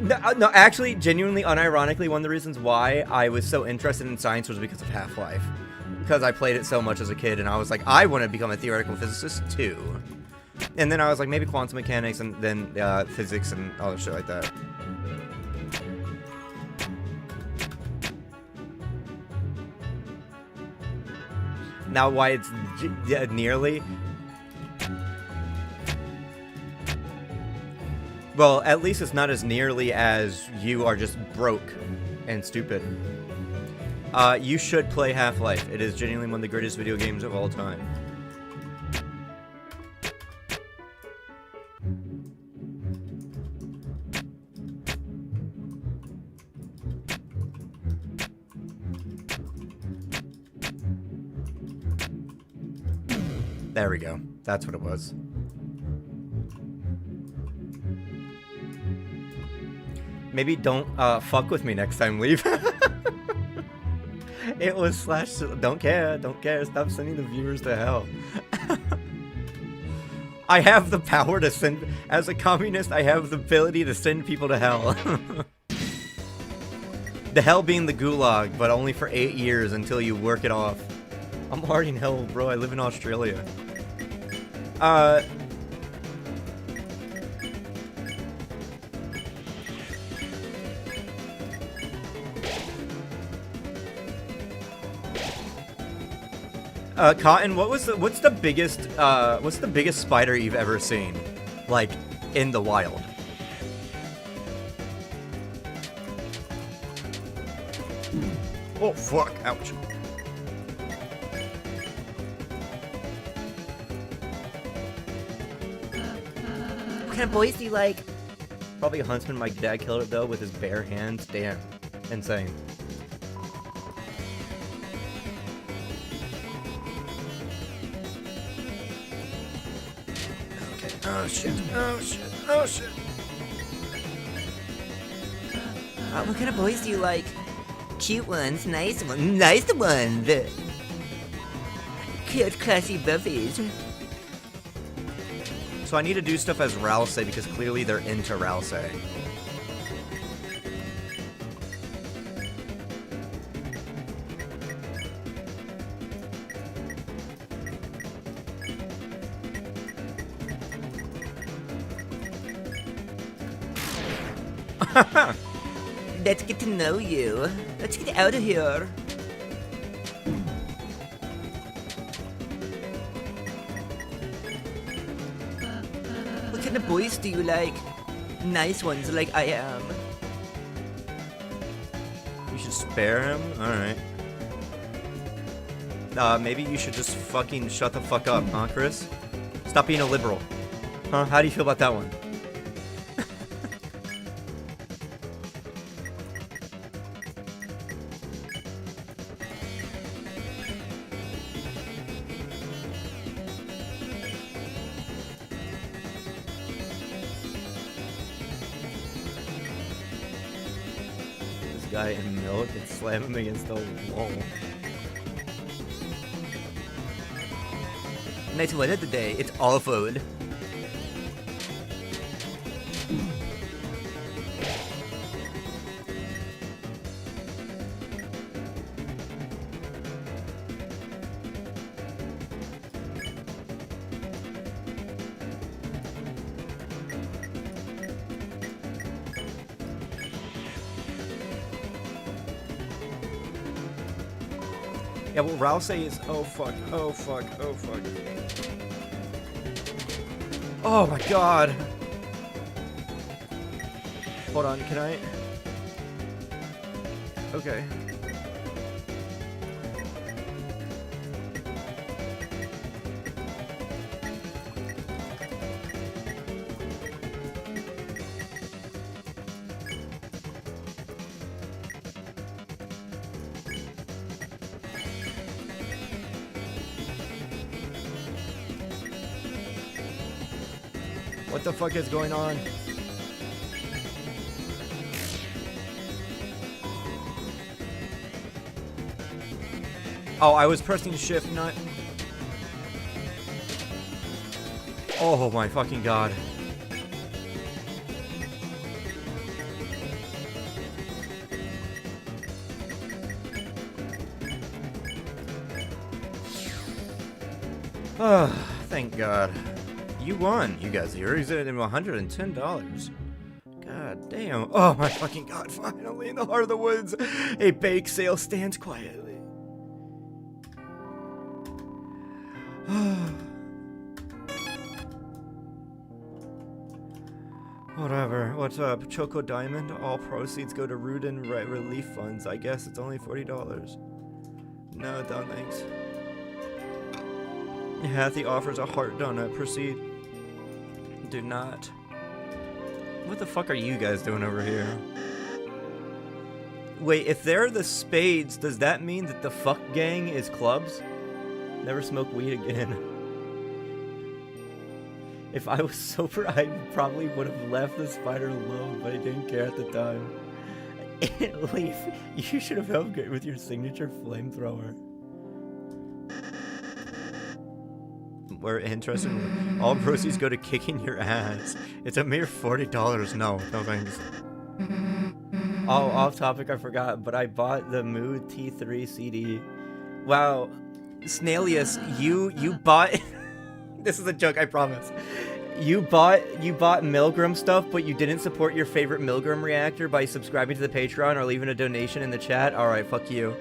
No, actually, genuinely, unironically, one of the reasons why I was so interested in science was because of Half-Life. Because I played it so much as a kid, and I was like, I want to become a theoretical physicist, too. And then I was like, maybe quantum mechanics, and then physics and other shit like that. Now, why it's nearly... Well, at least it's not as nearly as you are just broke and stupid. You should play Half-Life. It is genuinely one of the greatest video games of all time. There we go. That's what it was. Maybe don't fuck with me next time, leave. It was slash... Don't care. Don't care. Stop sending the viewers to hell. I have the power to send... As a communist, I have the ability to send people to hell. The hell being the gulag, but only for 8 years until you work it off. I'm already in hell, bro. I live in Australia. Cotton, what's the biggest spider you've ever seen? Like, in the wild? Oh, fuck. Ouch. What kind of boys do you like? Probably a huntsman. My dad killed it, though, with his bare hands. Damn. Insane. Oh shit, oh shit, oh shit. What kind of boys do you like? Cute ones, nice ones. Cute, classy buffies. So I need to do stuff as Ralsei because clearly they're into Ralsei. Let's get to know you. Let's get out of here. What kind of boys do you like? Nice ones like I am. You should spare him? Alright. Maybe you should just fucking shut the fuck up, huh, Chris? Stop being a liberal. Huh? How do you feel about that one? Guy in milk and slam him against the wall. Nice weather today. It's awful. Yeah, well, Ralsei is... Oh, fuck. Oh, fuck. Oh, fuck. Oh, my God. Hold on, can I... Okay. What the fuck is going on? Oh, I was pressing shift, not... Oh my fucking god. Oh, thank God. You won, you guys. You're at $110. God damn. Oh my fucking God, finally in the heart of the woods, a bake sale stands quietly. Whatever. What's up? Choco Diamond. All proceeds go to Rudin relief funds. I guess it's only $40. No, don't thanks. Hathy offers a heart donut. Proceed. Do not. What the fuck are you guys doing over here? Wait, if they're the spades, does that mean that the fuck gang is clubs? Never smoke weed again. If I was sober, I probably would have left the spider alone, but I didn't care at the time. Leaf, you should have helped get with your signature flamethrower. We're interested in all proceeds go to kicking your ass. It's a mere $40. No thanks. Oh, off topic, I forgot, but I bought the Mood T3 CD. Wow, Snailius, you bought. This is a joke, I promise. You bought Milgram stuff, but you didn't support your favorite Milgram reactor by subscribing to the Patreon or leaving a donation in the chat. All right, fuck you.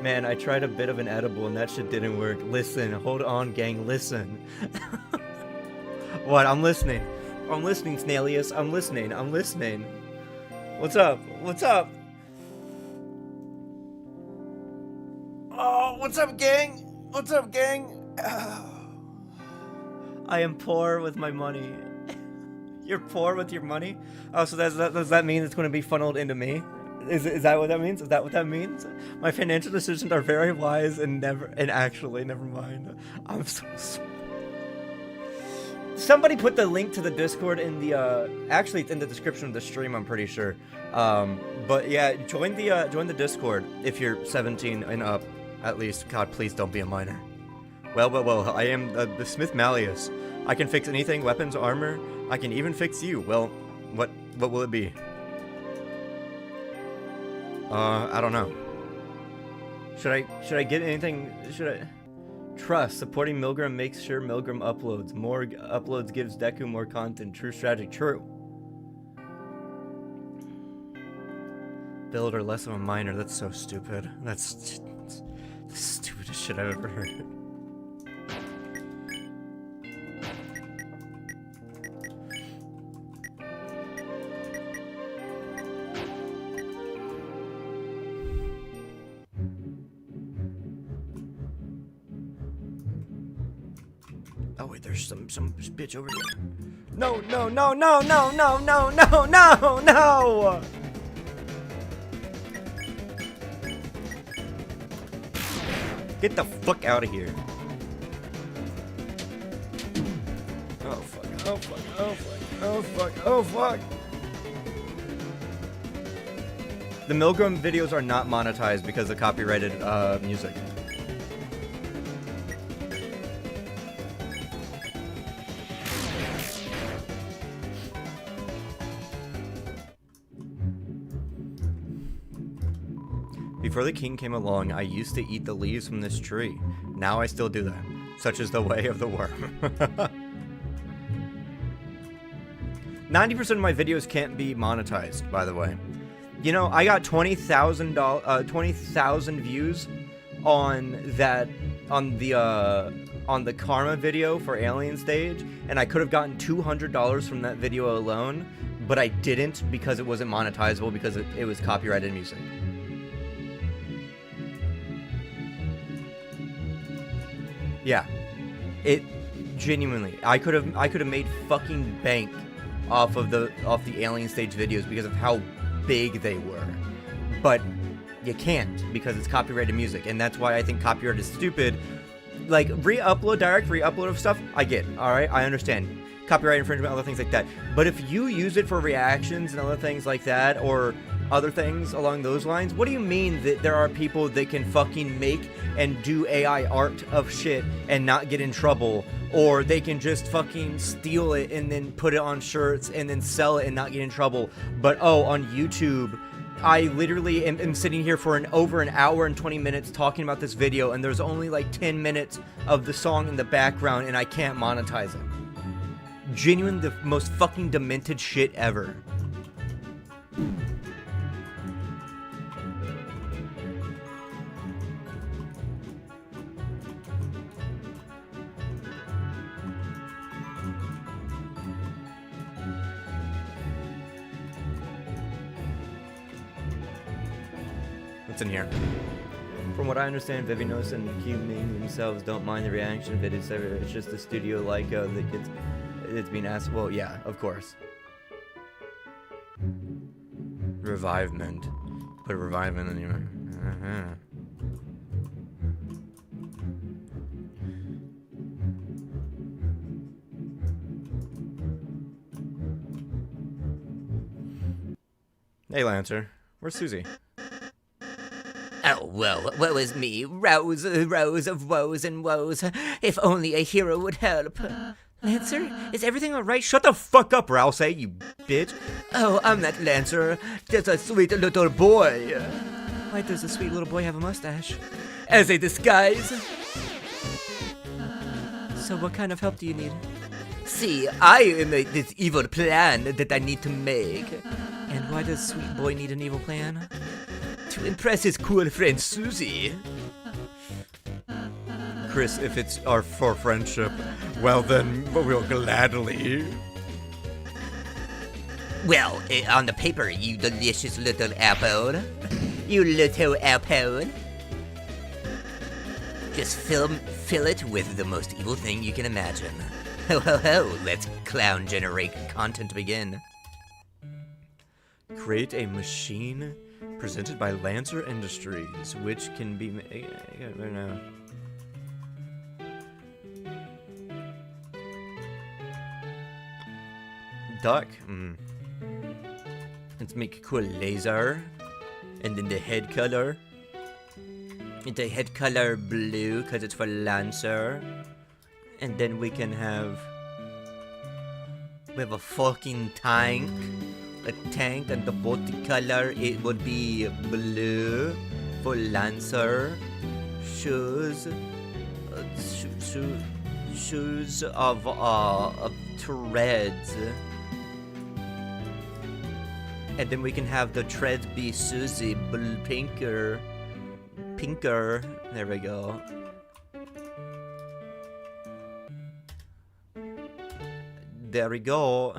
Man, I tried a bit of an edible and that shit didn't work. Listen, hold on, gang, listen. What? I'm listening. I'm listening, Snailius. I'm listening. I'm listening. What's up? What's up? Oh, what's up, gang? What's up, gang? I am poor with my money. You're poor with your money? Oh, so does that mean it's going to be funneled into me? Is that what that means? Is that what that means? My financial decisions are very wise and actually, never mind. I'm so sorry. Somebody put the link to the Discord in the, actually it's in the description of the stream, I'm pretty sure. But yeah, join the Discord if you're 17 and up, at least. God, please don't be a minor. Well, I am the Smith Malleus. I can fix anything, weapons, armor. I can even fix you. Well, what will it be? I don't know. Should I get anything? Should I? Trust. Supporting Milgram makes sure Milgram uploads. More uploads gives Deku more content. True strategy. True. Builder, less of a miner. That's so stupid. That's the stupidest shit I've ever heard. Oh wait, there's some bitch over here. No! Get the fuck out of here. Oh fuck, oh fuck, oh fuck, oh fuck, oh fuck. The Milgram videos are not monetized because of copyrighted music. Before the king came along, I used to eat the leaves from this tree. Now I still do that. Such is the way of the worm. 90% of my videos can't be monetized, by the way. You know, I got 20,000 views on the Karma video for Alien Stage, and I could have gotten $200 from that video alone, but I didn't because it wasn't monetizable because it was copyrighted music. Yeah, it genuinely. I could have made fucking bank off the Alien Stage videos because of how big they were, but you can't because it's copyrighted music, and that's why I think copyright is stupid. Like direct re-upload of stuff, I get. All right, I understand copyright infringement, other things like that. But if you use it for reactions and other things like that, or other things along those lines, what do you mean that there are people that can fucking make and do AI art of shit and not get in trouble, or they can just fucking steal it and then put it on shirts and then sell it and not get in trouble, but oh, on YouTube I literally am sitting here for over an hour and 20 minutes talking about this video, and there's only like 10 minutes of the song in the background, and I can't monetize it. Genuine, the most fucking demented shit ever. What's in here? From what I understand, Vivinos and Q-Ming themselves don't mind the reaction videos. It's just the studio Leica that gets it's being asked. Well, yeah, of course. Revivement. Put revivement in your. Hey, Lancer. Where's Susie? Oh, well, woe is me, rose of woes and woes. If only a hero would help. Lancer, is everything alright? Shut the fuck up, Rouse, you bitch. Oh, I'm not Lancer, just a sweet little boy. Why does a sweet little boy have a mustache? As a disguise. So what kind of help do you need? See, I made this evil plan that I need to make. And why does sweet boy need an evil plan? To impress his cool friend Susie. Chris, if it's for friendship, well then, we'll gladly. Well, on the paper, you delicious little apple. You little apple. Just fill it with the most evil thing you can imagine. Ho ho ho, let's clown generate content begin. Create a machine presented by Lancer Industries, which can be duck. Let's make a cool laser, and then the head color. The head color blue, cause it's for Lancer, and then we have a fucking tank. A tank, and the body color it would be blue for Lancer. Shoes of treads, and then we can have the treads be Susie pinker. There we go. There we go.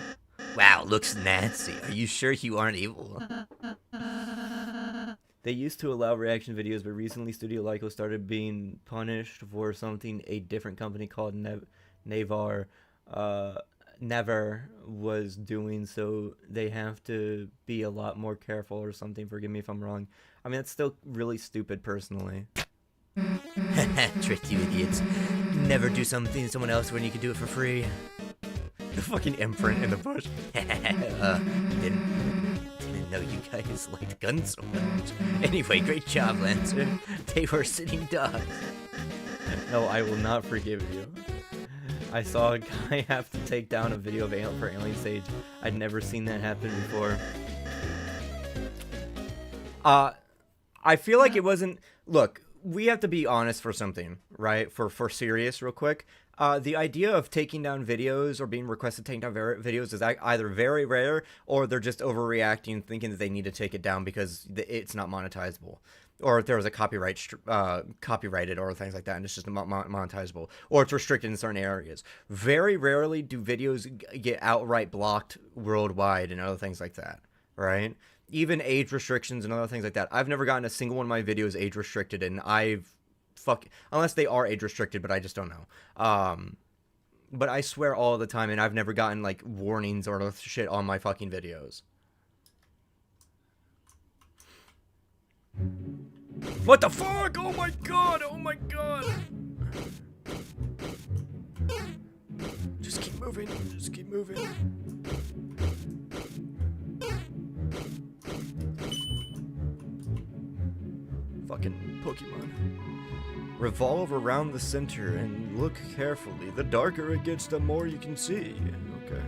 Wow, looks nasty. Are you sure you aren't evil? They used to allow reaction videos, but recently Studio Lyco started being punished for something a different company called Never was doing, so they have to be a lot more careful or something. Forgive me if I'm wrong. I mean, it's still really stupid, personally. Trick you idiots. Never do something to someone else when you can do it for free. The fucking imprint in the bush. Didn't know you guys liked guns so much. Anyway, great job, Lancer. They were sitting ducks. No, I will not forgive you. I saw a guy have to take down a video of for Alien Stage. I'd never seen that happen before. I feel like it wasn't... Look, we have to be honest for something, right? For serious, real quick. The idea of taking down videos or being requested to take down videos is either very rare or they're just overreacting, thinking that they need to take it down because it's not monetizable. Or if there was a copyrighted or things like that, and it's just not monetizable. Or it's restricted in certain areas. Very rarely do videos get outright blocked worldwide and other things like that, right? Even age restrictions and other things like that. I've never gotten a single one of my videos age restricted, and unless they are age restricted, but I just don't know. But I swear all the time, and I've never gotten like warnings or shit on my fucking videos. What the fuck? Oh my god! Oh my god! Just keep moving. Just keep moving. Fucking Pokemon. Revolve around the center and look carefully. The darker it gets, the more you can see. Okay.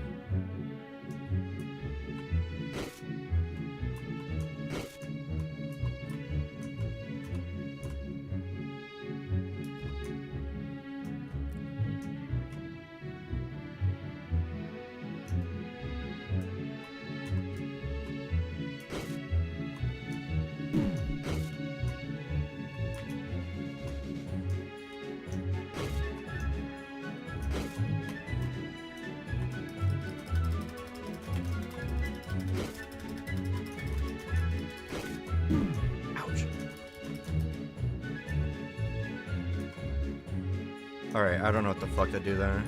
Alright, I don't know what the fuck to do there.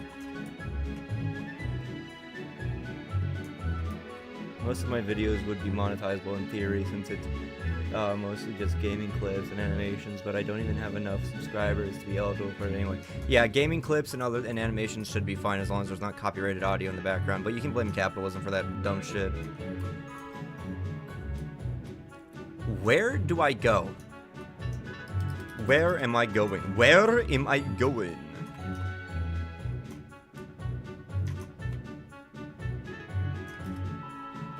Most of my videos would be monetizable in theory since it's mostly just gaming clips and animations, but I don't even have enough subscribers to be eligible for it anyway. Yeah, gaming clips and animations should be fine as long as there's not copyrighted audio in the background, but you can blame capitalism for that dumb shit. Where do I go? Where am I going? Where am I going?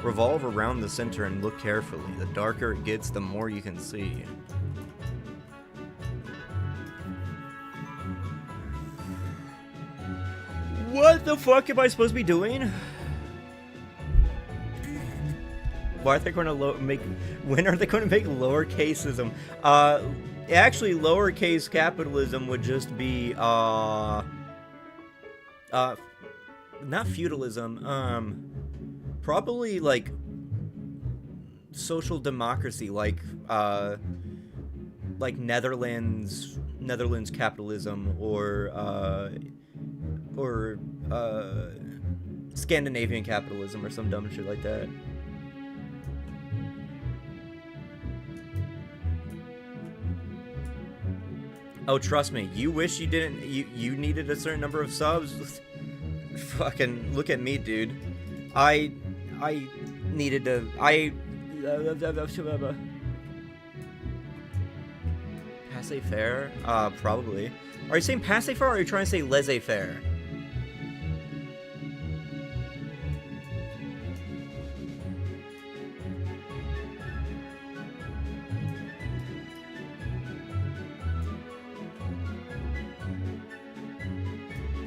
Revolve around the center and look carefully. The darker it gets, the more you can see. What the fuck am I supposed to be doing? Why are they going to make? When are they going to make lowercaseism? Actually, lowercase capitalism would just be not feudalism. Probably like social democracy, like Netherlands capitalism, or Scandinavian capitalism, or some dumb shit like that. Oh, trust me, you wish you didn't. You needed a certain number of subs. Fucking look at me, dude. I needed to. Laissez-faire? Probably. Are you saying laissez-faire, or are you trying to say laissez-faire?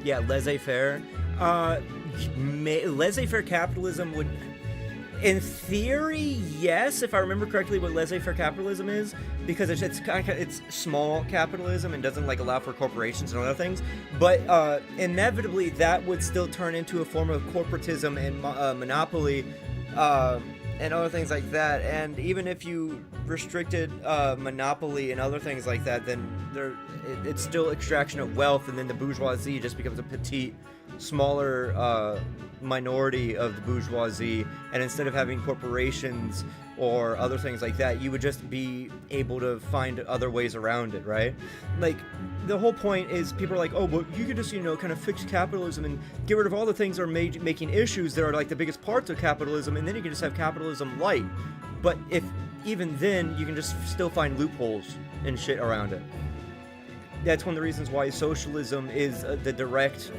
Yeah, laissez-faire. Laissez-faire capitalism would, in theory, yes, if I remember correctly, what laissez-faire capitalism is, because it's small capitalism and doesn't like allow for corporations and other things. But inevitably, that would still turn into a form of corporatism and monopoly and other things like that. And even if you restricted monopoly and other things like that, then it's still extraction of wealth, and then the bourgeoisie just becomes a petite, smaller minority of the bourgeoisie, and instead of having corporations or other things like that, you would just be able to find other ways around it, right? Like, the whole point is people are like, oh, but you could just, kind of fix capitalism and get rid of all the things that are making issues that are like the biggest parts of capitalism, and then you can just have capitalism light. But if even then, you can just still find loopholes and shit around it. That's one of the reasons why socialism is the direct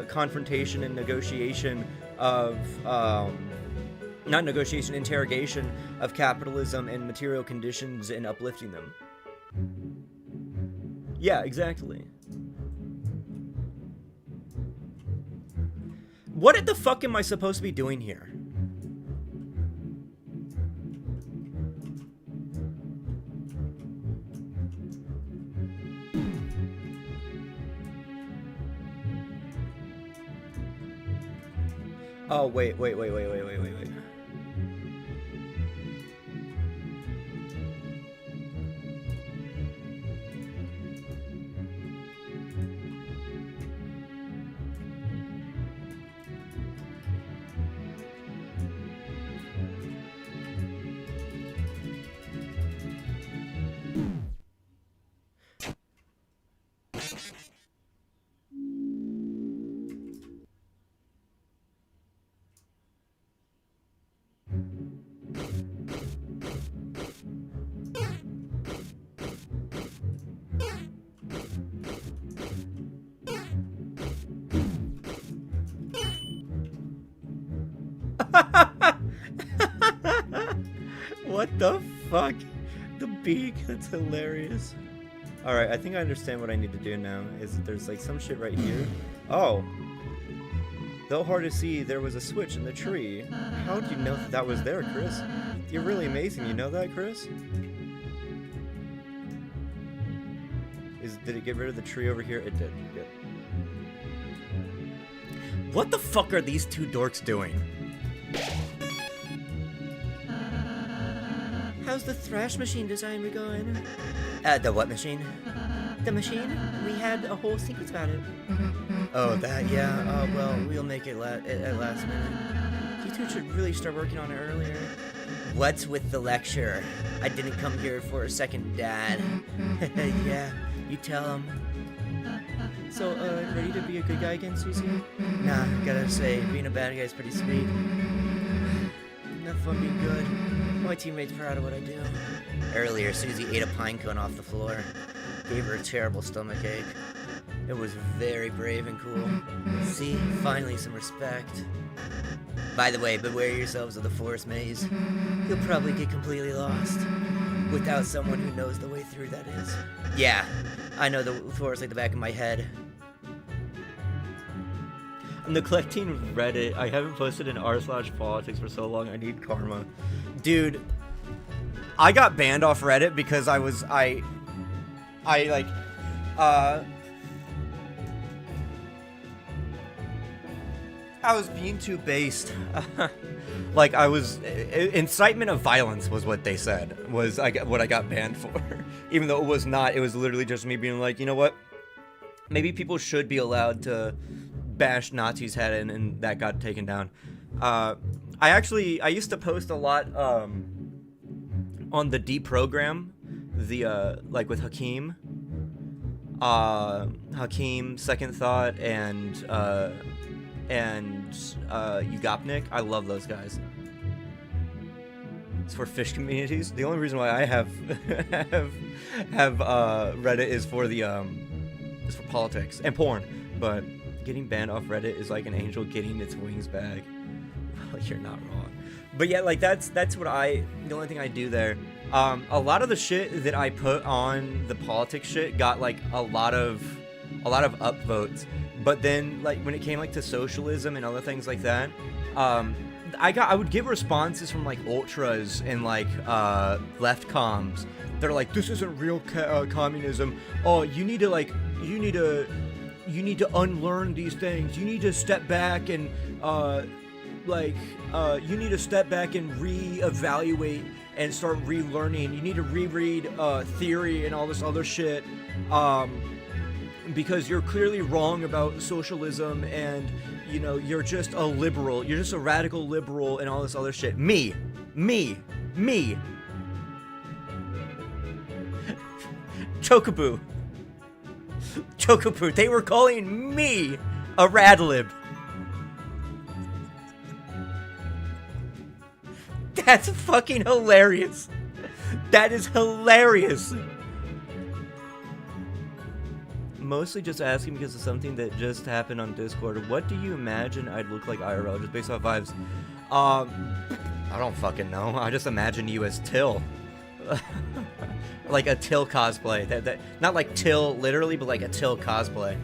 confrontation and negotiation of, not negotiation, interrogation of capitalism and material conditions and uplifting them. Yeah, exactly. What the fuck am I supposed to be doing here? Oh, wait. What the fuck? The beak, that's hilarious. Alright, I think I understand what I need to do now. Is that there's like some shit right here. Oh. Though hard to see, there was a switch in the tree. How did you know that was there, Chris? You're really amazing. You know that, Chris? Did it get rid of the tree over here? It did. Good. What the fuck are these two dorks doing? How's the thrash machine design going? The what machine? the machine? We had a whole sequence about it. Oh, that, yeah. Well, we'll make it at last minute. You two should really start working on it earlier. What's with the lecture? I didn't come here for a second, Dad. Yeah, you tell him. So, ready to be a good guy again, Susie? Nah, gotta say, being a bad guy is pretty sweet. Not fun being good. My teammate's proud of what I do. Earlier, Susie ate a pine cone off the floor. Gave her a terrible stomachache. It was very brave and cool. See, finally some respect. By the way, beware yourselves of the forest maze. You'll probably get completely lost. Without someone who knows the way through, that is. Yeah, I know the forest like the back of my head. I'm neglecting Reddit. I haven't posted in r/politics for so long. I need karma. Dude, I got banned off Reddit because I was being too based. Like, I was... Incitement of violence was what they said. Was what I got banned for. Even though it was not. It was literally just me being like, you know what? Maybe people should be allowed to bash Nazis' head, and that got taken down. I used to post a lot on the DekuGames, like with Hakeem, Second Thought, and Ugopnik. I love those guys. It's for fish communities. The only reason why I have Reddit is for politics and porn, but getting banned off Reddit is like an angel getting its wings back. Well, you're not wrong. But yeah, like that's what the only thing I do there. A lot of the shit that I put on the politics shit got like a lot of upvotes. But then like when it came like to socialism and other things like that, I would get responses from like ultras and like left comms. They're like, this isn't real communism. Oh, you need to unlearn these things. You need to step back and reevaluate and start relearning. You need to reread theory and all this other shit, because you're clearly wrong about socialism, and you know you're just a liberal. You're just a radical liberal and all this other shit. Me. Chocobo. They were calling me a radlib. That's fucking hilarious. That is hilarious. Mostly just asking because of something that just happened on Discord. What do you imagine I'd look like IRL, just based off vibes? I don't fucking know. I just imagine you as Till. Like a Till cosplay. That not like Till literally, but like a Till cosplay.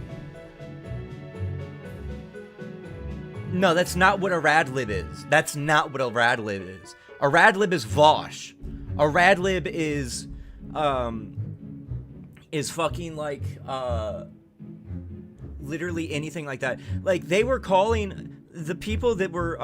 No, that's not what a radlib is. That's not what a radlib is. A radlib is Vosh. A radlib is fucking like literally anything like that. Like they were calling the people that were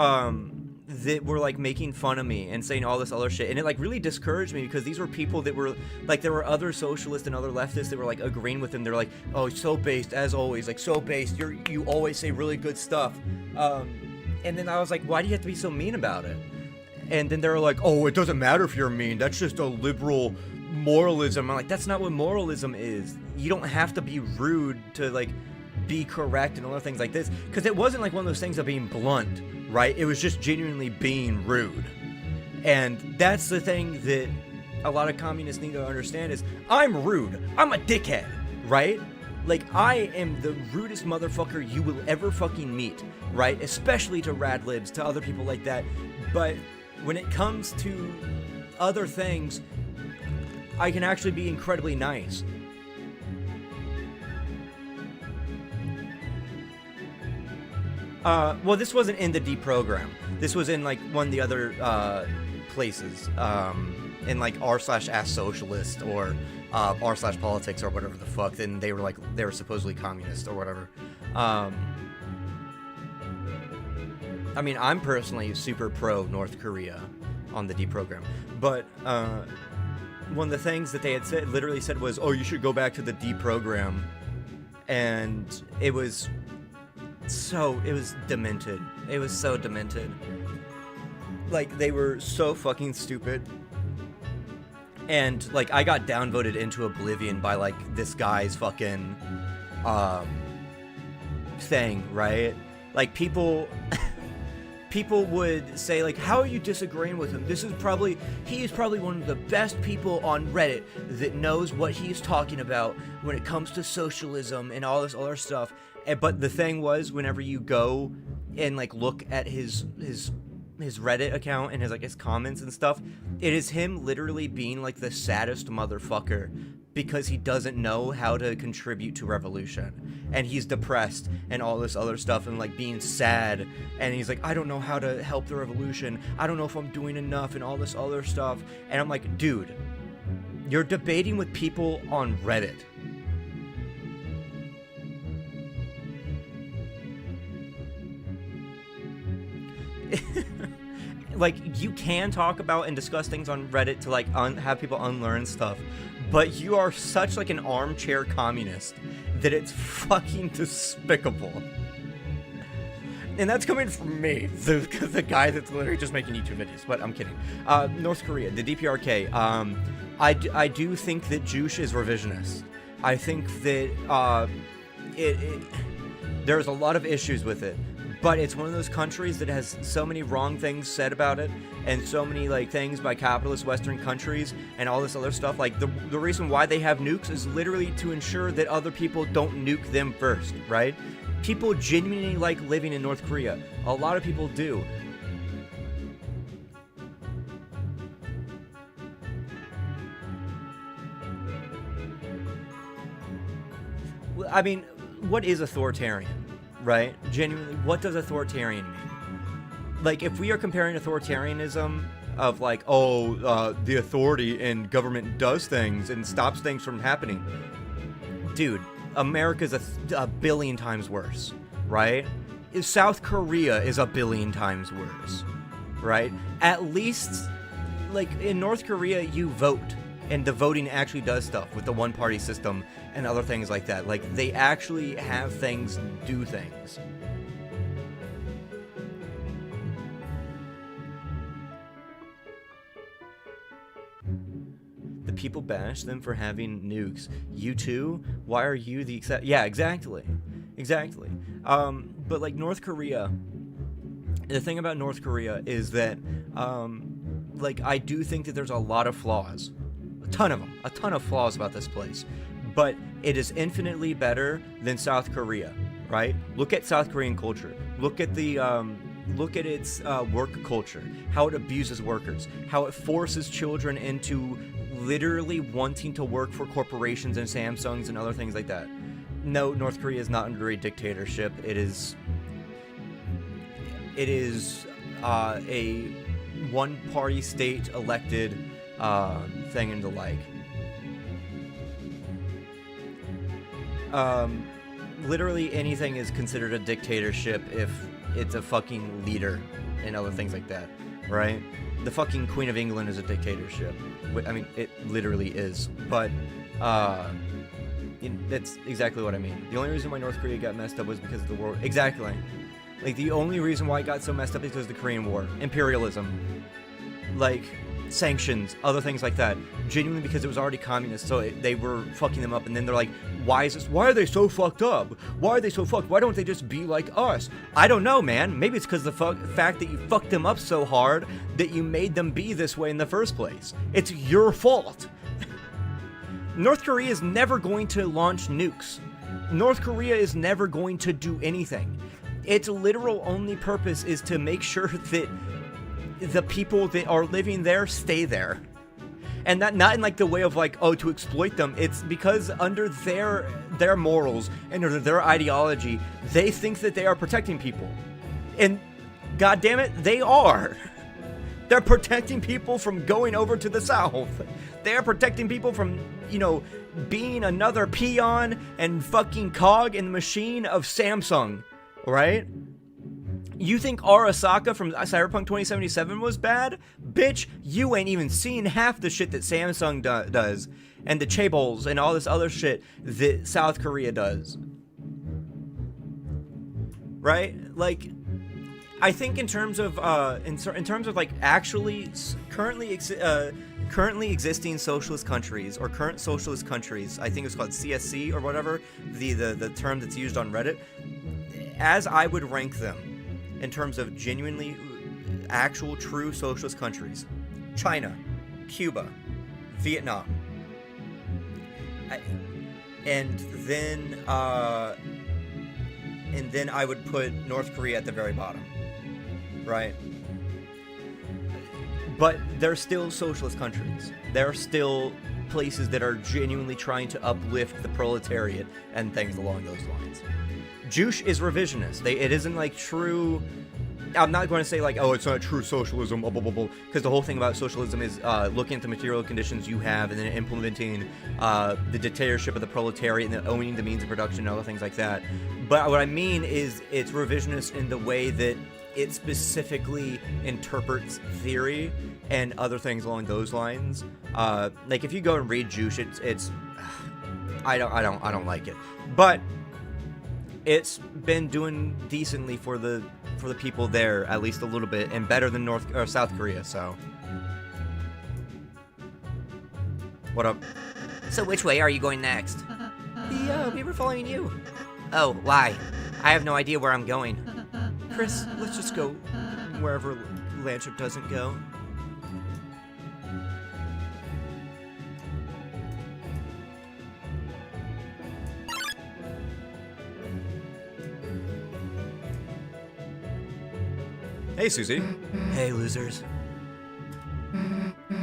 like making fun of me and saying all this other shit, and it like really discouraged me because these were people that were like, there were other socialists and other leftists that were like agreeing with them. They're like, oh, so based as always, like so based. You always say really good stuff. And then I was like, why do you have to be so mean about it? And then they were like, oh, it doesn't matter if you're mean. That's just a liberal moralism. I'm like, that's not what moralism is. You don't have to be rude to like be correct and other things like this, because it wasn't like one of those things of being blunt, right? It was just genuinely being rude. And that's the thing that a lot of communists need to understand is, I'm rude. I'm a dickhead, right? Like, I am the rudest motherfucker you will ever fucking meet, right? Especially to radlibs, to other people like that. But when it comes to other things, I can actually be incredibly nice. Well, this wasn't in the DekuGames. This was in like one of the other places, in like r/AskSocialist or r/politics or whatever the fuck. Then they were supposedly communist or whatever. I mean, I'm personally super pro North Korea on the DekuGames, but one of the things that they had said, literally said, was, "Oh, you should go back to the deprogram," and it was demented. It was so demented. Like, they were so fucking stupid. And, like, I got downvoted into oblivion by, like, this guy's fucking, thing, right? Like, people would say, like, how are you disagreeing with him? He is probably one of the best people on Reddit that knows what he's talking about when it comes to socialism and all this other stuff. But the thing was, whenever you go and, like, look at his Reddit account and his comments and stuff, it is him literally being, like, the saddest motherfucker because he doesn't know how to contribute to revolution, and he's depressed and all this other stuff, and, like, being sad, and he's like, I don't know how to help the revolution, I don't know if I'm doing enough, and all this other stuff. And I'm like, dude, you're debating with people on Reddit. Like, you can talk about and discuss things on Reddit to, like, have people unlearn stuff, but you are such, like, an armchair communist that it's fucking despicable. And that's coming from me, the guy that's literally just making YouTube videos, but I'm kidding. North Korea, the DPRK, I do think that Juice is revisionist. I think that there's a lot of issues with it. But it's one of those countries that has so many wrong things said about it, and so many, like, things by capitalist Western countries and all this other stuff. Like, the reason why they have nukes is literally to ensure that other people don't nuke them first, right? People genuinely like living in North Korea. A lot of people do. I mean, what is authoritarian? Right? Genuinely, what does authoritarian mean? Like, if we are comparing authoritarianism of, like, the authority and government does things and stops things from happening, dude, America's a billion times worse, right? South Korea is a billion times worse, right? At least, like, in North Korea, you vote, and the voting actually does stuff with the one-party system and other things like that. Like, they actually have things do things. The people bash them for having nukes. You too? Why are you the yeah, exactly. Exactly. But, like, North Korea, the thing about North Korea is that, like, I do think that there's a lot of flaws. A ton of flaws about this place. But it is infinitely better than South Korea, right? Look at South Korean culture. Look at its work culture, how it abuses workers, how it forces children into literally wanting to work for corporations and Samsungs and other things like that. No, North Korea is not under a dictatorship. It is a one-party state elected thing and the like. Literally anything is considered a dictatorship if it's a fucking leader and other things like that, right? The fucking Queen of England is a dictatorship. I mean, it literally is, but that's exactly what I mean. The only reason why North Korea got messed up was because of the war. Exactly. Like, the only reason why it got so messed up is because of the Korean War. Imperialism. Like, sanctions, other things like that. Genuinely because it was already communist, so they were fucking them up, and then they're like, why are they so fucked up? Why are they so fucked? Why don't they just be like us? I don't know, man. Maybe it's because the fact that you fucked them up so hard that you made them be this way in the first place. It's your fault. North Korea is never going to launch nukes. North Korea is never going to do anything. Its literal only purpose is to make sure that the people that are living there stay there. And that not in, like, the way of, like, oh, to exploit them. It's because under their morals and under their ideology, they think that they are protecting people. And god damn it, they are. They're protecting people from going over to the south. They are protecting people from, being another peon and fucking cog in the machine of Samsung, right? You think Arasaka from Cyberpunk 2077 was bad? Bitch, you ain't even seen half the shit that Samsung does, and the chaebols and all this other shit that South Korea does. Right? Like, I think in terms of like actually currently existing socialist countries, or current socialist countries, I think it's called CSC or whatever, the term that's used on Reddit, as I would rank them in terms of genuinely actual true socialist countries: China, Cuba, Vietnam, and then I would put North Korea at the very bottom, right? But they're still socialist countries. They're still places that are genuinely trying to uplift the proletariat and things along those lines. Juche is revisionist. It isn't like true. I'm not going to say like, oh, it's not true socialism, blah, blah, blah, blah, because the whole thing about socialism is looking at the material conditions you have and then implementing the dictatorship of the proletariat and then owning the means of production and other things like that. But what I mean is it's revisionist in the way that it specifically interprets theory and other things along those lines. Like if you go and read Juche, it's I don't like it, but it's been doing decently for the people there, at least a little bit, and better than North or South Korea. So, what up? So which way are you going next? We were following you. Oh, why? I have no idea where I'm going. Chris, let's just go wherever Lancer doesn't go. Hey, Susie. Hey, losers.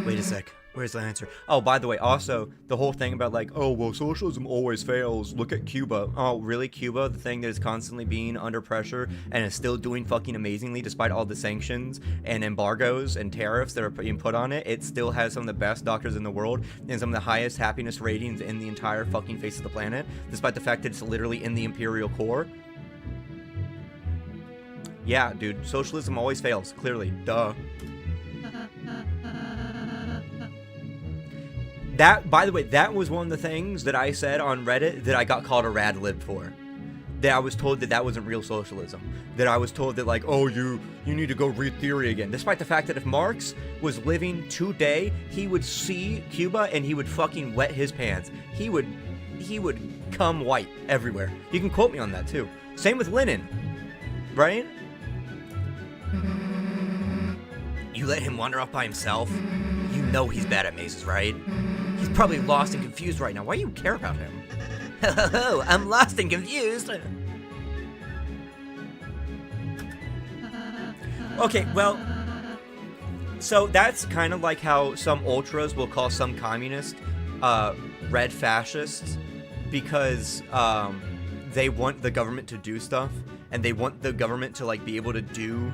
Wait a sec. Where's the answer? Oh, by the way, also, the whole thing about like, oh, well, socialism always fails. Look at Cuba. Oh, really? Cuba, the thing that is constantly being under pressure and is still doing fucking amazingly despite all the sanctions and embargoes and tariffs that are being put on it. It still has some of the best doctors in the world and some of the highest happiness ratings in the entire fucking face of the planet, despite the fact that it's literally in the imperial core. Yeah, dude, socialism always fails, clearly. Duh. That, by the way, that was one of the things that I said on Reddit that I got called a rad lib for. That I was told that wasn't real socialism. That I was told that like, oh, you need to go read theory again. Despite the fact that if Marx was living today, he would see Cuba and he would fucking wet his pants. He would come white everywhere. You can quote me on that too. Same with Lenin, right? You let him wander off by himself? You know he's bad at mazes, right? He's probably lost and confused right now. Why do you care about him? Oh, I'm lost and confused. Okay, well, so that's kind of like how some ultras will call some communists red fascists, because they want the government to do stuff, and they want the government to like be able to do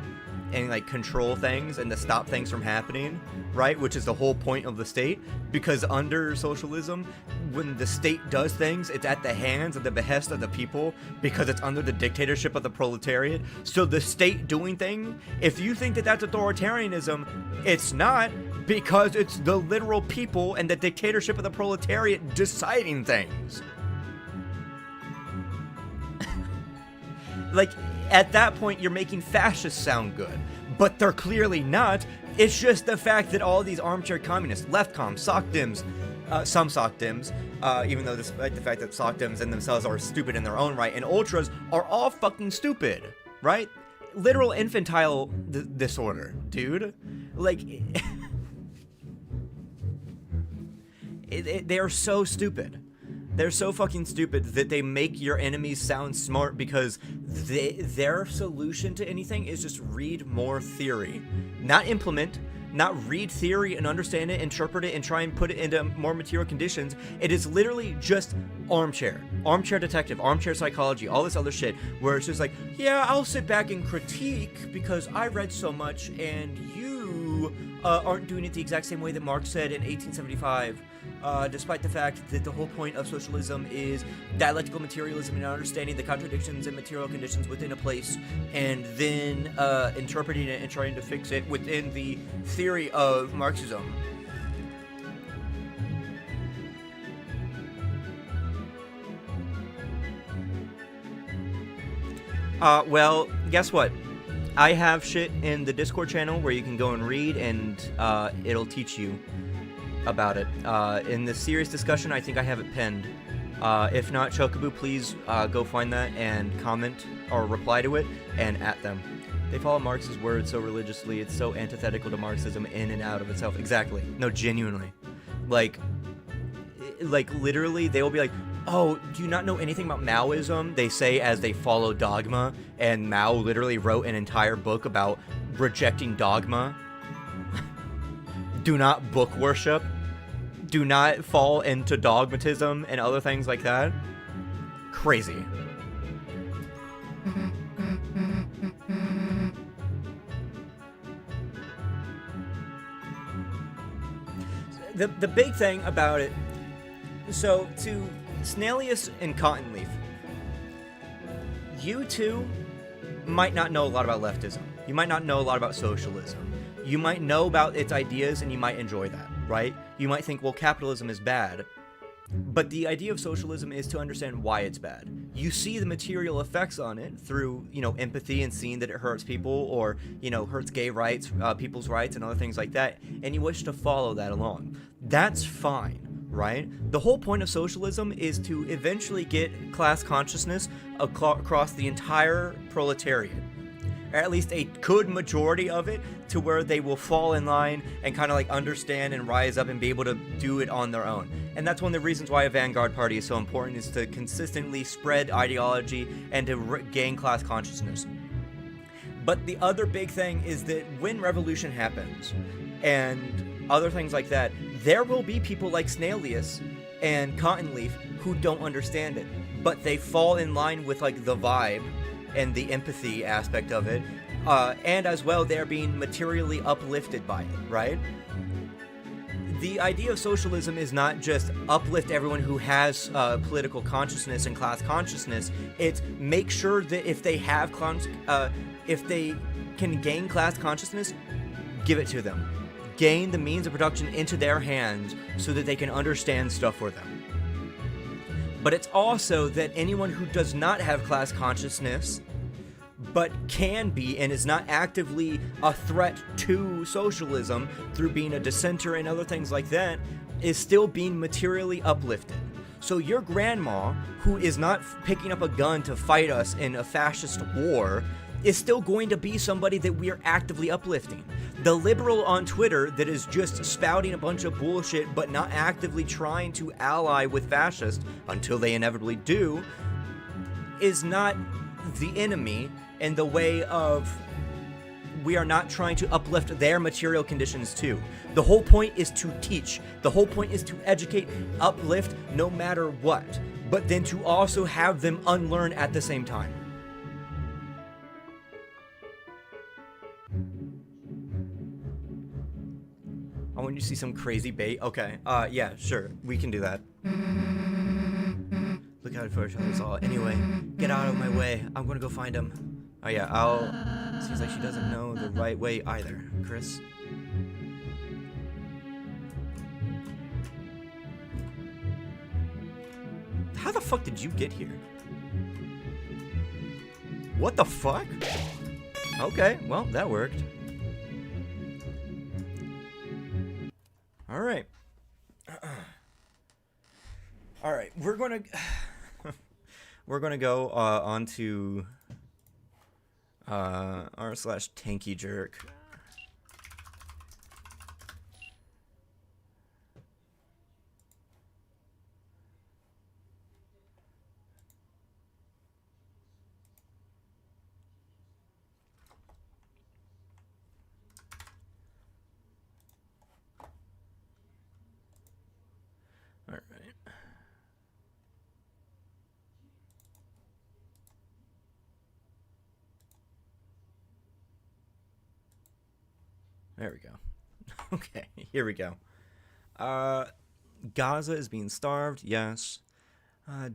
and like control things and to stop things from happening, right? Which is the whole point of the state, because under socialism, when the state does things, it's at the hands of the behest of the people, because it's under the dictatorship of the proletariat. So the state doing thing, if you think that that's authoritarianism, it's not, because it's the literal people and the dictatorship of the proletariat deciding things. Like, at that point, you're making fascists sound good, but they're clearly not. It's just the fact that all these armchair communists, leftcom, SOCDEMs, some SOCDEMs, even though despite the fact that SOCDEMs in themselves are stupid in their own right, and ultras are all fucking stupid, right? Literal infantile disorder, dude. Like, they are so stupid. They're so fucking stupid that they make your enemies sound smart, because their solution to anything is just read more theory. Not implement, not read theory and understand it, interpret it, and try and put it into more material conditions. It is literally just armchair detective, armchair psychology, all this other shit, where it's just like, yeah, I'll sit back and critique because I read so much and you aren't doing it the exact same way that Marx said in 1875, despite the fact that the whole point of socialism is dialectical materialism and understanding the contradictions and material conditions within a place, and then interpreting it and trying to fix it within the theory of Marxism. Well, guess what? I have shit in the Discord channel where you can go and read, and it'll teach you about it. In the serious discussion, I think I have it pinned. If not, Chocobo, please go find that and comment or reply to it and at them. They follow Marx's words so religiously, it's so antithetical to Marxism in and out of itself. Exactly. No, genuinely. Like literally, they will be like, oh, do you not know anything about Maoism? They say as they follow dogma, and Mao literally wrote an entire book about rejecting dogma. Do not book worship. Do not fall into dogmatism and other things like that. Crazy. The big thing about it, so to Snellius and Cottonleaf, you two might not know a lot about leftism. You might not know a lot about socialism. You might know about its ideas and you might enjoy that, right? You might think, well, capitalism is bad. But the idea of socialism is to understand why it's bad. You see the material effects on it through, empathy and seeing that it hurts people or, hurts gay rights, people's rights and other things like that, and you wish to follow that along. That's fine, right? The whole point of socialism is to eventually get class consciousness across the entire proletariat, or at least a good majority of it, to where they will fall in line and kind of like understand and rise up and be able to do it on their own. And that's one of the reasons why a vanguard party is so important, is to consistently spread ideology and to gain class consciousness. But the other big thing is that when revolution happens and other things like that, there will be people like Snellius and Cottonleaf who don't understand it, but they fall in line with like the vibe and the empathy aspect of it, and as well they're being materially uplifted by it, right? The idea of socialism is not just uplift everyone who has political consciousness and class consciousness. It's make sure that if they have if they can gain class consciousness, give it to them. Gain the means of production into their hands so that they can understand stuff for them. But it's also that anyone who does not have class consciousness, but can be and is not actively a threat to socialism through being a dissenter and other things like that, is still being materially uplifted. So your grandma, who is not picking up a gun to fight us in a fascist war, is still going to be somebody that we are actively uplifting. The liberal on Twitter that is just spouting a bunch of bullshit but not actively trying to ally with fascists until they inevitably do, is not the enemy in the way of we are not trying to uplift their material conditions too. The whole point is to teach. The whole point is to educate, uplift no matter what, but then to also have them unlearn at the same time. I want you to see some crazy bait. Okay, yeah, sure, we can do that. Look out for each other's all. Anyway, get out of my way. I'm gonna go find him. Oh yeah, seems like she doesn't know the right way either, Chris. How the fuck did you get here? What the fuck? Okay, well, that worked. Alright. Alright, we're gonna go on to r/tanky jerk. Alright. There we go. Okay, here we go. Gaza is being starved, yes.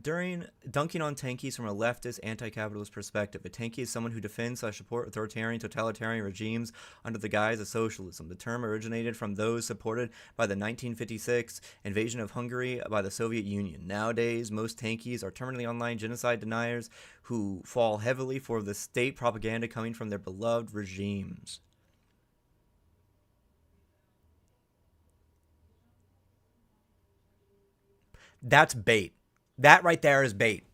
During dunking on tankies from a leftist, anti-capitalist perspective, a tankie is someone who defends/supports authoritarian, totalitarian regimes under the guise of socialism. The term originated from those supported by the 1956 invasion of Hungary by the Soviet Union. Nowadays, most tankies are terminally online genocide deniers who fall heavily for the state propaganda coming from their beloved regimes. That's bait. That right there is bait.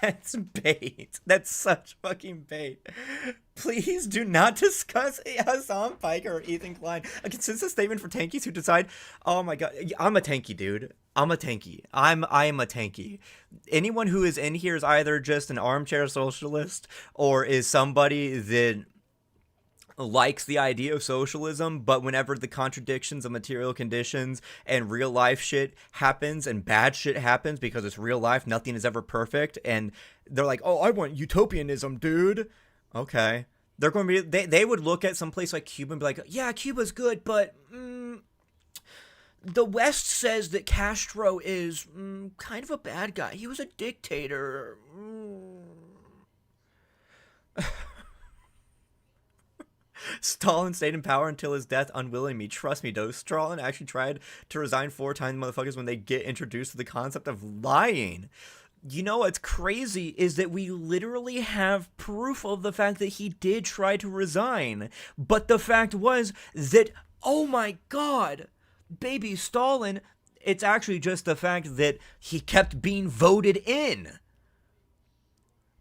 That's bait. That's such fucking bait. Please do not discuss Hassan Piker or Ethan Klein. A consistent statement for tankies who decide, oh my god, I'm a tanky, dude. I'm a tanky. I am a tanky. Anyone who is in here is either just an armchair socialist or is somebody that likes the idea of socialism, but whenever the contradictions of material conditions and real life shit happens and bad shit happens, because it's real life, nothing is ever perfect, and they're like, oh, I want utopianism, dude. Okay. They're going to be, they would look at some place like Cuba and be like, yeah, Cuba's good, but the West says that Castro is kind of a bad guy. He was a dictator. Stalin stayed in power until his death unwillingly. Trust me, though. Stalin actually tried to resign 4 times, motherfuckers, when they get introduced to the concept of lying. You know what's crazy is that we literally have proof of the fact that he did try to resign. But the fact was that, oh my god, baby Stalin, it's actually just the fact that he kept being voted in.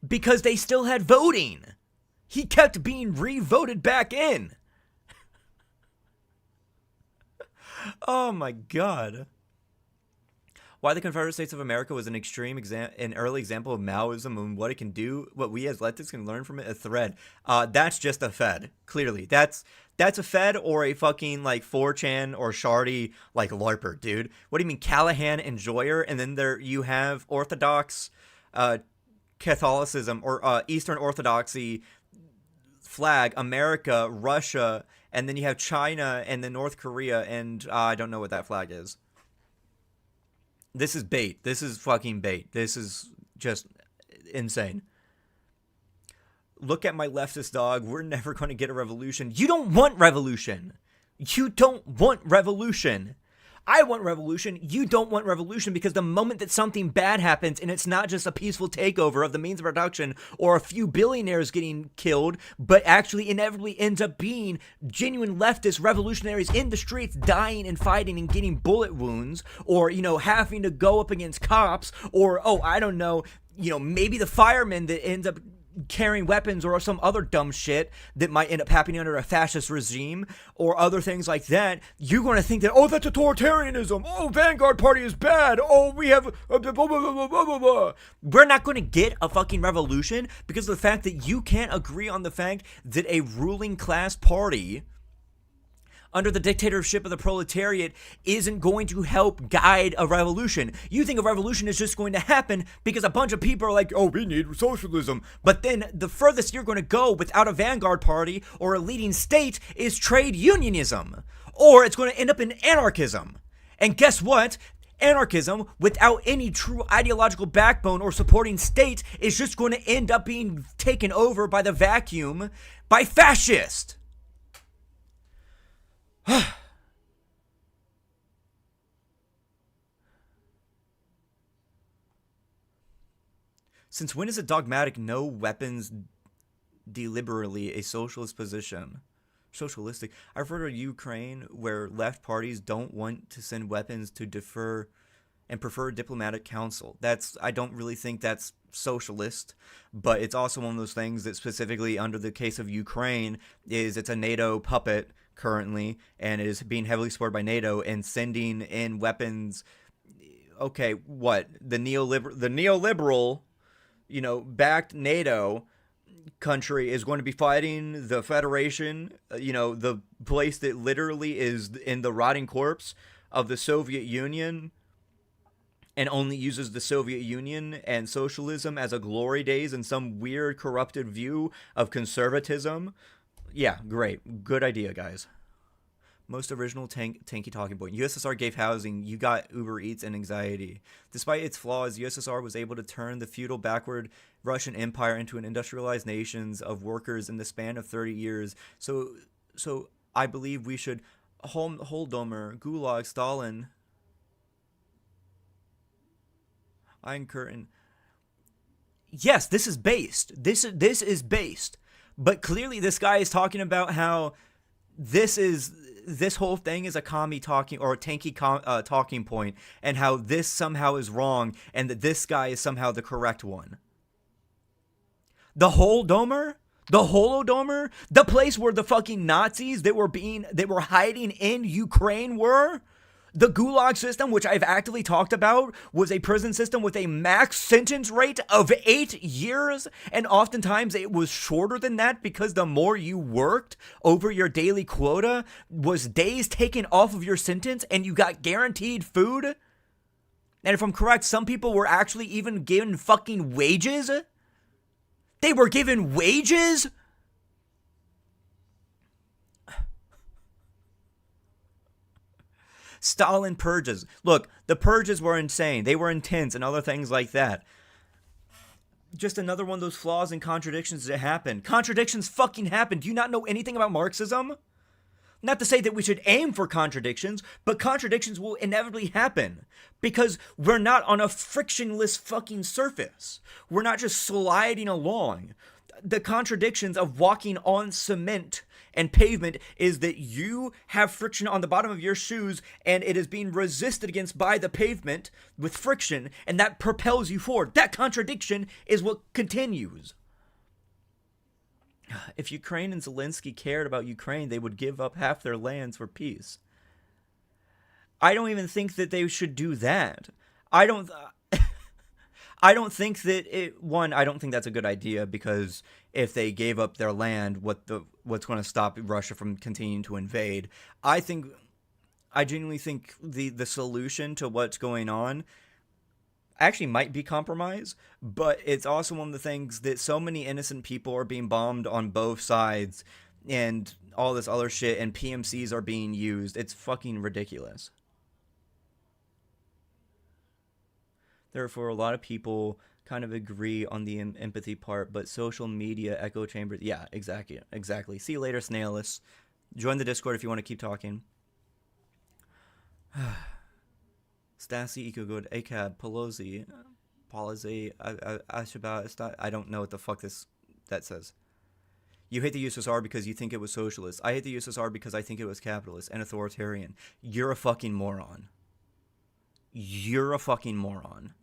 Because they still had voting. He kept being re-voted back in. Oh my god. Why the Confederate States of America was an early example of Maoism and what it can do, what we as leftists can learn from it, a thread. That's just a Fed, clearly. That's a Fed or a fucking, like, 4chan or Shardy, like, LARPer, dude. What do you mean, Callahan and Joyer? And then there you have Orthodox Catholicism or Eastern Orthodoxy flag, America, Russia, and then you have China and then North Korea, and I don't know what that flag is. This is bait. This is fucking bait. This is just insane. Look at my leftist dog. We're never going to get a revolution. You don't want revolution. You don't want revolution. I want revolution. You don't want revolution, because the moment that something bad happens, and it's not just a peaceful takeover of the means of production or a few billionaires getting killed, but actually inevitably ends up being genuine leftist revolutionaries in the streets dying and fighting and getting bullet wounds, or, you know, having to go up against cops, or, oh, I don't know, you know, maybe the fireman that ends up carrying weapons or some other dumb shit that might end up happening under a fascist regime or other things like that, you're going to think that, oh, that's authoritarianism. Oh, Vanguard Party is bad. Oh, we have blah, blah, blah, blah, blah. We're not going to get a fucking revolution because of the fact that you can't agree on the fact that a ruling class party under the dictatorship of the proletariat isn't going to help guide a revolution. You think a revolution is just going to happen because a bunch of people are like, oh, we need socialism. But then the furthest you're going to go without a vanguard party or a leading state is trade unionism. Or it's going to end up in anarchism. And guess what? Anarchism, without any true ideological backbone or supporting state, is just going to end up being taken over by the vacuum by fascists. Since when is a dogmatic no weapons deliberately a socialist position? Socialistic. I've heard of Ukraine where left parties don't want to send weapons to defer and prefer diplomatic counsel. I don't really think that's socialist, but it's also one of those things that specifically under the case of Ukraine is it's a NATO puppet currently and is being heavily supported by NATO and sending in weapons. Okay, what? The neoliberal, you know, backed NATO country is going to be fighting the Federation, you know, the place that literally is in the rotting corpse of the Soviet Union, and only uses the Soviet Union and socialism as a glory days and some weird corrupted view of conservatism. Yeah, great. Good idea, guys. Most original tanky talking point. USSR gave housing, you got Uber Eats and anxiety. Despite its flaws, USSR was able to turn the feudal backward Russian Empire into an industrialized nation of workers in the span of 30 years. So I believe we should Holodomor, Gulag, Stalin, Iron Curtain. Yes, this is based. This is based. But clearly this guy is talking about how this whole thing is a commie talking or a tanky talking point, and how this somehow is wrong, and that this guy is somehow the correct one. The Holodomor, the place where the fucking Nazis that were hiding in Ukraine were. The Gulag system, which I've actively talked about, was a prison system with a max sentence rate of 8 years, and oftentimes it was shorter than that because the more you worked over your daily quota was days taken off of your sentence, and you got guaranteed food. And if I'm correct, some people were actually even given fucking wages. They were given wages? Stalin purges. Look, the purges were insane. They were intense and other things like that. Just another one of those flaws and contradictions that happen. Contradictions fucking happen. Do you not know anything about Marxism? Not to say that we should aim for contradictions, but contradictions will inevitably happen. Because we're not on a frictionless fucking surface. We're not just sliding along. The contradictions of walking on cement and pavement is that you have friction on the bottom of your shoes, and it is being resisted against by the pavement with friction, and that propels you forward. That contradiction is what continues. If Ukraine and Zelensky cared about Ukraine, they would give up half their lands for peace. I don't even think that they should do that. I don't think that I don't think that's a good idea, because if they gave up their land, what's going to stop Russia from continuing to invade? I genuinely think the solution to what's going on actually might be compromise, but it's also one of the things that so many innocent people are being bombed on both sides and all this other shit, and PMCs are being used. It's fucking ridiculous. Therefore, a lot of people kind of agree on the empathy part, but social media echo chambers. Yeah, exactly. See you later, Snailus. Join the Discord if you want to keep talking. Stassi, EcoGood, ACAB, Pelosi, Ashaba. I don't know what the fuck that says. You hate the USSR because you think it was socialist. I hate the USSR because I think it was capitalist and authoritarian. You're a fucking moron. You're a fucking moron.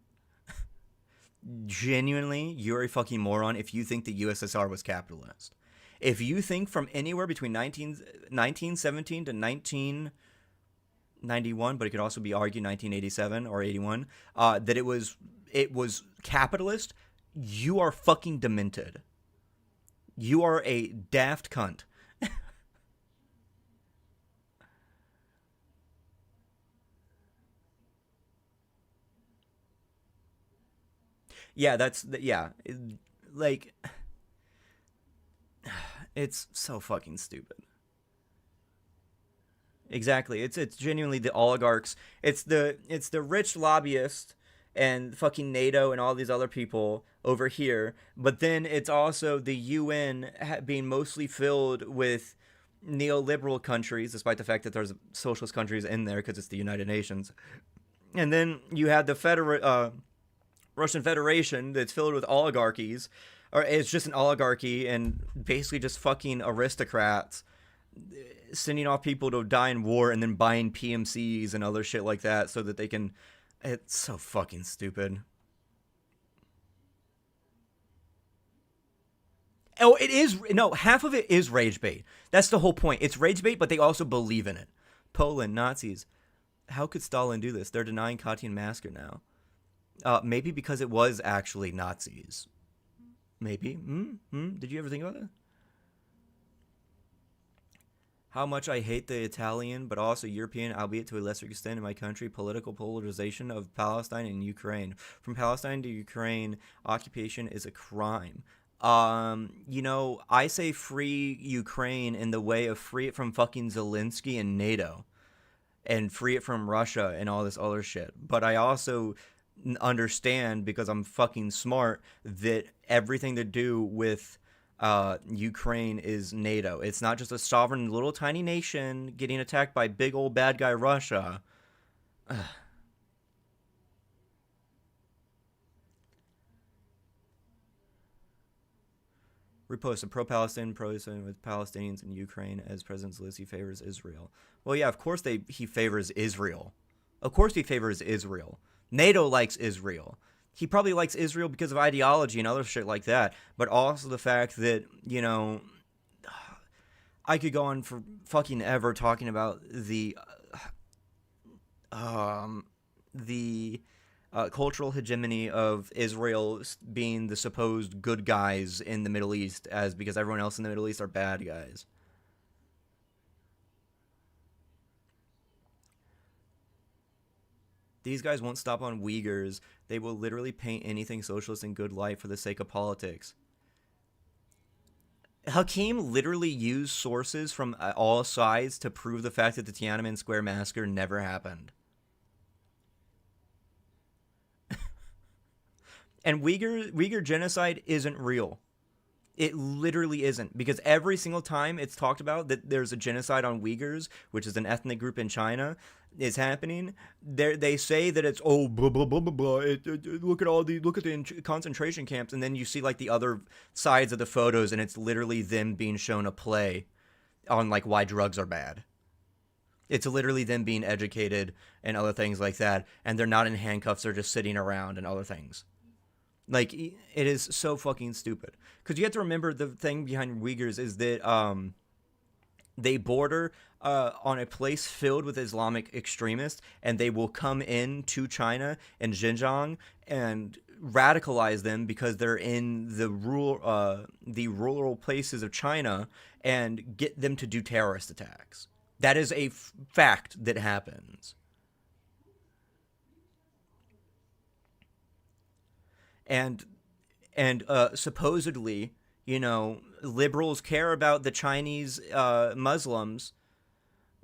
Genuinely, you're a fucking moron if you think the USSR was capitalist. If you think from anywhere between 1917 to 1991, but it could also be argued 1987 or 81, that it was capitalist, you are fucking demented. You are a daft cunt. Yeah, like, it's so fucking stupid. Exactly, it's genuinely the oligarchs. It's the rich lobbyists and fucking NATO and all these other people over here. But then it's also the UN being mostly filled with neoliberal countries, despite the fact that there's socialist countries in there because it's the United Nations. And then you had the Russian Federation that's filled with oligarchies, or it's just an oligarchy and basically just fucking aristocrats sending off people to die in war and then buying PMCs and other shit like that so that they can. It's so fucking stupid. Oh, it is. No, half of it is rage bait. That's the whole point. It's rage bait, but they also believe in it. Poland, Nazis. How could Stalin do this? They're denying Katyn massacre now. Maybe because it was actually Nazis. Maybe. Did you ever think about that? how much I hate the Italian, but also European, albeit to a lesser extent in my country, political polarization of Palestine and Ukraine. From Palestine to Ukraine, occupation is a crime. You know, I say free Ukraine in the way of free it from fucking Zelensky and NATO, and free it from Russia and all this other shit. But I also understand, because I'm fucking smart, that everything to do with Ukraine is NATO. It's not just a sovereign little tiny nation getting attacked by big old bad guy Russia. Repost a pro-Palestinian pro-Israel with Palestinians in Ukraine as President Zelensky favors Israel. Well, yeah, of course he favors Israel. Of course he favors Israel. NATO likes Israel. He probably likes Israel because of ideology and other shit like that, but also the fact that, you know, I could go on for fucking ever talking about the cultural hegemony of Israel being the supposed good guys in the Middle East, as because everyone else in the Middle East are bad guys. These guys won't stop on Uyghurs. They will literally paint anything socialist in good light for the sake of politics. Hakeem literally used sources from all sides to prove the fact that the Tiananmen Square massacre never happened. And Uyghur genocide isn't real. It literally isn't, because every single time it's talked about that there's a genocide on Uyghurs, which is an ethnic group in China, is happening. They say that it's blah blah blah blah blah. Look at the concentration camps, and then you see like the other sides of the photos, and it's literally them being shown a play on like why drugs are bad. It's literally them being educated and other things like that, and they're not in handcuffs; they're just sitting around and other things. Like, it is so fucking stupid. Because you have to remember, the thing behind Uyghurs is that they border on a place filled with Islamic extremists, and they will come in to China and Xinjiang and radicalize them because they're in the rural places of China, and get them to do terrorist attacks. That is a fact that happens. And supposedly, you know, liberals care about the Chinese Muslims,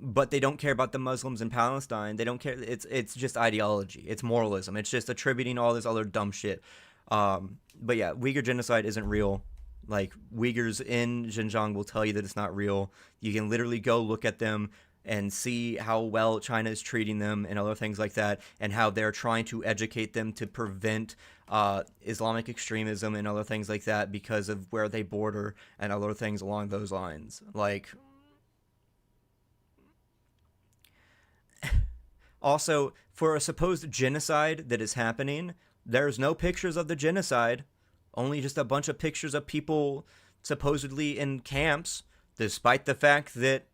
but they don't care about the Muslims in Palestine. They don't care. It's just ideology. It's moralism. It's just attributing all this other dumb shit. But yeah, Uyghur genocide isn't real. Like, Uyghurs in Xinjiang will tell you that it's not real. You can literally go look at them and see how well China is treating them and other things like that, and how they're trying to educate them to prevent Islamic extremism and other things like that because of where they border and other things along those lines. Like, also, for a supposed genocide that is happening, there's no pictures of the genocide, only just a bunch of pictures of people supposedly in camps, despite the fact that,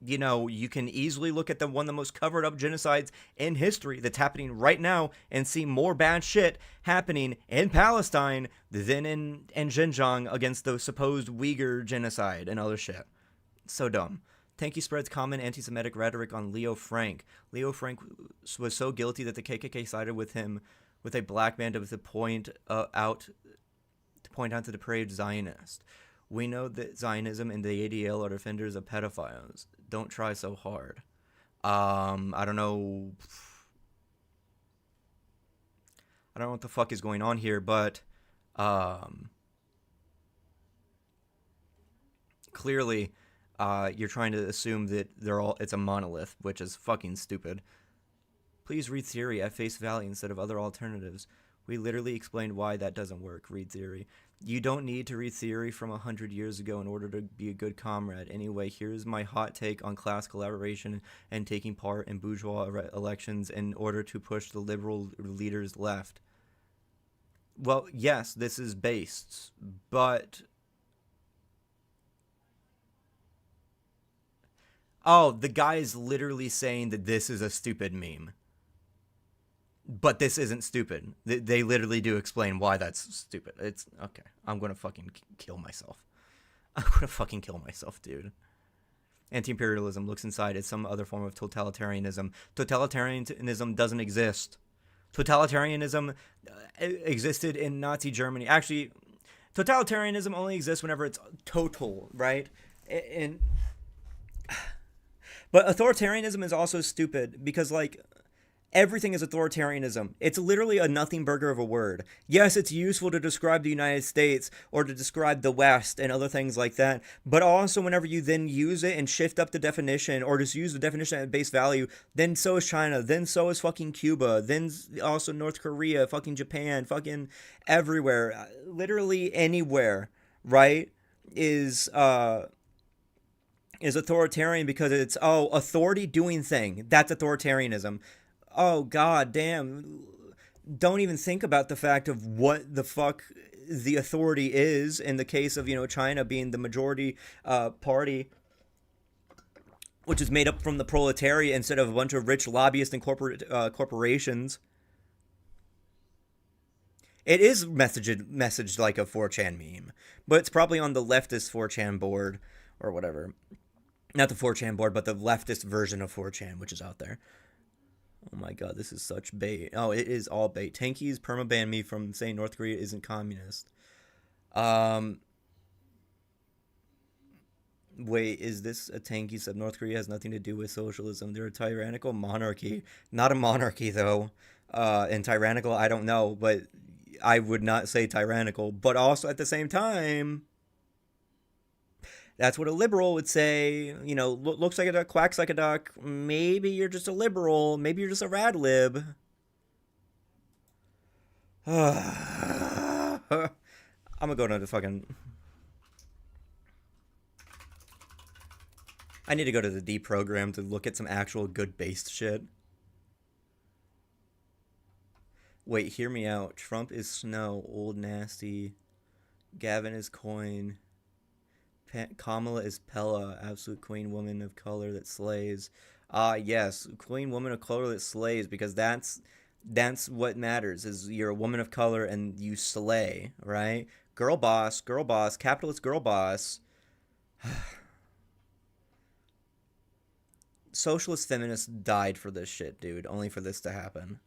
you know, you can easily look at one of the most covered up genocides in history that's happening right now and see more bad shit happening in Palestine than in Xinjiang against the supposed Uyghur genocide and other shit. So dumb. Tanky spreads common anti-Semitic rhetoric on Leo Frank. Leo Frank was so guilty that the KKK sided with him with a black man to point out the depraved Zionist. We know that Zionism and the ADL are defenders of pedophiles. Don't try so hard. I don't know. I don't know what the fuck is going on here, but clearly you're trying to assume that it's a monolith, which is fucking stupid. Please read theory at face value instead of other alternatives. We literally explained why that doesn't work. Read theory. You don't need to read theory from 100 years ago in order to be a good comrade. Anyway, here's my hot take on class collaboration and taking part in bourgeois elections in order to push the liberal leaders left. Well, yes, this is based, but... Oh, the guy is literally saying that this is a stupid meme. But this isn't stupid. They literally do explain why that's stupid. It's okay. I'm gonna fucking kill myself. I'm gonna fucking kill myself, dude. Anti-imperialism looks inside as some other form of totalitarianism. Totalitarianism doesn't exist. Totalitarianism existed in Nazi Germany. Actually, totalitarianism only exists whenever it's total, right? But authoritarianism is also stupid because, like, everything is authoritarianism. It's literally a nothing burger of a word. Yes, it's useful to describe the United States or to describe the West and other things like that, but also whenever you then use it and shift up the definition or just use the definition at base value, then so is China, then so is fucking Cuba, then also North Korea, fucking Japan, fucking everywhere. Literally anywhere, right, is authoritarian because it's, authority doing thing. That's authoritarianism. Oh, god damn. Don't even think about the fact of what the fuck the authority is in the case of, China being the majority party, which is made up from the proletariat instead of a bunch of rich lobbyists and corporations. It is messaged like a 4chan meme, but it's probably on the leftist 4chan board or whatever. Not the 4chan board, but the leftist version of 4chan, which is out there. Oh my god, this is such bait. Oh, it is all bait. Tankies permaban me from saying North Korea isn't communist. Wait, is this a Tanky said North Korea has nothing to do with socialism? They're a tyrannical monarchy. Not a monarchy, though. And tyrannical, I don't know, but I would not say tyrannical. But also, at the same time, that's what a liberal would say. Looks like a duck, quacks like a duck. Maybe you're just a liberal. Maybe you're just a rad lib. I'm gonna go to the fucking... I need to go to the D program to look at some actual good based shit. Wait, hear me out. Trump is Snow, old nasty. Gavin is Coin. Kamala is Pella, absolute queen woman of color that slays. Yes, queen woman of color that slays, because that's what matters, is you're a woman of color and you slay, right? Girl boss, capitalist girl boss. Socialist feminists died for this shit, dude, only for this to happen.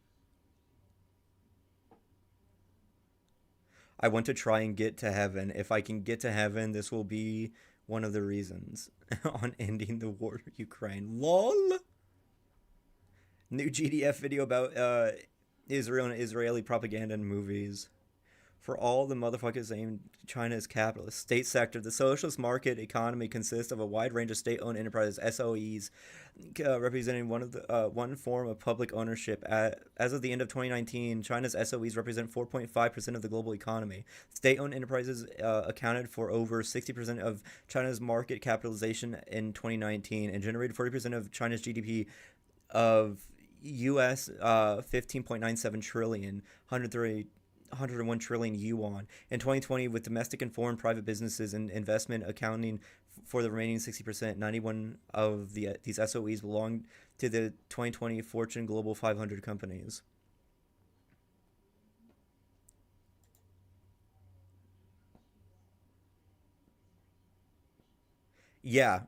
I want to try and get to heaven. If I can get to heaven, this will be one of the reasons on ending the war in Ukraine. LOL! New GDF video about Israel and Israeli propaganda in movies. For all the motherfuckers saying China is capitalist. State sector. The socialist market economy consists of a wide range of state-owned enterprises, SOEs, representing one form of public ownership. As of the end of 2019, China's SOEs represent 4.5% of the global economy. State-owned enterprises accounted for over 60% of China's market capitalization in 2019 and generated 40% of China's GDP of US 15.97 trillion, 101 trillion yuan in 2020, with domestic and foreign private businesses and investment accounting for the remaining 60%. 91 of these SOEs belong to the 2020 Fortune Global 500 companies. Yeah.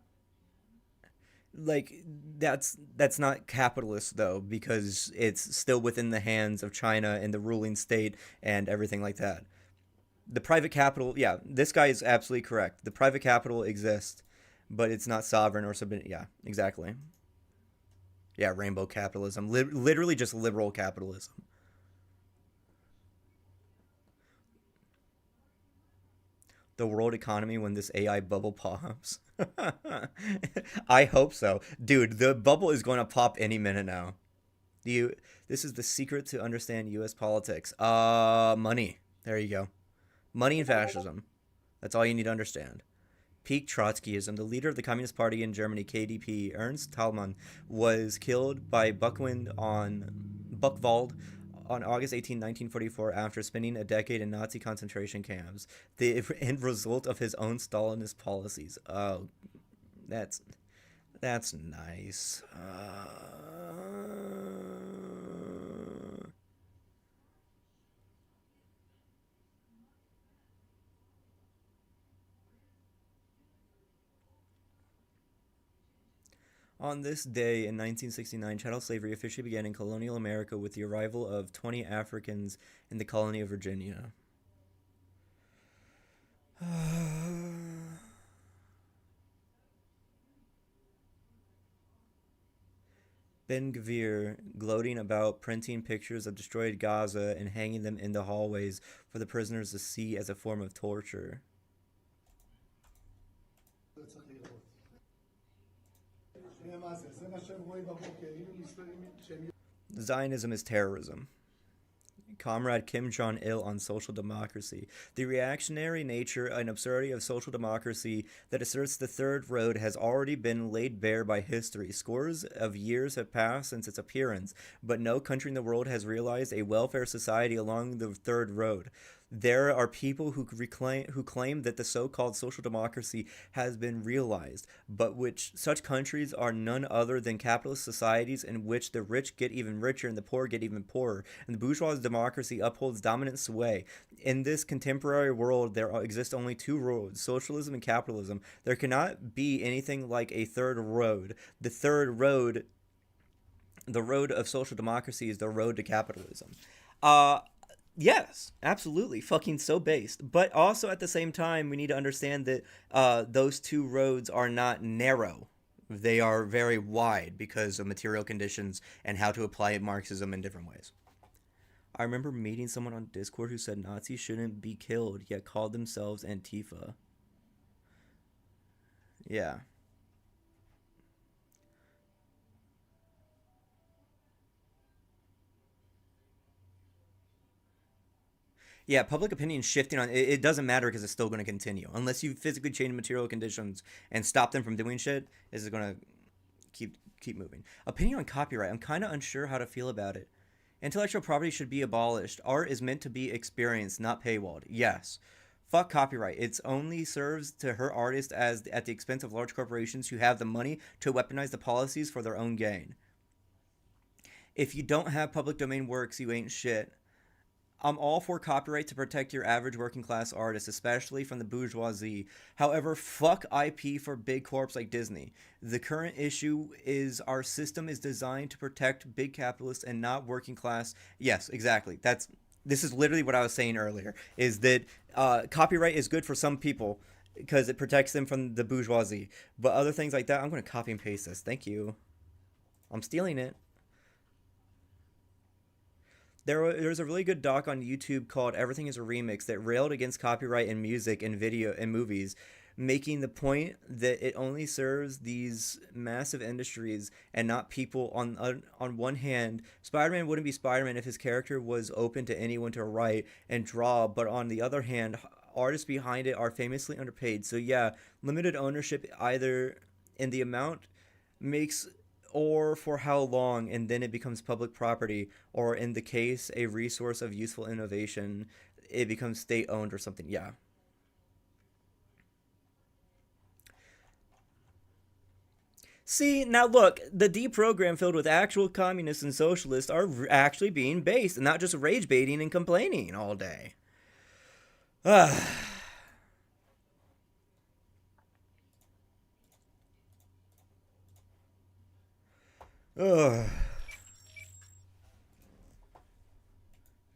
Like, that's not capitalist, though, because it's still within the hands of China and the ruling state and everything like that. The private capital, yeah, this guy is absolutely correct. The private capital exists, but it's not sovereign or subordinate. Yeah, exactly. Yeah, rainbow capitalism. Literally just liberal capitalism. The world economy when this AI bubble pops. I hope so. Dude, the bubble is going to pop any minute now. This is the secret to understand US politics. Money. There you go. Money and fascism. That's all you need to understand. Peak Trotskyism. The leader of the Communist Party in Germany, KDP, Ernst Thälmann, was killed by Buchwald on August 18, 1944, after spending a decade in Nazi concentration camps. The end result of his own Stalinist policies. Oh, that's nice. On this day in 1969, chattel slavery officially began in colonial America with the arrival of 20 Africans in the colony of Virginia. Ben-Gvir gloating about printing pictures of destroyed Gaza and hanging them in the hallways for the prisoners to see as a form of torture. Zionism is terrorism. Comrade Kim Jong-il on social democracy. The reactionary nature and absurdity of social democracy that asserts the third road has already been laid bare by history. Scores of years have passed since its appearance, but no country in the world has realized a welfare society along the third road. There are people who claim that the so-called social democracy has been realized, but which such countries are none other than capitalist societies in which the rich get even richer and the poor get even poorer, and the bourgeois democracy upholds dominant sway. In this contemporary world, there exist only two roads, socialism and capitalism. There cannot be anything like a third road. The third road, the road of social democracy, is the road to capitalism. Yes, absolutely. Fucking so based. But also at the same time, we need to understand that those two roads are not narrow. They are very wide because of material conditions and how to apply Marxism in different ways. I remember meeting someone on Discord who said Nazis shouldn't be killed, yet called themselves Antifa. Yeah. Yeah, public opinion shifting on it doesn't matter because it's still going to continue unless you physically change material conditions and stop them from doing shit. This is going to keep moving. Opinion on copyright. I'm kind of unsure how to feel about it. Intellectual property should be abolished. Art is meant to be experienced, not paywalled. Yes. Fuck copyright. It only serves to hurt artists as at the expense of large corporations who have the money to weaponize the policies for their own gain. If you don't have public domain works, you ain't shit. I'm all for copyright to protect your average working class artist, especially from the bourgeoisie. However, fuck IP for big corps like Disney. The current issue is our system is designed to protect big capitalists and not working class. Yes, exactly. This is literally what I was saying earlier, is that copyright is good for some people because it protects them from the bourgeoisie. But other things like that, I'm going to copy and paste this. Thank you. I'm stealing it. There's a really good doc on YouTube called Everything is a Remix that railed against copyright in music and video and movies, making the point that it only serves these massive industries and not people. On one hand, Spider-Man wouldn't be Spider-Man if his character was open to anyone to write and draw, but on the other hand, artists behind it are famously underpaid. So yeah, limited ownership either in the amount makes or for how long, and then it becomes public property, or in the case, a resource of useful innovation, it becomes state-owned or something. Yeah. See, now look, the D program filled with actual communists and socialists are actually being based, and not just rage baiting and complaining all day. Ugh.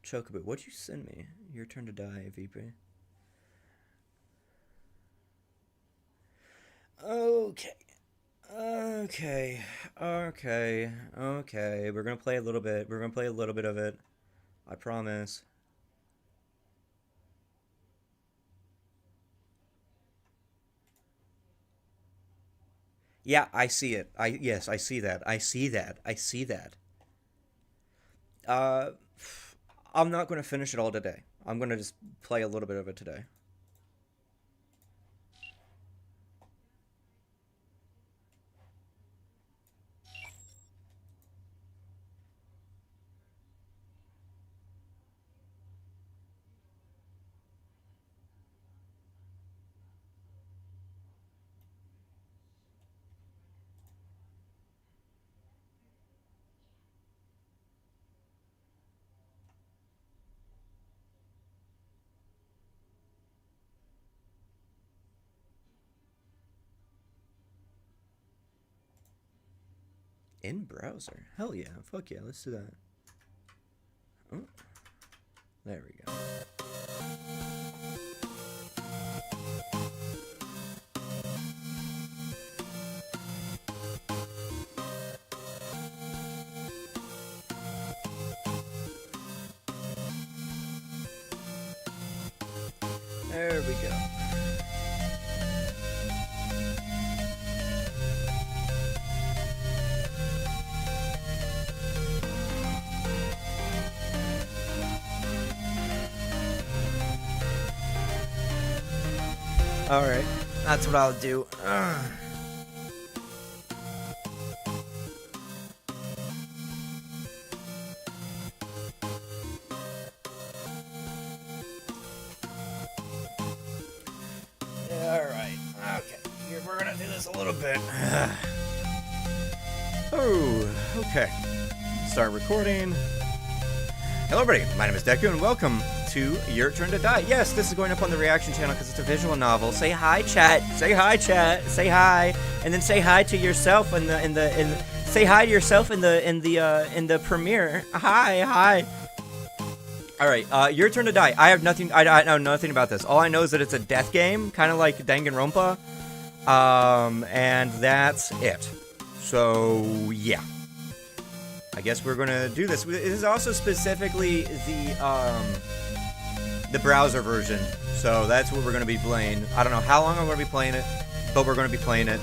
Chocobo, what'd you send me? Your turn to die, VP. Okay. We're gonna play a little bit. We're gonna play a little bit of it. I promise. Yeah, I see it. Yes, I see that. I see that. I'm not going to finish it all today. I'm going to just play a little bit of it today. In browser. Hell yeah. Fuck yeah. Let's do that. Oh, there we go. There we go. Alright, that's what I'll do. Alright, okay. Here, we're gonna do this a little bit. Oh, okay. Start recording. Hello, everybody. My name is Deku, and welcome to Your Turn to Die. Yes, this is going up on the reaction channel because it's a visual novel. Say hi, chat. Say hi, chat. Say hi, and then say hi to yourself say hi to yourself in the premiere. Hi. All right, Your Turn to Die. I have nothing. I know nothing about this. All I know is that it's a death game, kind of like Danganronpa, and that's it. So yeah. I guess we're gonna do this. This is also specifically the browser version, so that's what we're gonna be playing. I don't know how long I'm gonna be playing it, but we're gonna be playing it.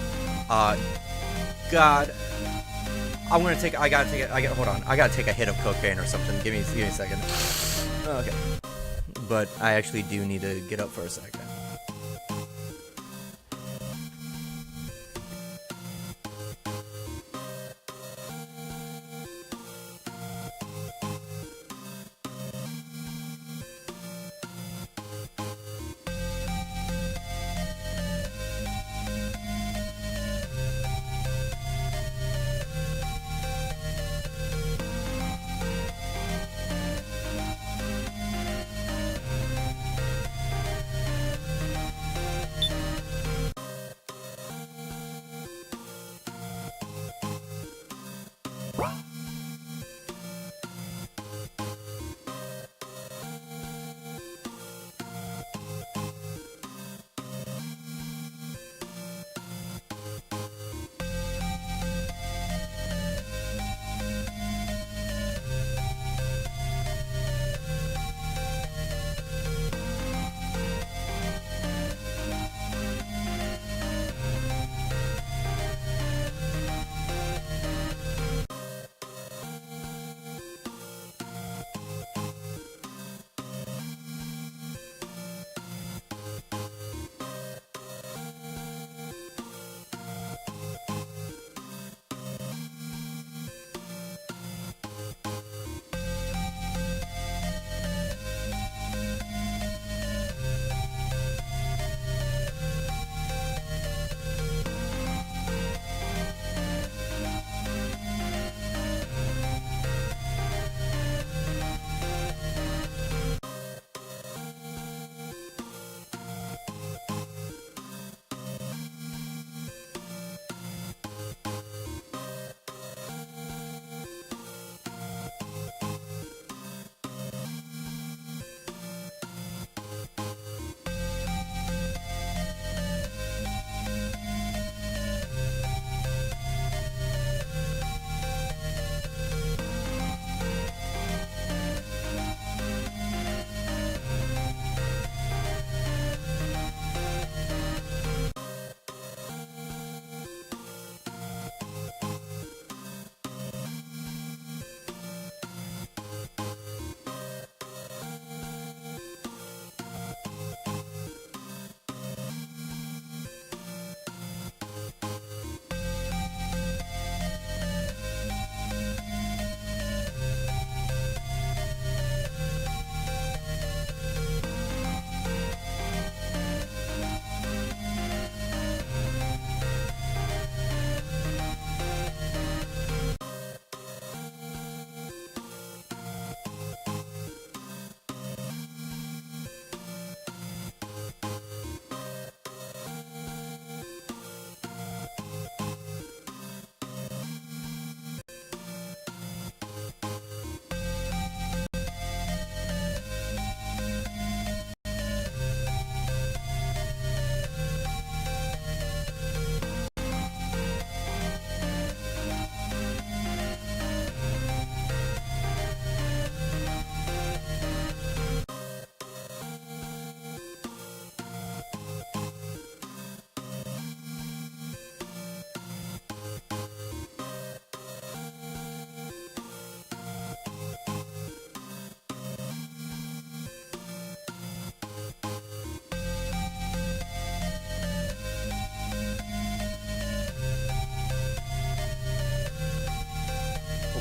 God, hold on. I gotta take a hit of cocaine or something. Give me a second. Okay, but I actually do need to get up for a second.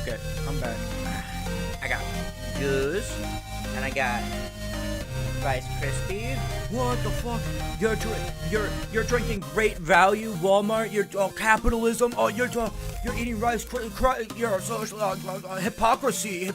Okay, I'm back. I got goose, and I got Rice Krispies. What the fuck? You're drinking Great Value, Walmart. You're capitalism. Oh, you're eating rice. You're social hypocrisy.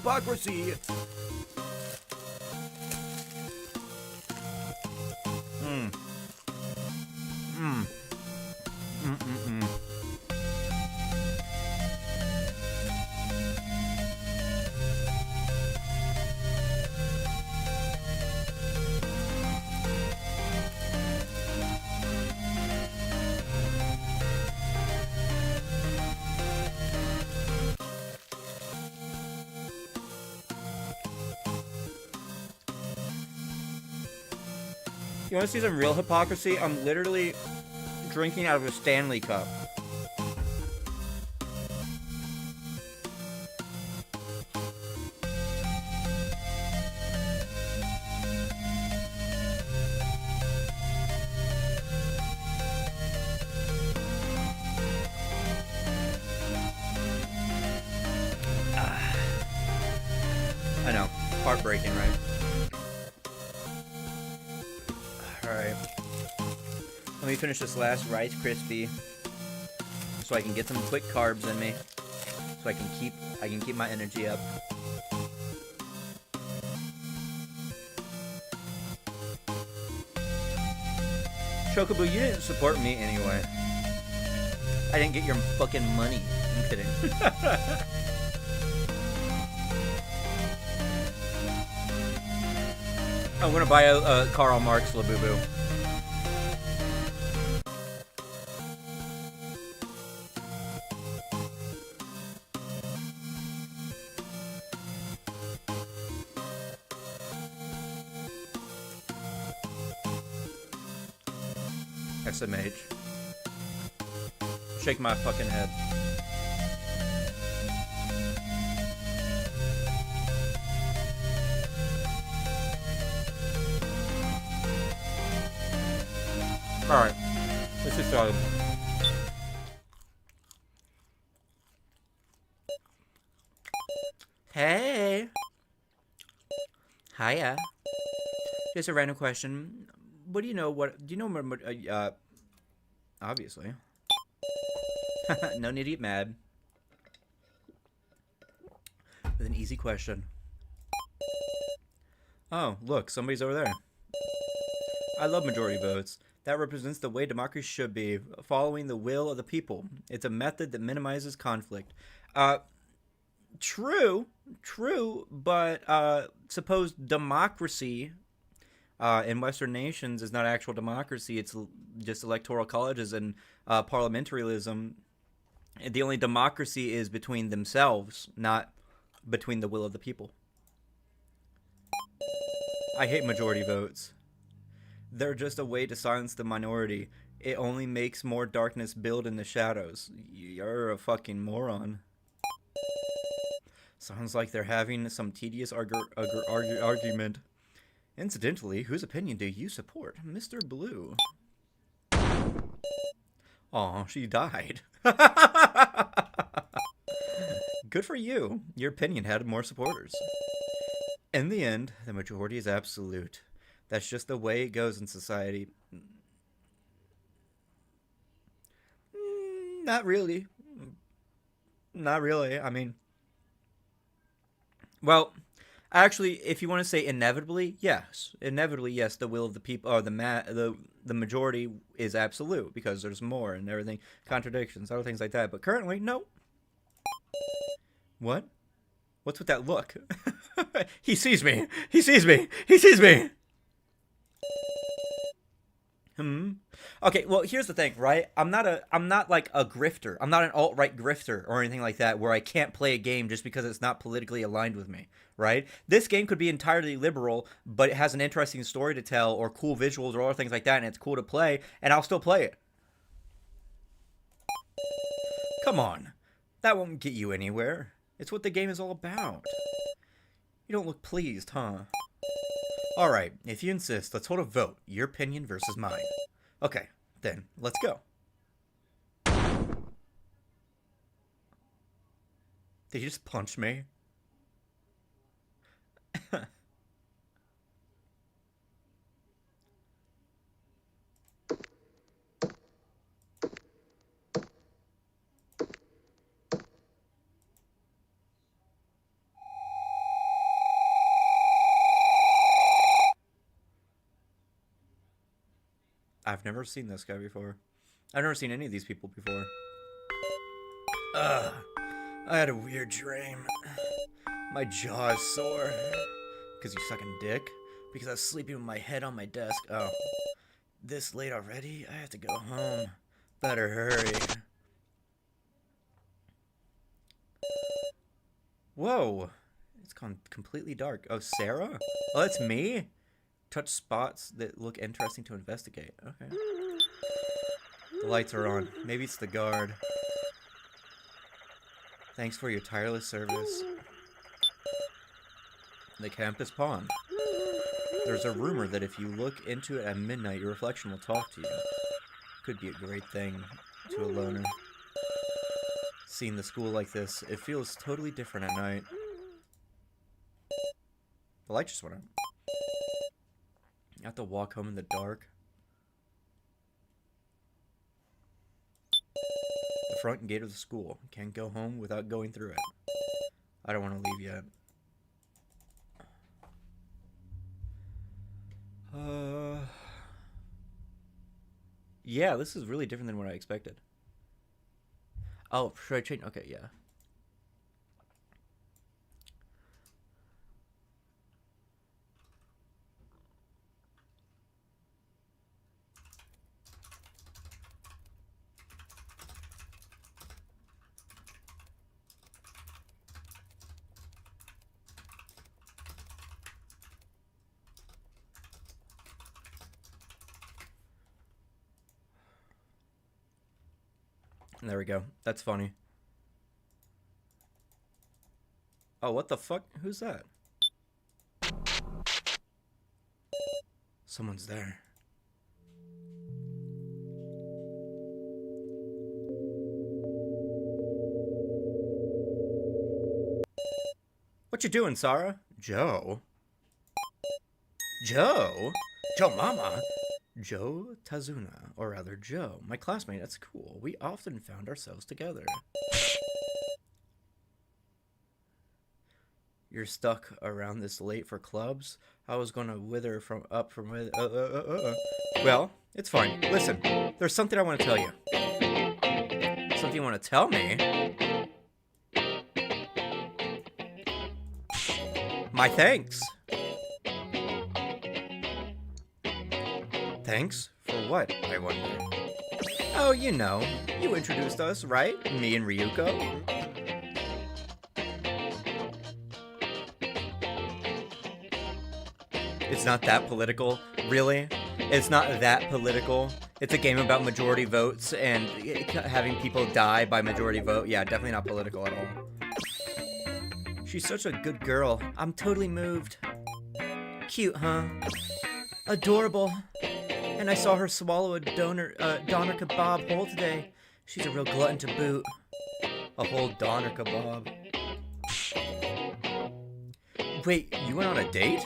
You want to see some real hypocrisy? I'm literally drinking out of a Stanley cup. I know. Heartbreaking, right? Alright. Let me finish this last Rice Krispie so I can get some quick carbs in me. So I can keep my energy up. Chocobo, you didn't support me anyway. I didn't get your fucking money. I'm kidding. I'm gonna buy a Karl Marx Labubu. SMH. Shake my fucking head. Alright, let's get started. Hey. Hiya. Just a random question. What do you know? Do you know? Obviously. No need to get mad. With an easy question. Oh, look, somebody's over there. I love majority votes. That represents the way democracy should be, following the will of the people. It's a method that minimizes conflict. True, but suppose democracy in Western nations is not actual democracy. It's just electoral colleges and parliamentarism. The only democracy is between themselves, not between the will of the people. I hate majority votes. They're just a way to silence the minority. It only makes more darkness build in the shadows. You're a fucking moron. Sounds like they're having some tedious argument. Incidentally, whose opinion do you support? Mr. Blue. Aw, she died. Good for you. Your opinion had more supporters. In the end, the majority is absolute. That's just the way it goes in society. Not really. Not really. I mean, well, actually, if you want to say inevitably, yes. Inevitably, yes, the will of the people, or the majority is absolute because there's more and everything, contradictions, other things like that. But currently, no. What? What's with that look? He sees me. He sees me. He sees me. Okay, well, here's the thing, right? I'm not like a grifter. I'm not an alt-right grifter or anything like that where I can't play a game just because it's not politically aligned with me, right? This game could be entirely liberal, but it has an interesting story to tell or cool visuals or other things like that, and it's cool to play, and I'll still play it. Come on. That won't get you anywhere. It's what the game is all about. You don't look pleased, huh? Alright, if you insist, let's hold a vote. Your opinion versus mine. Okay, then, let's go. Did he just punch me? I've never seen this guy before. I've never seen any of these people before. Ugh. I had a weird dream. My jaw is sore. Because you sucking dick? Because I was sleeping with my head on my desk. Oh. This late already? I have to go home. Better hurry. Whoa. It's gone completely dark. Oh, Sarah? Oh, that's me? Touch spots that look interesting to investigate. Okay. The lights are on. Maybe it's the guard. Thanks for your tireless service. The campus pond. There's a rumor that if you look into it at midnight, your reflection will talk to you. Could be a great thing to a loner. Seeing the school like this, it feels totally different at night. The light just went out. I have to walk home in the dark. The front gate of the school. Can't go home without going through it. I don't want to leave yet. Yeah, this is really different than what I expected. Oh, should I change? Okay, yeah. There we go. That's funny. Oh, what the fuck? Who's that? Someone's there. What you doing, Sarah? Joe? Joe? Joe Mama? Joe Tazuna, or rather Joe, my classmate at school. We often found ourselves together. You're stuck around this late for clubs? I was gonna wither from with. Well, it's fine. Listen, there's something I want to tell you. Something you want to tell me? My thanks. Thanks? For what, I wonder? Oh, you know. You introduced us, right? Me and Ryuko. It's not that political. Really? It's not that political. It's a game about majority votes and having people die by majority vote. Yeah, definitely not political at all. She's such a good girl. I'm totally moved. Cute, huh? Adorable. And I saw her swallow a doner kebab whole today. She's a real glutton to boot. A whole doner kebab. Wait, you went on a date?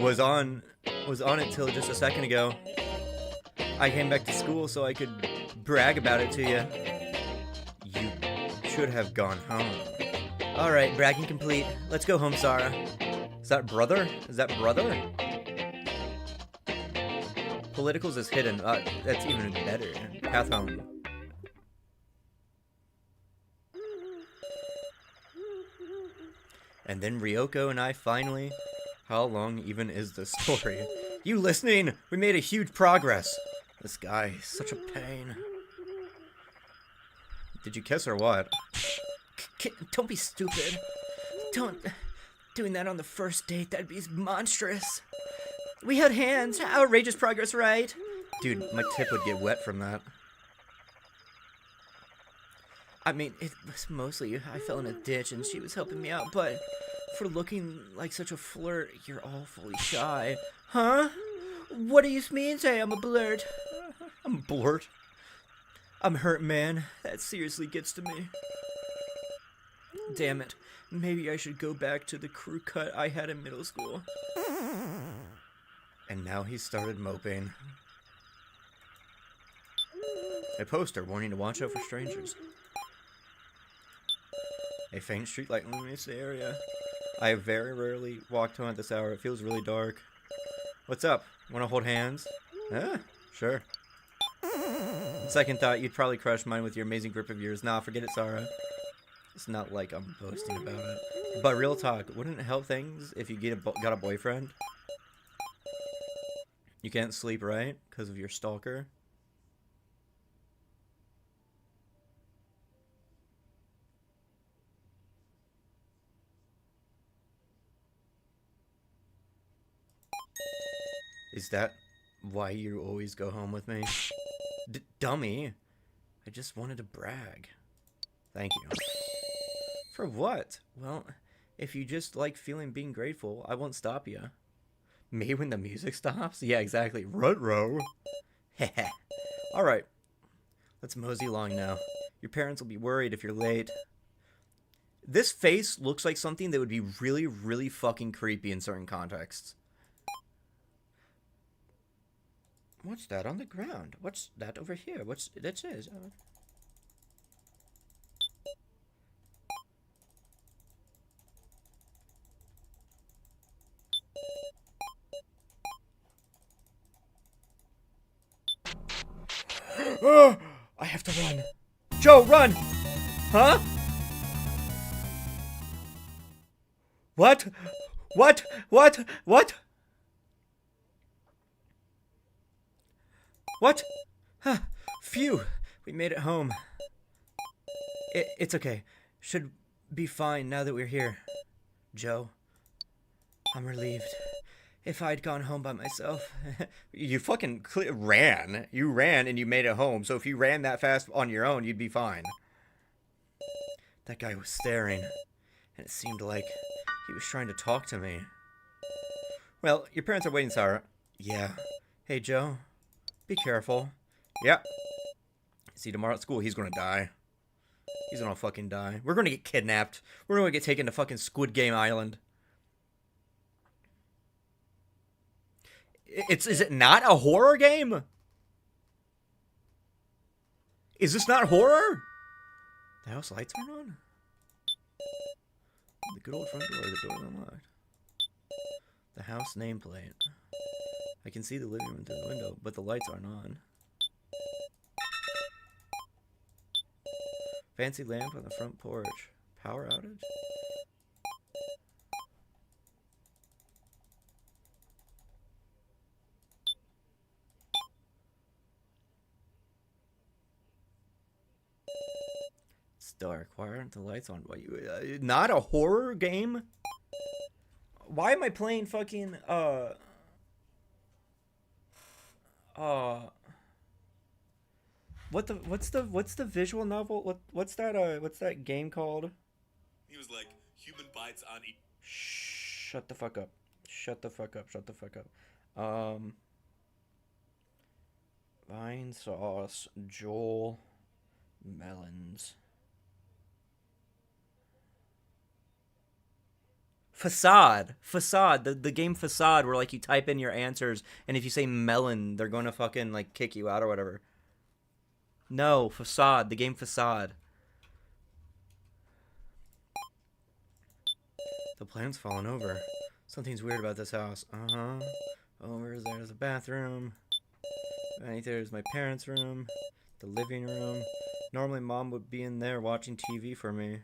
was on it till just a second ago. I came back to school so I could brag about it to you. You should have gone home. Alright, bragging complete. Let's go home, Sarah. Is that brother? Is that brother? Politicals is hidden. That's even better. Path home. And then Ryoko and I finally... How long even is this story? You listening? We made a huge progress. This guy is such a pain. Did you kiss or what? Don't be stupid. Don't... Doing that on the first date, that'd be monstrous. We had hands. Outrageous progress, right? Dude, my tip would get wet from that. I mean, it was mostly I fell in a ditch and she was helping me out, but for looking like such a flirt, you're awfully shy. Huh? What do you mean say I'm a blurt? I'm bored. I'm hurt, man. That seriously gets to me. Damn it. Maybe I should go back to the crew cut I had in middle school. And now he started moping. A poster warning to watch out for strangers. A faint streetlight illuminates the area. I have very rarely walked home at this hour. It feels really dark. What's up? Want to hold hands? Sure. Second thought, you'd probably crush mine with your amazing grip of yours. Nah, forget it, Sarah. It's not like I'm boasting about it. But real talk, wouldn't it help things if you got a boyfriend? You can't sleep, right? Because of your stalker? Is that why you always go home with me? Dummy. I just wanted to brag. Thank you. For what? Well, if you just like being grateful, I won't stop you. Me when the music stops? Yeah, exactly. Ruh-roh. Heh. Alright. Let's mosey along now. Your parents will be worried if you're late. This face looks like something that would be really, really fucking creepy in certain contexts. What's that on the ground? What's that over here? What's that says? I have to run. Joe, run! Huh? What? What? What? What? What? Huh. Phew. We made it home. It's okay. Should be fine now that we're here. Joe, I'm relieved. If I'd gone home by myself... You fucking ran. You ran and you made it home. So if you ran that fast on your own, you'd be fine. That guy was staring. And it seemed like he was trying to talk to me. Well, your parents are waiting, Sarah. Yeah. Hey, Joe. Be careful. Yep. See, tomorrow at school, he's gonna die. He's gonna fucking die. We're gonna get kidnapped. We're gonna get taken to fucking Squid Game Island. Is it not a horror game? Is this not horror? The house lights aren't on? The good old front door, the door unlocked. The house nameplate. I can see the living room through the window, but the lights aren't on. Fancy lamp on the front porch. Power outage? It's dark. Why aren't the lights on? Why not a horror game? Why am I playing fucking what's the visual novel? What's that game called? He was like, human bites on each. Shut the fuck up. Shut the fuck up. Shut the fuck up. Vine sauce, Joel, melons. Facade, the game Facade, where like you type in your answers, and if you say melon, they're gonna fucking like kick you out or whatever. No, Facade, the game Facade. The plant's fallen over. Something's weird about this house. Over there's the bathroom. Right there's my parents' room. The living room. Normally Mom would be in there watching TV for me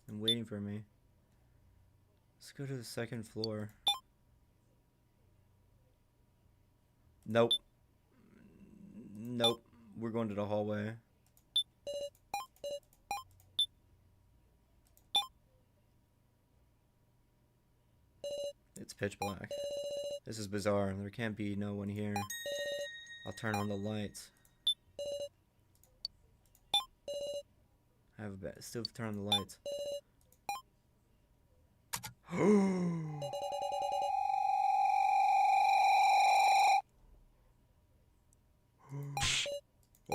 and waiting for me. Let's go to the second floor. Nope. Nope. We're going to the hallway. It's pitch black. This is bizarre. There can't be no one here. I'll turn on the lights. I have a bet. Still turn on the lights.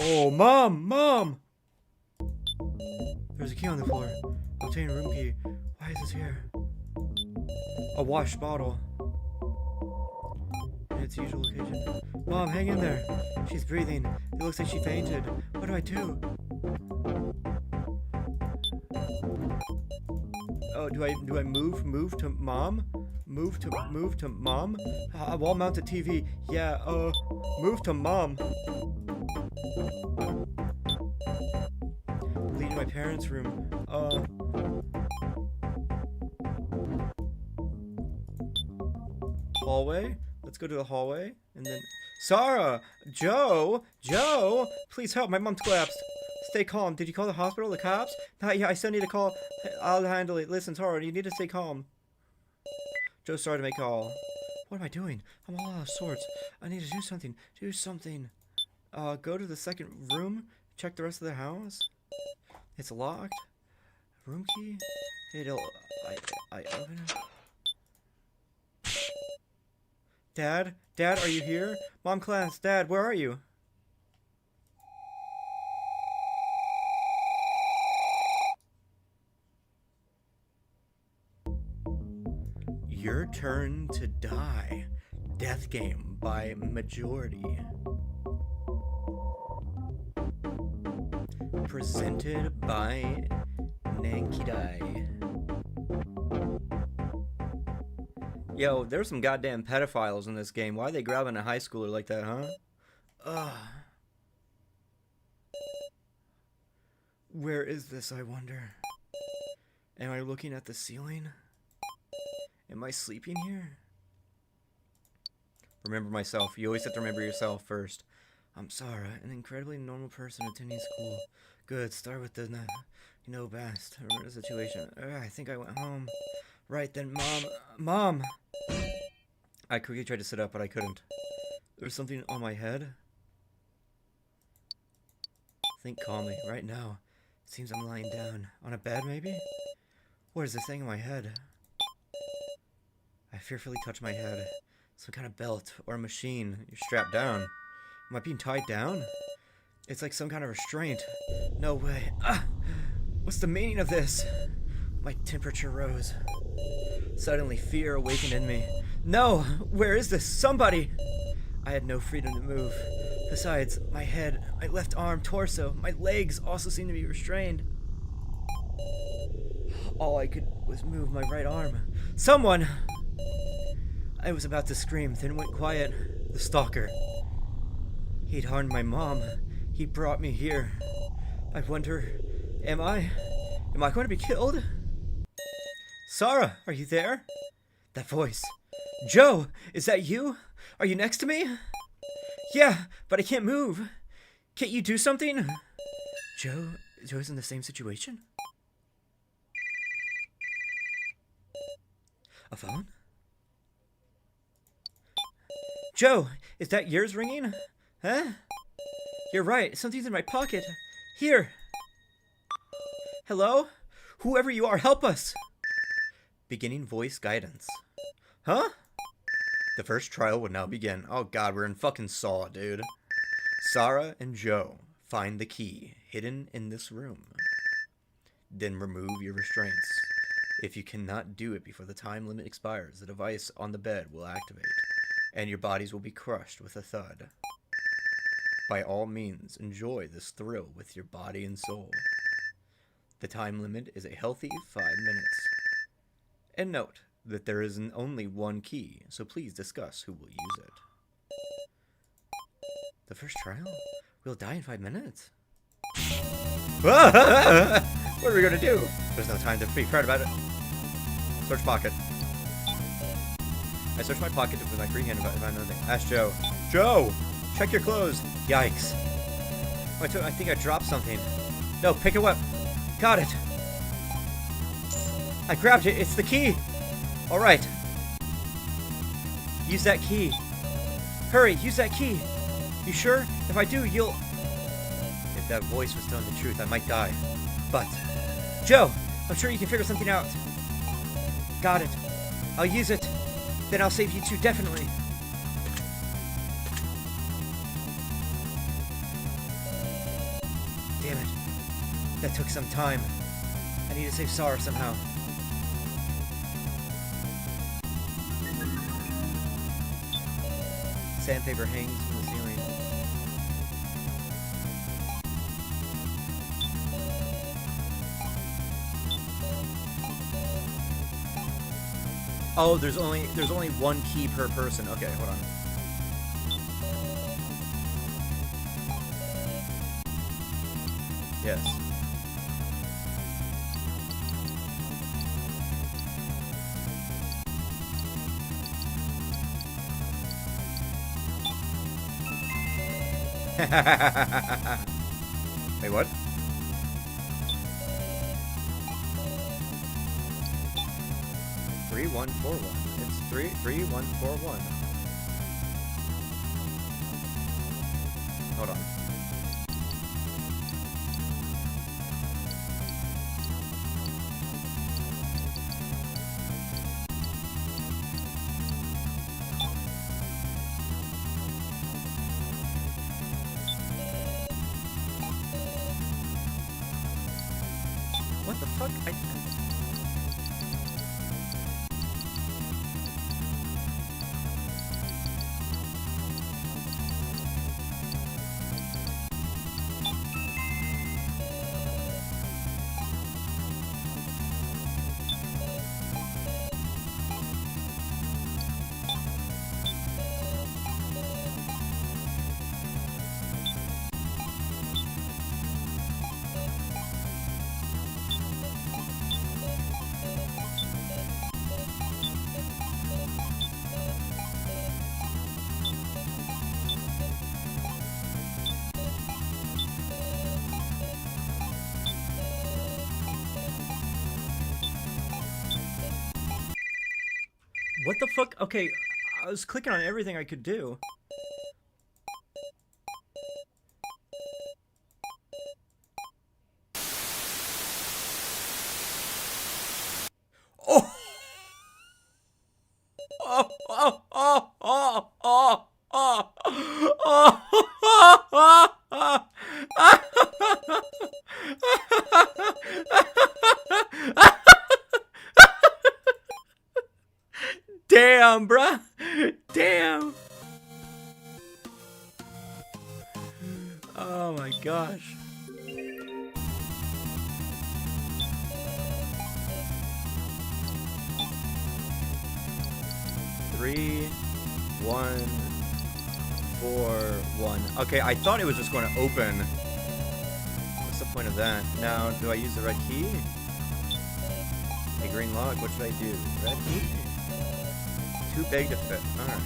Oh, Mom! There's a key on the floor. Obtain a room key. Why is this here? A washed bottle. In its usual location. Mom, hang in there. She's breathing. It looks like she fainted. What do I do? Oh, do I move to mom? Move to mom? Wall mounted TV. Yeah, move to mom. Lead to my parents' room. Hallway? Let's go to the hallway. And then Sarah! Joe! Please help, my mom's collapsed. Stay calm. Did you call the hospital? The cops? Not yet. I still need to call. I'll handle it. Listen, Sarah, you need to stay calm. Joe started to make a call. What am I doing? I'm all out of sorts. I need to do something. Go to the second room. Check the rest of the house. It's locked. Room key? I open it. Dad, are you here? Mom, class, Dad, where are you? Your turn to die. Death game by majority. Presented by Nankidai. Yo, there's some goddamn pedophiles in this game. Why are they grabbing a high schooler like that, huh? Ugh. Where is this, I wonder? Am I looking at the ceiling? Am I sleeping here? Remember myself. You always have to remember yourself first. I'm Sarah, an incredibly normal person attending school. Good, start with the you know best. Remember the situation. I think I went home. Right then, Mom! I quickly tried to sit up, but I couldn't. There was something on my head. Think calmly, right now. It seems I'm lying down. On a bed, maybe? What is this thing in my head? I fearfully touch my head. Some kind of belt or a machine. You're strapped down. Am I being tied down? It's like some kind of restraint. No way. What's the meaning of this? My temperature rose. Suddenly, fear awakened in me. No! Where is this? Somebody! I had no freedom to move. Besides, my head, my left arm, torso, my legs also seemed to be restrained. All I could was move my right arm. Someone! I was about to scream, then went quiet. The stalker. He'd harmed my mom. He brought me here. I wonder, am I going to be killed? Sarah, are you there? That voice. Joe, is that you? Are you next to me? Yeah, but I can't move. Can't you do something? Joe's in the same situation? A phone? Joe, is that yours ringing? Huh? You're right, something's in my pocket. Here. Hello? Whoever you are, help us! Beginning voice guidance. Huh? The first trial would now begin. Oh god, we're in fucking Saw, dude. Sarah and Joe find the key hidden in this room. Then remove your restraints. If you cannot do it before the time limit expires, the device on the bed will activate, and your bodies will be crushed with a thud. By all means, enjoy this thrill with your body and soul. The time limit is a healthy 5 minutes. And note that there is only one key, so please discuss who will use it. The first trial? We'll die in 5 minutes. What are we gonna do? There's no time to be proud about it. Search pocket. I searched my pocket with my free hand if I find nothing. Ask Joe. Joe! Check your clothes. Yikes. Oh, I think I dropped something. No, pick it up. Got it. I grabbed it. It's the key. All right. Use that key. Hurry, use that key. You sure? If I do, you'll... If that voice was telling the truth, I might die. But... Joe, I'm sure you can figure something out. Got it. I'll use it. Then I'll save you too, definitely. Damn it. That took some time. I need to save Sar somehow. Sandpaper hangs from the ceiling. Oh, there's only one key per person. Okay, hold on. Yes. Wait, what? Three, 1, 4, 1. It's 3, 3, 1, 4, 1. Hold on. What the fuck? What the fuck? Okay, I was clicking on everything I could do. Oh! Oh! Oh! Oh! Oh! Oh! Oh! Oh! Damn, bruh. Damn. Oh my gosh. Three, 1, 4, 1. Okay, I thought it was just going to open. What's the point of that? Now, do I use the red key? Hey, green log, what should I do? Red key? Too big to fit. Alright.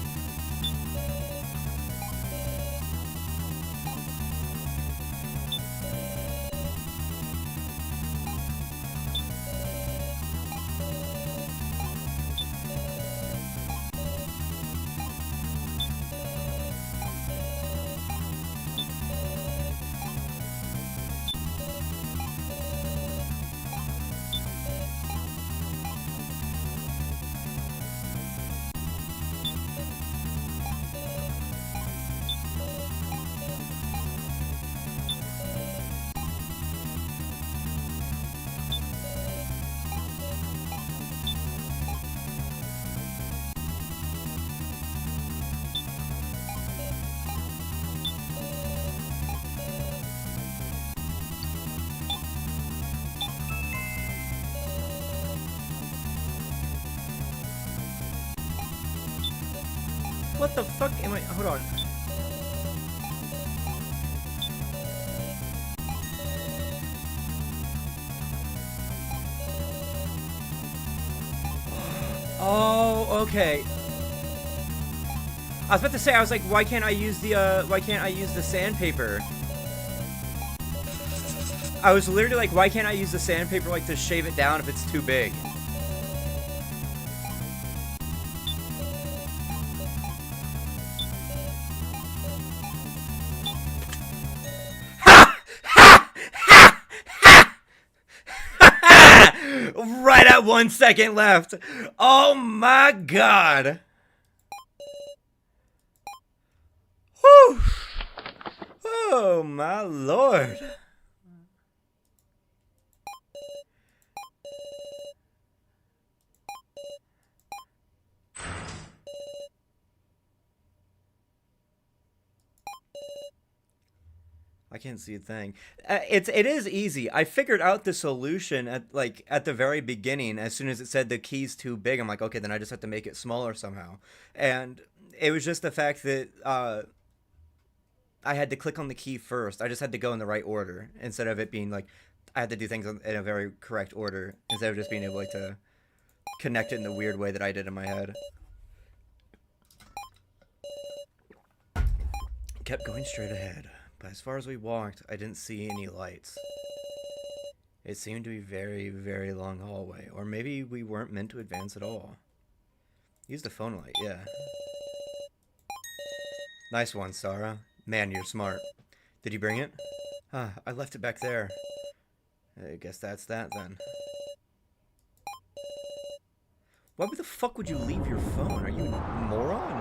What the fuck am I? Hold on. Oh, okay. I was about to say, I was like, why can't I use the sandpaper? I was literally like, why can't I use the sandpaper like to shave it down if it's too big? Right at 1 second left. Oh my god. Whew. Oh my lord. I can't see a thing. It is easy. I figured out the solution at the very beginning. As soon as it said the key's too big, I'm like, okay, then I just have to make it smaller somehow. And it was just the fact that I had to click on the key first. I just had to go in the right order instead of it being like I had to do things in a very correct order instead of just being able to connect it in the weird way that I did in my head. Kept going straight ahead. But as far as we walked, I didn't see any lights. It seemed to be a very, very long hallway. Or maybe we weren't meant to advance at all. Use the phone light, yeah. Nice one, Sarah. Man, you're smart. Did you bring it? I left it back there. I guess that's that then. Why the fuck would you leave your phone? Are you a moron?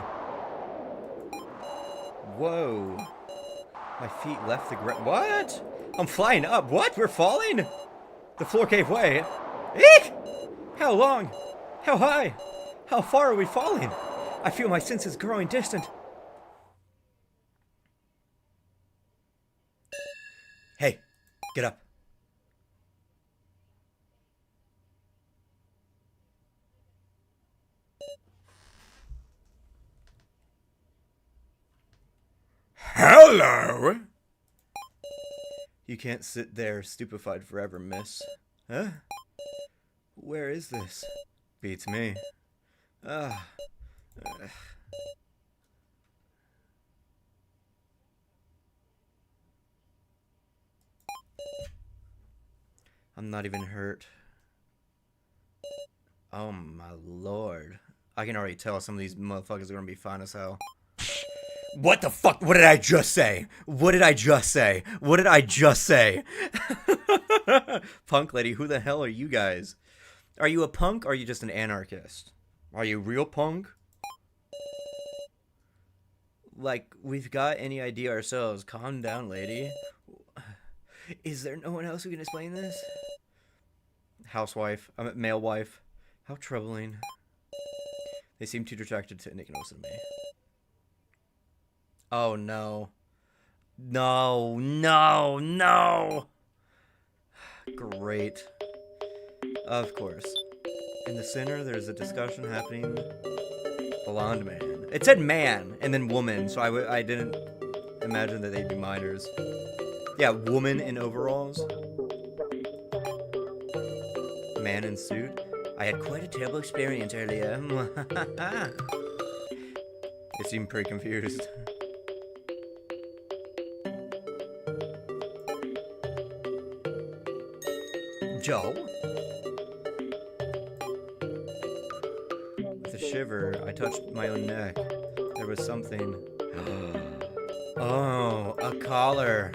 Whoa. My feet left the ground. What? I'm flying up. What? We're falling? The floor gave way. Eek! How long? How high? How far are we falling? I feel my senses growing distant. Hey, get up. Hello? You can't sit there stupefied forever, miss. Huh? Where is this? Beats me. I'm not even hurt. Oh my lord. I can already tell some of these motherfuckers are gonna be fine as hell. What the fuck? What did I just say? What did I just say? What did I just say? Punk lady, who the hell are you guys? Are you a punk or are you just an anarchist? Are you real punk? Like, we've got any idea ourselves. Calm down, lady. Is there no one else who can explain this? Housewife. Male wife. How troubling. They seem too distracted to make notice of me. Oh no. No, no, no! Great. Of course. In the center, there's a discussion happening. Blonde man. It said man, and then woman, so I didn't imagine that they'd be minors. Yeah, woman in overalls. Man in suit. I had quite a terrible experience earlier. They seemed pretty confused. Joe? With a shiver, I touched my own neck. There was something. Oh, a collar.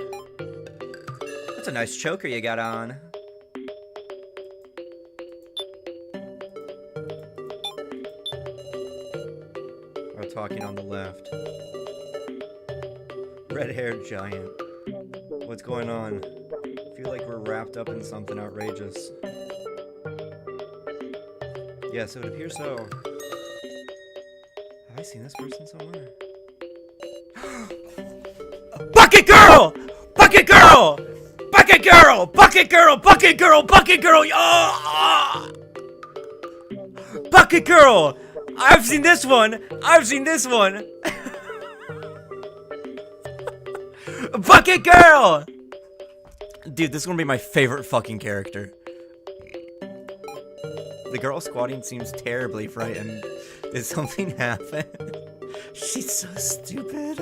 That's a nice choker you got on. We're talking on the left. Red-haired giant. What's going on? I feel like we're wrapped up in something outrageous. Yes, it would appear so. Have I seen this person somewhere? Bucket girl! Bucket girl! Bucket girl! Bucket girl! Bucket girl! Bucket girl! Oh! Bucket girl! I've seen this one! I've seen this one! Bucket girl! Dude, this is gonna be my favorite fucking character. The girl squatting seems terribly frightened. Did something happen? She's so stupid.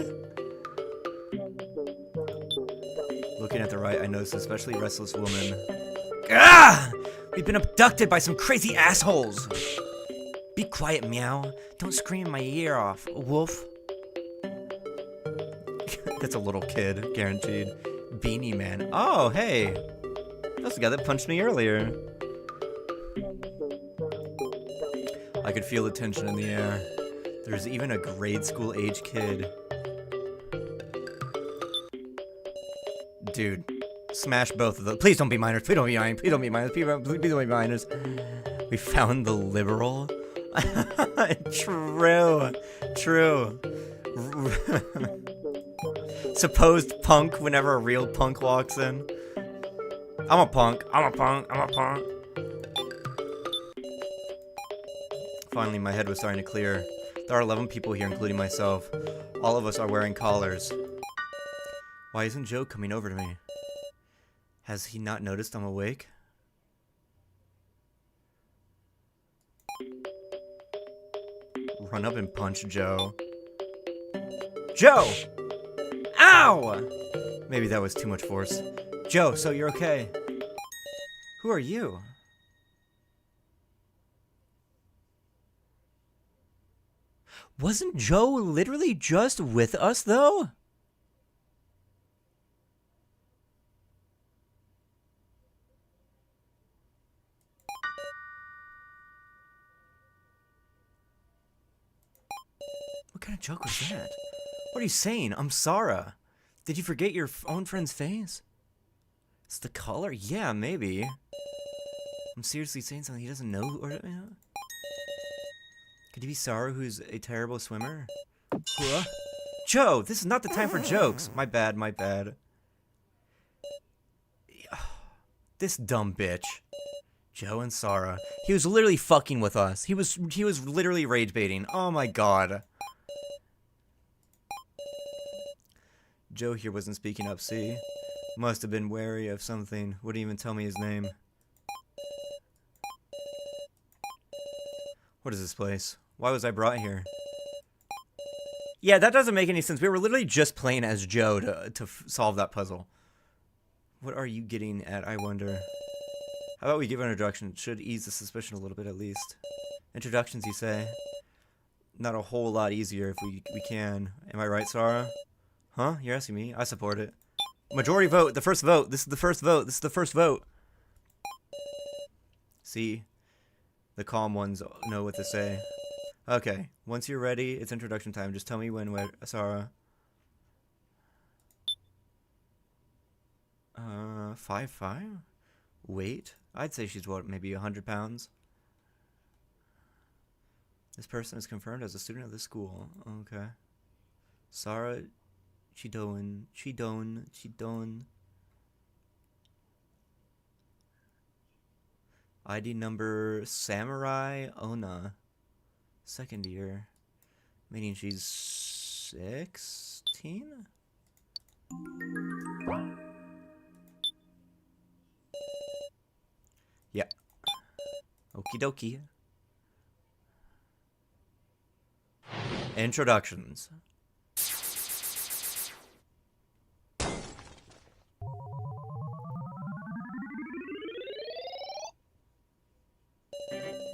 Looking at the right, I noticed an especially restless woman. Ah! We've been abducted by some crazy assholes! Be quiet, meow. Don't scream my ear off, wolf. That's a little kid, guaranteed. Beanie Man. Oh, hey. That's the guy that punched me earlier. I could feel the tension in the air. There's even a grade school age kid. Dude, smash both of them. Please don't be minors. Please don't be minors. Please don't be minors. Please don't be minors. We found the liberal. True. True. Supposed punk whenever a real punk walks in. I'm a punk. I'm a punk. I'm a punk. Finally, my head was starting to clear. There are 11 people here, including myself. All of us are wearing collars. Why isn't Joe coming over to me? Has he not noticed I'm awake? Run up and punch Joe. Joe! Ow! Maybe that was too much force. Joe, so you're okay. Who are you? Wasn't Joe literally just with us, though? What kind of joke was that? What are you saying? I'm Sarah. Did you forget your own friend's face? It's the color? Yeah, maybe. I'm seriously saying something he doesn't know, or could he be Sarah, who's a terrible swimmer? Huh? Joe, this is not the time for jokes. My bad, my bad. This dumb bitch. Joe and Sarah. He was literally fucking with us. He was literally rage baiting. Oh my god. Joe here wasn't speaking up, see? Must have been wary of something. Wouldn't even tell me his name. What is this place? Why was I brought here? Yeah, that doesn't make any sense. We were literally just playing as Joe to solve that puzzle. What are you getting at, I wonder? How about we give an introduction? Should ease the suspicion a little bit at least. Introductions, you say? Not a whole lot easier if we can. Am I right, Sarah? Huh? You're asking me? I support it. Majority vote. The first vote. This is the first vote. This is the first vote. See? The calm ones know what to say. Okay. Once you're ready, it's introduction time. Just tell me when, Sarah. 5'5"? Weight? I'd say she's, what, maybe 100 pounds? This person is confirmed as a student of the school. Okay. Sarah... Chidon. ID number Samurai Ona. Second year. Meaning she's 16? Yeah. Okie dokie. Introductions.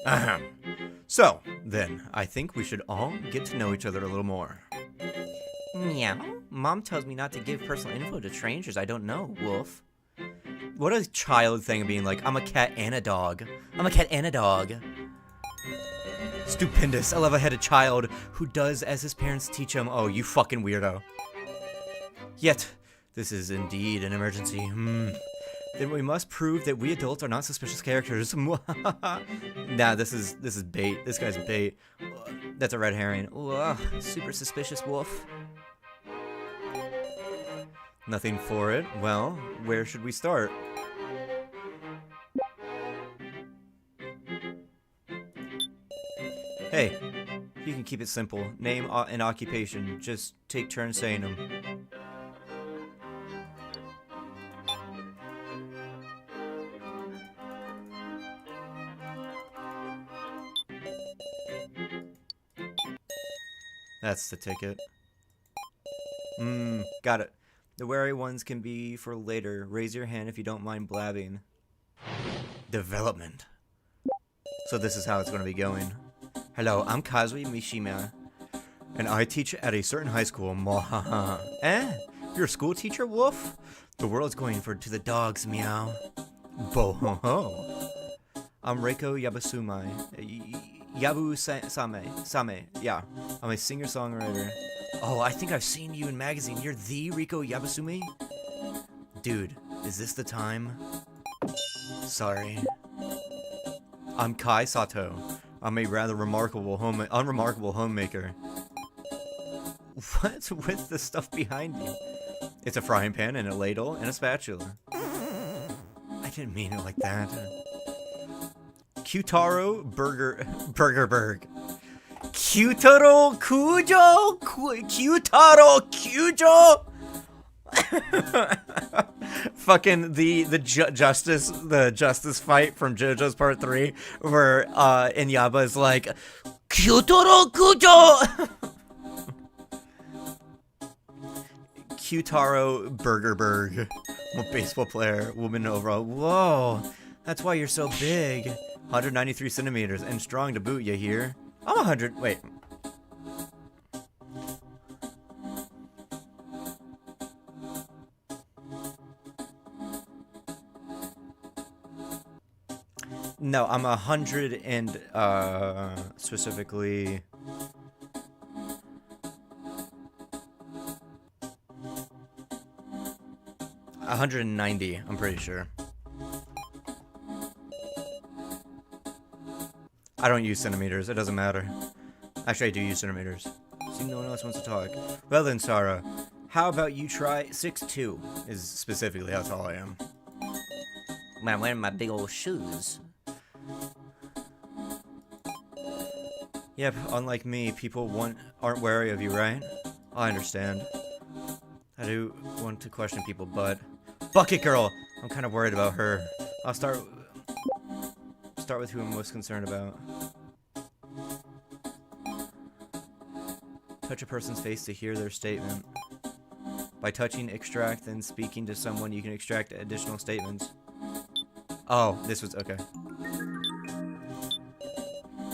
Ahem. So, then, I think we should all get to know each other a little more. Meow? Mom tells me not to give personal info to strangers I don't know, Wolf. What a child thing of being like, I'm a cat and a dog. I'm a cat and a dog. Stupendous. I love I had a child who does as his parents teach him. Oh, you fucking weirdo. Yet, this is indeed an emergency. Then we must prove that we adults are not suspicious characters. Nah, this is bait. This guy's bait. That's a red herring. Ugh, super suspicious, Wolf. Nothing for it. Well, where should we start? Hey, you can keep it simple. Name and occupation. Just take turns saying them. That's the ticket. Got it. The wary ones can be for later. Raise your hand if you don't mind blabbing. Development. So this is how it's going to be going. Hello, I'm Kazui Mishima, and I teach at a certain high school. Mwahaha. Eh? You're a school teacher, Wolf? The world's going to the dogs, meow. Bo-ho-ho. I'm Reiko Same. Yeah, I'm a singer-songwriter. Oh, I think I've seen you in magazine. You're the Riko Yabasumi? Dude, is this the time? Sorry. I'm Kai Sato. I'm a rather unremarkable homemaker. What's with the stuff behind you? It's a frying pan and a ladle and a spatula. I didn't mean it like that. Kyutaro Burgerberg. Kyutaro Kujo? Kyutaro Kujo? Fucking the justice fight from JoJo's Part 3 where Inuyaba is like Kyutaro Kujo. Kyutaro Burgerberg. I'm a baseball player, woman overall. Whoa, that's why you're so big. 193 centimeters and strong to boot, you hear? I'm 100. Wait. No, I'm 100 and specifically 190, I'm pretty sure. I don't use centimeters, it doesn't matter. Actually, I do use centimeters. See, no one else wants to talk. Well then, Sarah, how about you try 6'2" is specifically how tall I am. Man, I'm wearing my big old shoes. Yep, unlike me, people aren't wary of you, right? I understand. I do want to question people, but... Bucket Girl! I'm kind of worried about her. I'll start with who I'm most concerned about. Touch a person's face to hear their statement. By touching, extract, then speaking to someone, you can extract additional statements. Oh, this was... okay.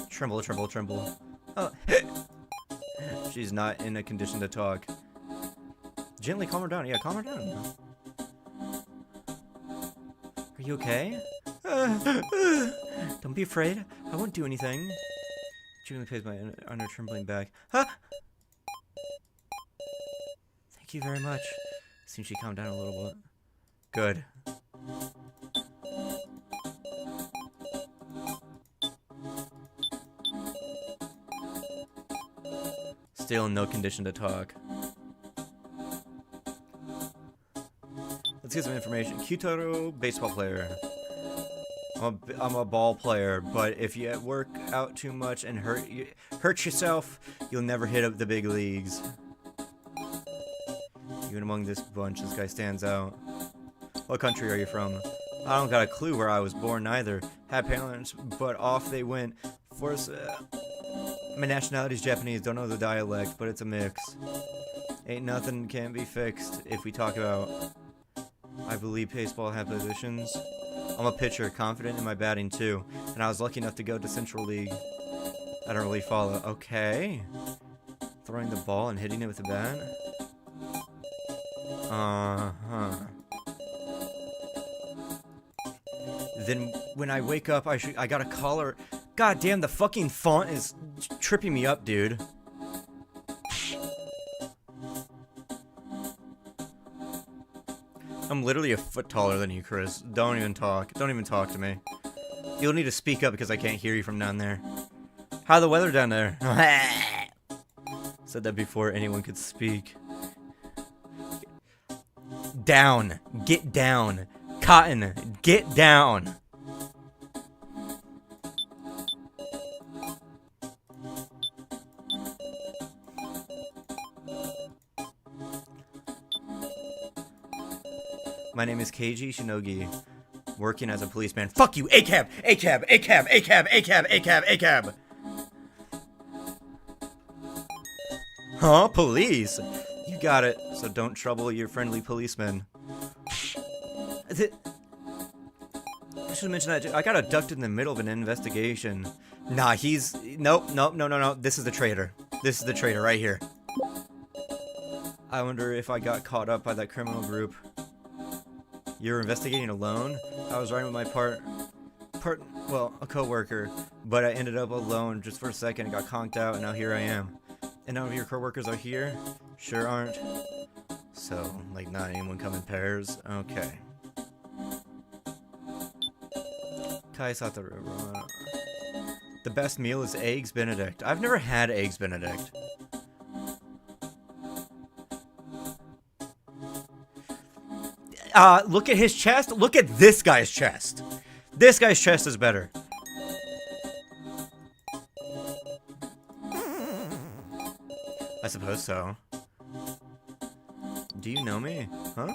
Tremble, tremble, tremble. Oh. She's not in a condition to talk. Gently calm her down. Yeah, calm her down. Are you okay? Don't be afraid. I won't do anything. Julie pays my under trembling back. Huh? Thank you very much. Seems she calmed down a little bit. Good. Still in no condition to talk. Let's get some information. Kyutaro, baseball player. I'm a ball player, but if you work out too much and hurt yourself, you'll never hit up the big leagues. Even among this bunch, this guy stands out. What country are you from? I don't got a clue where I was born either. Had parents, but off they went. My nationality's Japanese, don't know the dialect, but it's a mix. Ain't nothing can be fixed if we talk about... I believe baseball have positions. I'm a pitcher, confident in my batting too, and I was lucky enough to go to Central League. I don't really follow. Okay. Throwing the ball and hitting it with the bat? Uh-huh. Then when I wake up, I got a collar. God damn, the fucking font is tripping me up, dude. I'm literally a foot taller than you, Chris. Don't even talk. Don't even talk to me. You'll need to speak up because I can't hear you from down there. How's the weather down there? Said that before anyone could speak. Down. Get down. Cotton, get down. My name is Keiji Shinogi, working as a policeman. Fuck you, ACAB, ACAB, ACAB, ACAB, ACAB, ACAB, ACAB. Huh? Police? You got it, so don't trouble your friendly policeman. I should mention that I got abducted in the middle of an investigation. Nah, he's... Nope, nope, no. This is the traitor. This is the traitor right here. I wonder if I got caught up by that criminal group. You're investigating alone? I was riding with my well, a co-worker, but I ended up alone just for a second and got conked out, and now here I am. And none of your co-workers are here? Sure aren't. So, like, not anyone come in pairs? Okay. Kai Satoru. The best meal is Eggs Benedict. I've never had Eggs Benedict. Look at his chest. Look at this guy's chest. This guy's chest is better. I suppose so. Do you know me? Huh?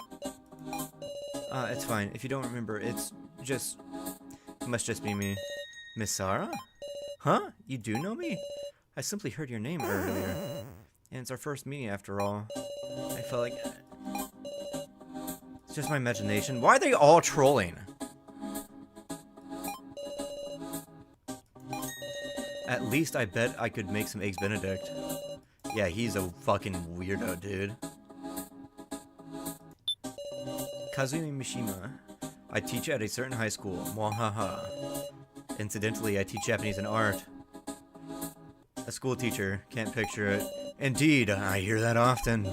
It's fine. If you don't remember, it must just be me. Miss Sarah? Huh? You do know me? I simply heard your name earlier. And it's our first meeting after all. I felt like... It's just my imagination. Why are they all trolling? At least I bet I could make some Eggs Benedict. Yeah, he's a fucking weirdo, dude. Kazumi Mishima. I teach at a certain high school. Mwahaha. Incidentally, I teach Japanese and art. A school teacher. Can't picture it. Indeed, I hear that often.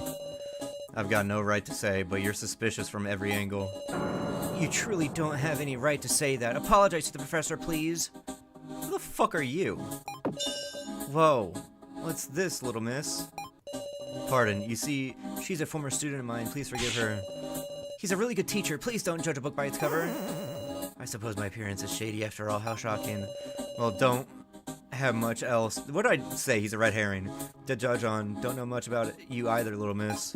I've got no right to say, but you're suspicious from every angle. You truly don't have any right to say that. Apologize to the professor, please. Who the fuck are you? Whoa. What's this, little miss? Pardon, you see, she's a former student of mine. Please forgive her. He's a really good teacher. Please don't judge a book by its cover. I suppose my appearance is shady after all. How shocking. Well, don't have much else. What did I say? He's a red herring. To judge on. Don't know much about you either, little miss.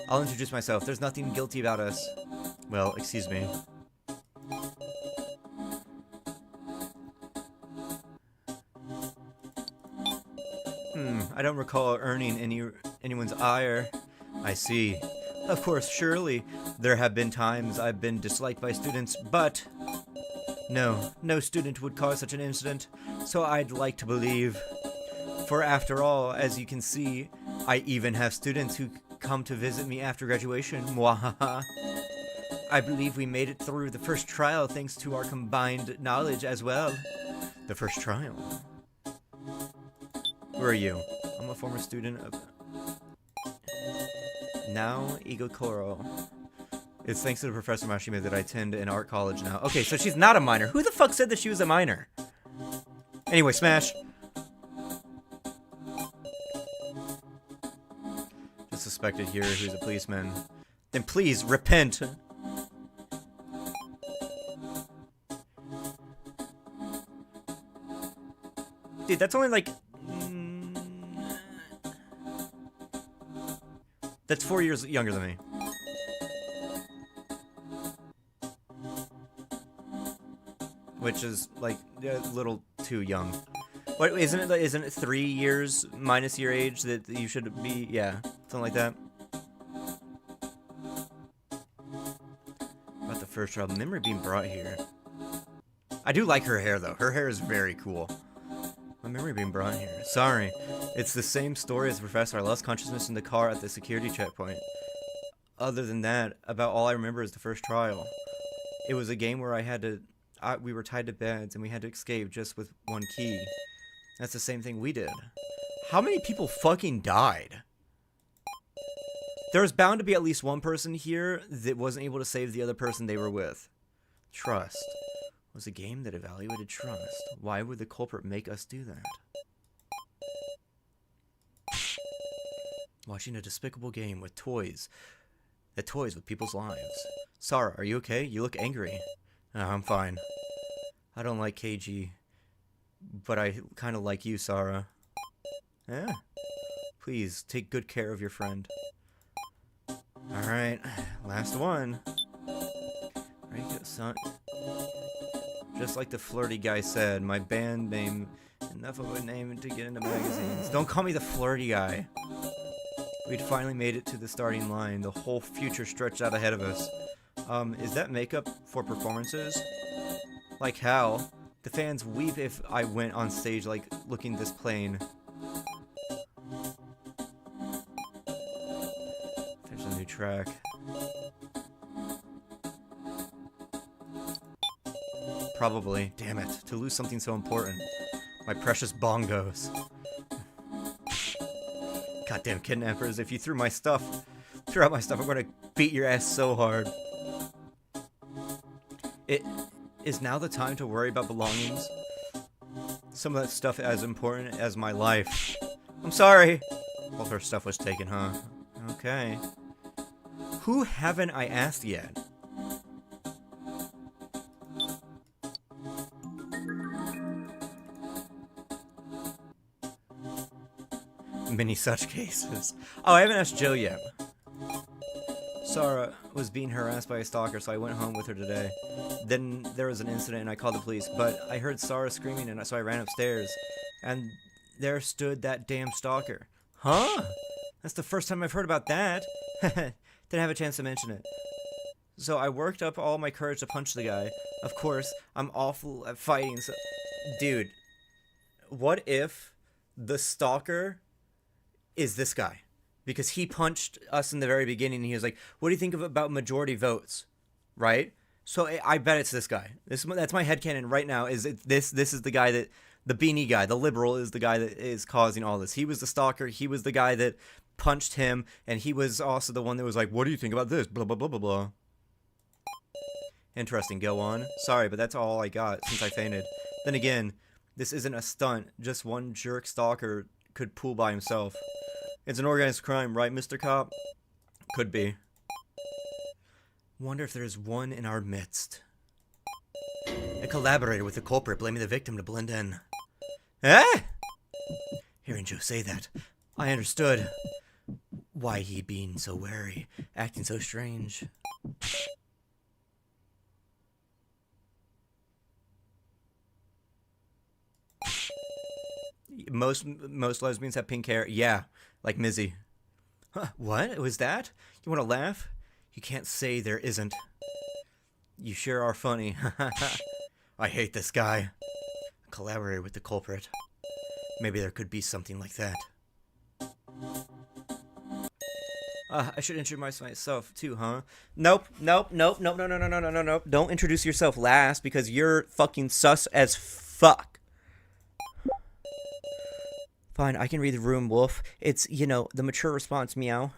I'll introduce myself. There's nothing guilty about us. Well, excuse me. I don't recall earning anyone's ire. I see. Of course, surely, there have been times I've been disliked by students, but... No student would cause such an incident, so I'd like to believe. For after all, as you can see, I even have students who come to visit me after graduation. Mwahaha. I believe we made it through the first trial thanks to our combined knowledge as well. The first trial? Who are you? I'm a former student of... Now, Igokoro. It's thanks to the Professor Mashima that I attend an art college now. Okay, so she's not a minor. Who the fuck said that she was a minor? Anyway, smash. Just suspected here who's a policeman. Then please, repent. Dude, that's only like... That's 4 years younger than me. Which is like a little too young. What isn't it 3 years minus your age that you should be? Yeah, something like that. About the first trial, memory being brought here. I do like her hair though. Her hair is very cool. My memory being brought here. Sorry. It's the same story as the professor. I lost consciousness in the car at the security checkpoint. Other than that, about all I remember is the first trial. It was a game where I had to... we were tied to beds and we had to escape just with one key. That's the same thing we did. How many people fucking died? There's bound to be at least one person here that wasn't able to save the other person they were with. Trust was a game that evaluated trust. Why would the culprit make us do that? Watching a despicable game with toys. That toys with people's lives. Sarah, are you okay? You look angry. Oh, I'm fine. I don't like KG. But I kind of like you, Sarah. Yeah. Please, take good care of your friend. Alright, last one. Right, good, son. Just like the flirty guy said, my band name, enough of a name to get into magazines. Don't call me the flirty guy. We'd finally made it to the starting line. The whole future stretched out ahead of us. Is that makeup for performances? Like how? The fans weep if I went on stage like looking this plain. There's a new track. Probably. Damn it. To lose something so important. My precious bongos. Goddamn kidnappers. If you threw out my stuff, I'm gonna beat your ass so hard. It is now the time to worry about belongings. Some of that stuff as important as my life. I'm sorry. All her stuff was taken, huh? Okay. Who haven't I asked yet? Many such cases. Oh, I haven't asked Joe yet. Sarah was being harassed by a stalker, so I went home with her today. Then there was an incident and I called the police, but I heard Sarah screaming and so I ran upstairs. And there stood that damn stalker. Huh? That's the first time I've heard about that. Didn't have a chance to mention it. So I worked up all my courage to punch the guy. Of course, I'm awful at fighting, so... Dude, what if the stalker is this guy? Because he punched us in the very beginning and he was like, what do you think about majority votes? Right? So I bet it's this guy. That's my headcanon right now, is this is the guy that... The beanie guy, the liberal, is the guy that is causing all this. He was the stalker. He was the guy that punched him, and he was also the one that was like, what do you think about this? Blah, blah, blah, blah, blah. Interesting. Go on. Sorry, but that's all I got since I fainted. Then again, this isn't a stunt. Just one jerk stalker could pull by himself. It's an organized crime, right, Mr. Cop? Could be. Wonder if there's one in our midst. A collaborator with the culprit, blaming the victim to blend in. Eh? Hearing Joe say that, I understood why he being so wary, acting so strange. Most lesbians have pink hair. Yeah, like Mizzy. Huh, what? Was that? You want to laugh? You can't say there isn't. You sure are funny. I hate this guy. Collaborate with the culprit. Maybe there could be something like that. I should introduce myself too, huh? Nope. Don't introduce yourself last because you're fucking sus as fuck. Fine, I can read the room, Wolf. It's, you know, the mature response, meow.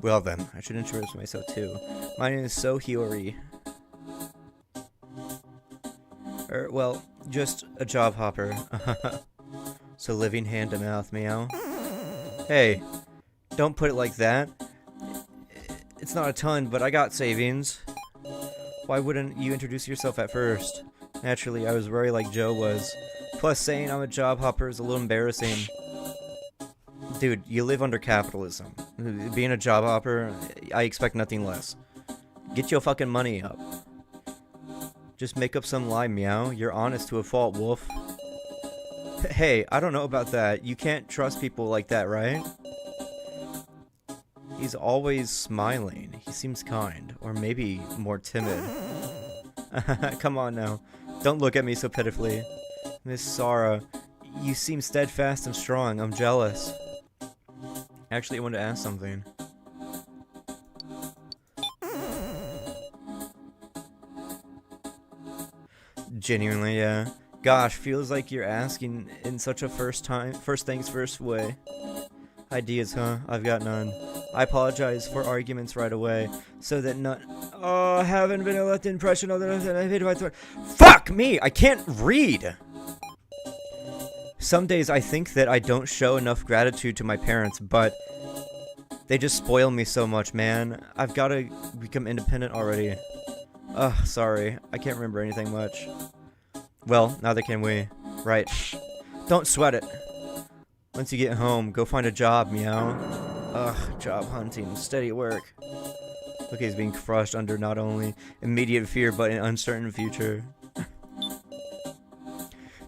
Well then, I should introduce myself too. My name is Sohiori. Well, just a job hopper. So living hand to mouth, meow. Hey, don't put it like that. It's not a ton, but I got savings. Why wouldn't you introduce yourself at first? Naturally, I was worried like Joe was. Plus, saying I'm a job hopper is a little embarrassing. Dude, you live under capitalism. Being a job hopper, I expect nothing less. Get your fucking money up. Just make up some lie, meow. You're honest to a fault, Wolf. Hey, I don't know about that. You can't trust people like that, right? He's always smiling. He seems kind. Or maybe more timid. Come on now. Don't look at me so pitifully. Miss Sarah, you seem steadfast and strong. I'm jealous. Actually, I wanted to ask something. Genuinely, yeah. Gosh, feels like you're asking in such a first things first way. Ideas, huh? I've got none. I apologize for arguments right away, so that none. Oh, haven't been left impression other than I've hit my throat. Fuck me! I can't read! Some days I think that I don't show enough gratitude to my parents, but they just spoil me so much, man. I've got to become independent already. Ugh, sorry. I can't remember anything much. Well, neither can we. Right. Don't sweat it. Once you get home, go find a job, meow. Ugh, job hunting, steady work. Look, he's being crushed under not only immediate fear, but an uncertain future.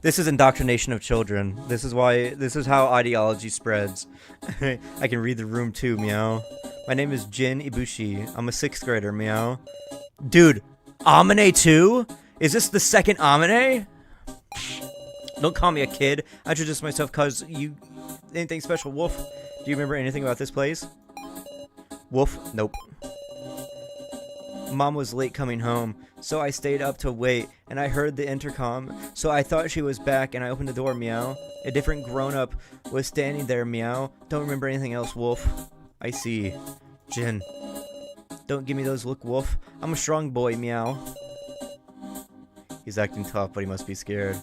This is indoctrination of children. This is how ideology spreads. I can read the room too, meow. My name is Jin Ibushi. I'm a 6th grader, meow. Dude, Amine too? Is this the second Amine? Don't call me a kid. I introduced myself cause you... Anything special, Wolf? Do you remember anything about this place? Wolf? Nope. Mom was late coming home, so I stayed up to wait, and I heard the intercom, so I thought she was back, and I opened the door, meow. A different grown-up was standing there, meow. Don't remember anything else, Wolf. I see. Jin. Don't give me those look, Wolf. I'm a strong boy, meow. He's acting tough, but he must be scared.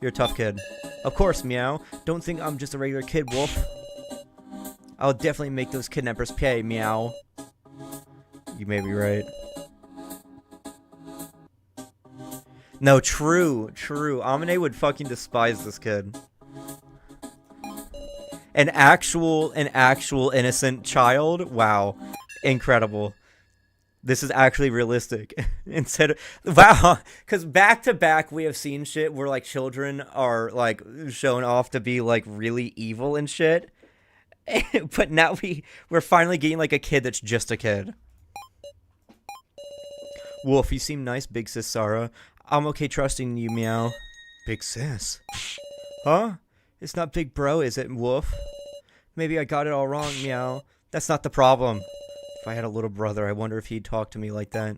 You're a tough kid. Of course, meow. Don't think I'm just a regular kid, Wolf. I'll definitely make those kidnappers pay, meow. You may be right. No, true. Amine would fucking despise this kid. An actual innocent child? Wow. Incredible. This is actually realistic. Instead of, wow, because back to back we have seen shit where like children are like shown off to be like really evil and shit. But now we're finally getting like a kid that's just a kid. Wolf, you seem nice, big sis Sarah. I'm okay trusting you, meow. Big sis? Huh? It's not big bro, is it, Wolf? Maybe I got it all wrong, meow. That's not the problem. If I had a little brother, I wonder if he'd talk to me like that.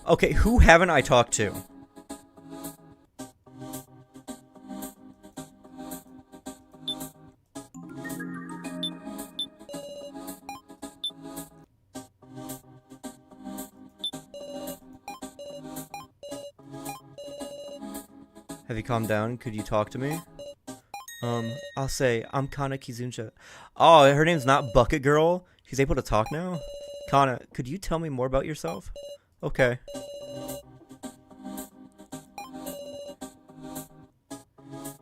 Okay, who haven't I talked to? Have you calmed down? Could you talk to me? I'll say, I'm Kana Kizuncha. Oh, her name's not Bucket Girl? She's able to talk now? Kana, could you tell me more about yourself? Okay.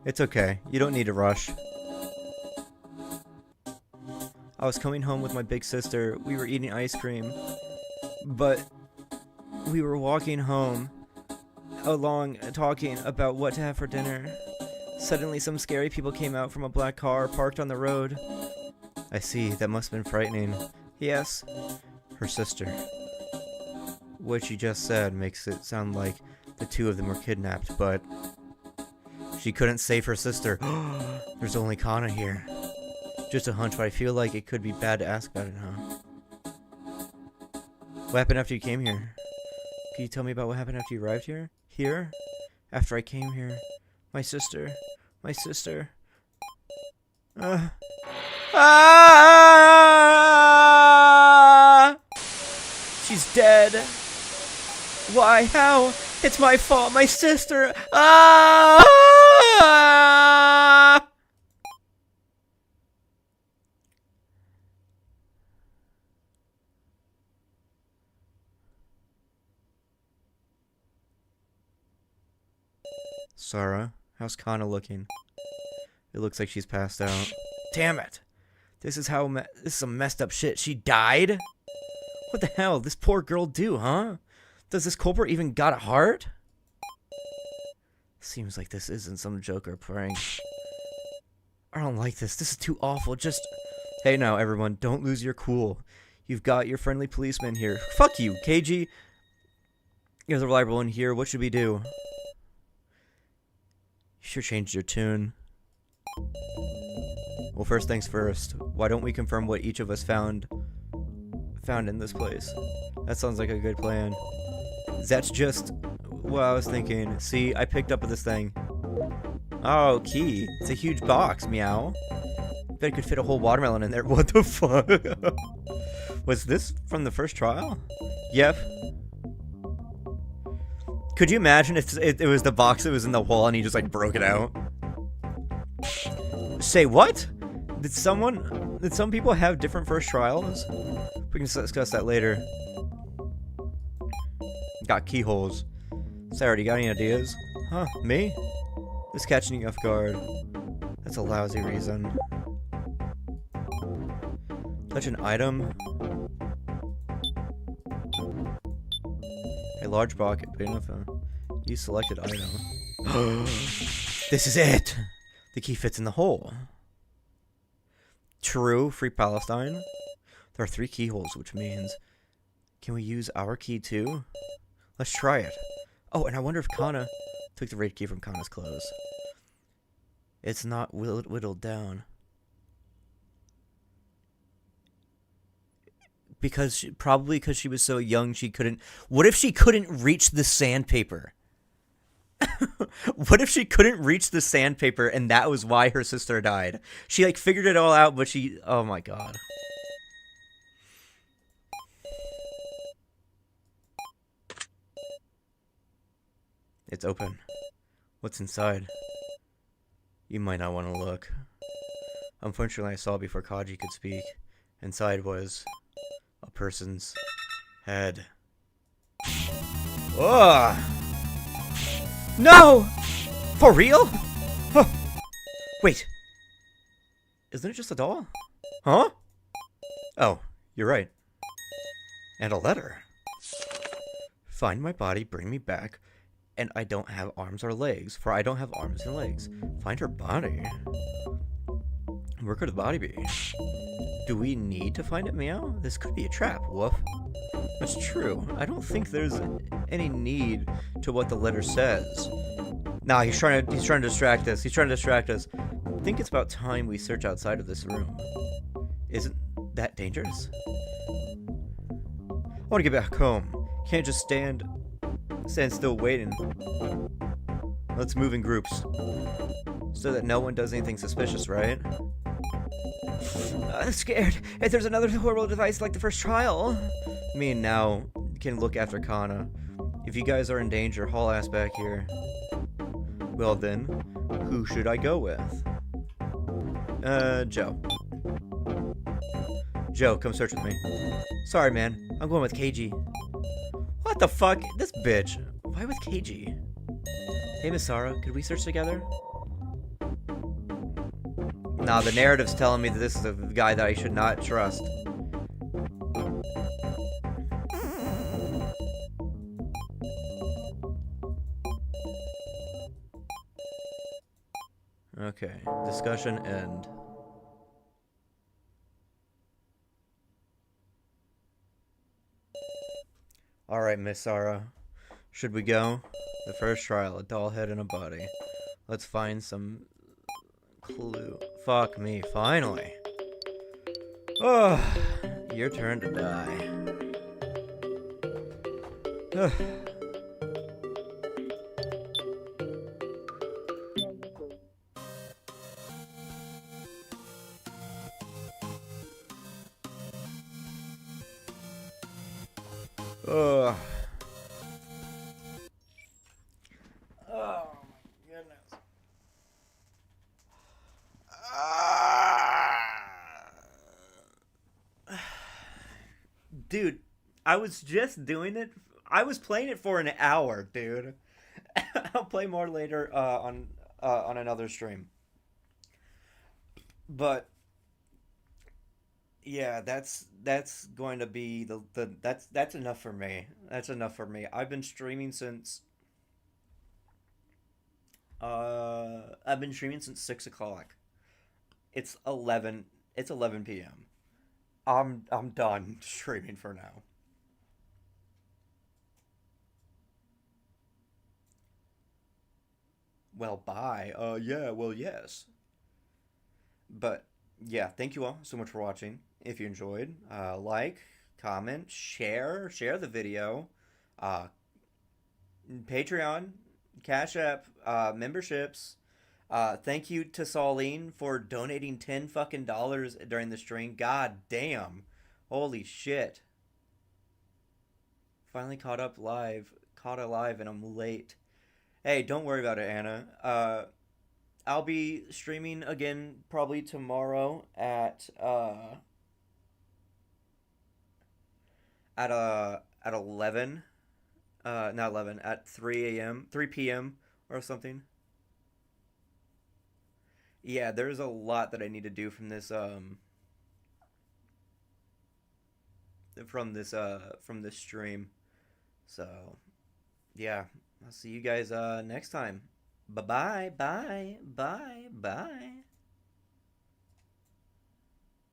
It's okay. You don't need to rush. I was coming home with my big sister. We were eating ice cream. But we were walking home along talking about what to have for dinner. Suddenly some scary people came out from a black car parked on the road. I see, that must have been frightening. Yes, her sister. What she just said makes it sound like the two of them were kidnapped, but she couldn't save her sister. There's only Kana here. Just a hunch, but I feel like it could be bad to ask about it, huh? What happened after you came here? Can you tell me about what happened after you arrived here? Here? After I came here. My sister. She's dead. Why? How? It's my fault. My sister. Sarah, how's Kana looking? It looks like she's passed out. Damn it! This is some messed up shit. She died? What the hell? This poor girl do, huh? Does this culprit even got a heart? Seems like this isn't some joke or prank. I don't like this. This is too awful. Just... Hey now, everyone. Don't lose your cool. You've got your friendly policeman here. Fuck you, KG. You're the reliable one here. What should we do? You sure changed your tune. Well, first things first. Why don't we confirm what each of us found in this place? That sounds like a good plan. That's just what I was thinking. See, I picked up this thing. Oh, key. It's a huge box, meow. Bet it could fit a whole watermelon in there. What the fuck? Was this from the first trial? Yep. Could you imagine if it was the box that was in the wall and he just like broke it out? Say what? Did some people have different first trials? We can discuss that later. Got keyholes. Sarah, do you got any ideas? Huh, me? This catching you off guard. That's a lousy reason. Touch an item. A large bucket, big enough. You selected item. This is it! The key fits in the hole. True, free Palestine. There are 3 keyholes, which means... Can we use our key too? Let's try it. Oh, and I wonder if Kana took the raid key from Kana's clothes. It's not whittled down. Probably because she was so young she couldn't... What if she couldn't reach the sandpaper? What if she couldn't reach the sandpaper and that was why her sister died? She like figured it all out, but she... Oh my god. It's open. What's inside? You might not want to look. Unfortunately, I saw before Kaji could speak. Inside was a person's head. Ugh! No! For real? Huh. Wait. Isn't it just a doll? Huh? Oh, you're right. And a letter. Find my body, bring me back, and I don't have arms or legs, for I don't have arms and legs. Find her body. Where could the body be? Do we need to find it, Meow? This could be a trap, Woof. That's true. I don't think there's any need to what the letter says. Nah, he's trying to distract us. He's trying to distract us. I think it's about time we search outside of this room. Isn't that dangerous? I want to get back home. Can't just stand still waiting. Let's move in groups. So that no one does anything suspicious, right? I'm scared. If there's another horrible device like the first trial. Me and now can look after Kana. If you guys are in danger, haul ass back here. Well then, who should I go with? Joe. Joe, come search with me. Sorry, man. I'm going with KG. What the fuck? This bitch. Why with KG? Hey, Miss Sarah, could we search together? Nah, the narrative's telling me that this is a guy that I should not trust. Okay, discussion end. Alright, Miss Sarah. Should we go? The first trial, a doll head and a body. Let's find some clue. Fuck me, finally. Oh, your turn to die. Ugh. Ugh. Oh my goodness. Dude, I was just doing it. I was playing it for an hour, dude. I'll play more later on another stream. But yeah, that's going to be that's enough for me. That's enough for me. I've been streaming since 6 o'clock. It's 11 p.m. I'm done streaming for now. Well, bye. Yeah, well, yes. But yeah, thank you all so much for watching. If you enjoyed, like, comment, share the video. Patreon, Cash App, memberships. Thank you to Saulene for donating $10 fucking during the stream. God damn. Holy shit. Finally caught alive and I'm late. Hey, don't worry about it, Anna. I'll be streaming again probably tomorrow at 11. Not 11, at 3 p.m. or something. Yeah, there's a lot that I need to do from this stream. So, yeah, I'll see you guys next time. Bye-bye, bye, bye, bye.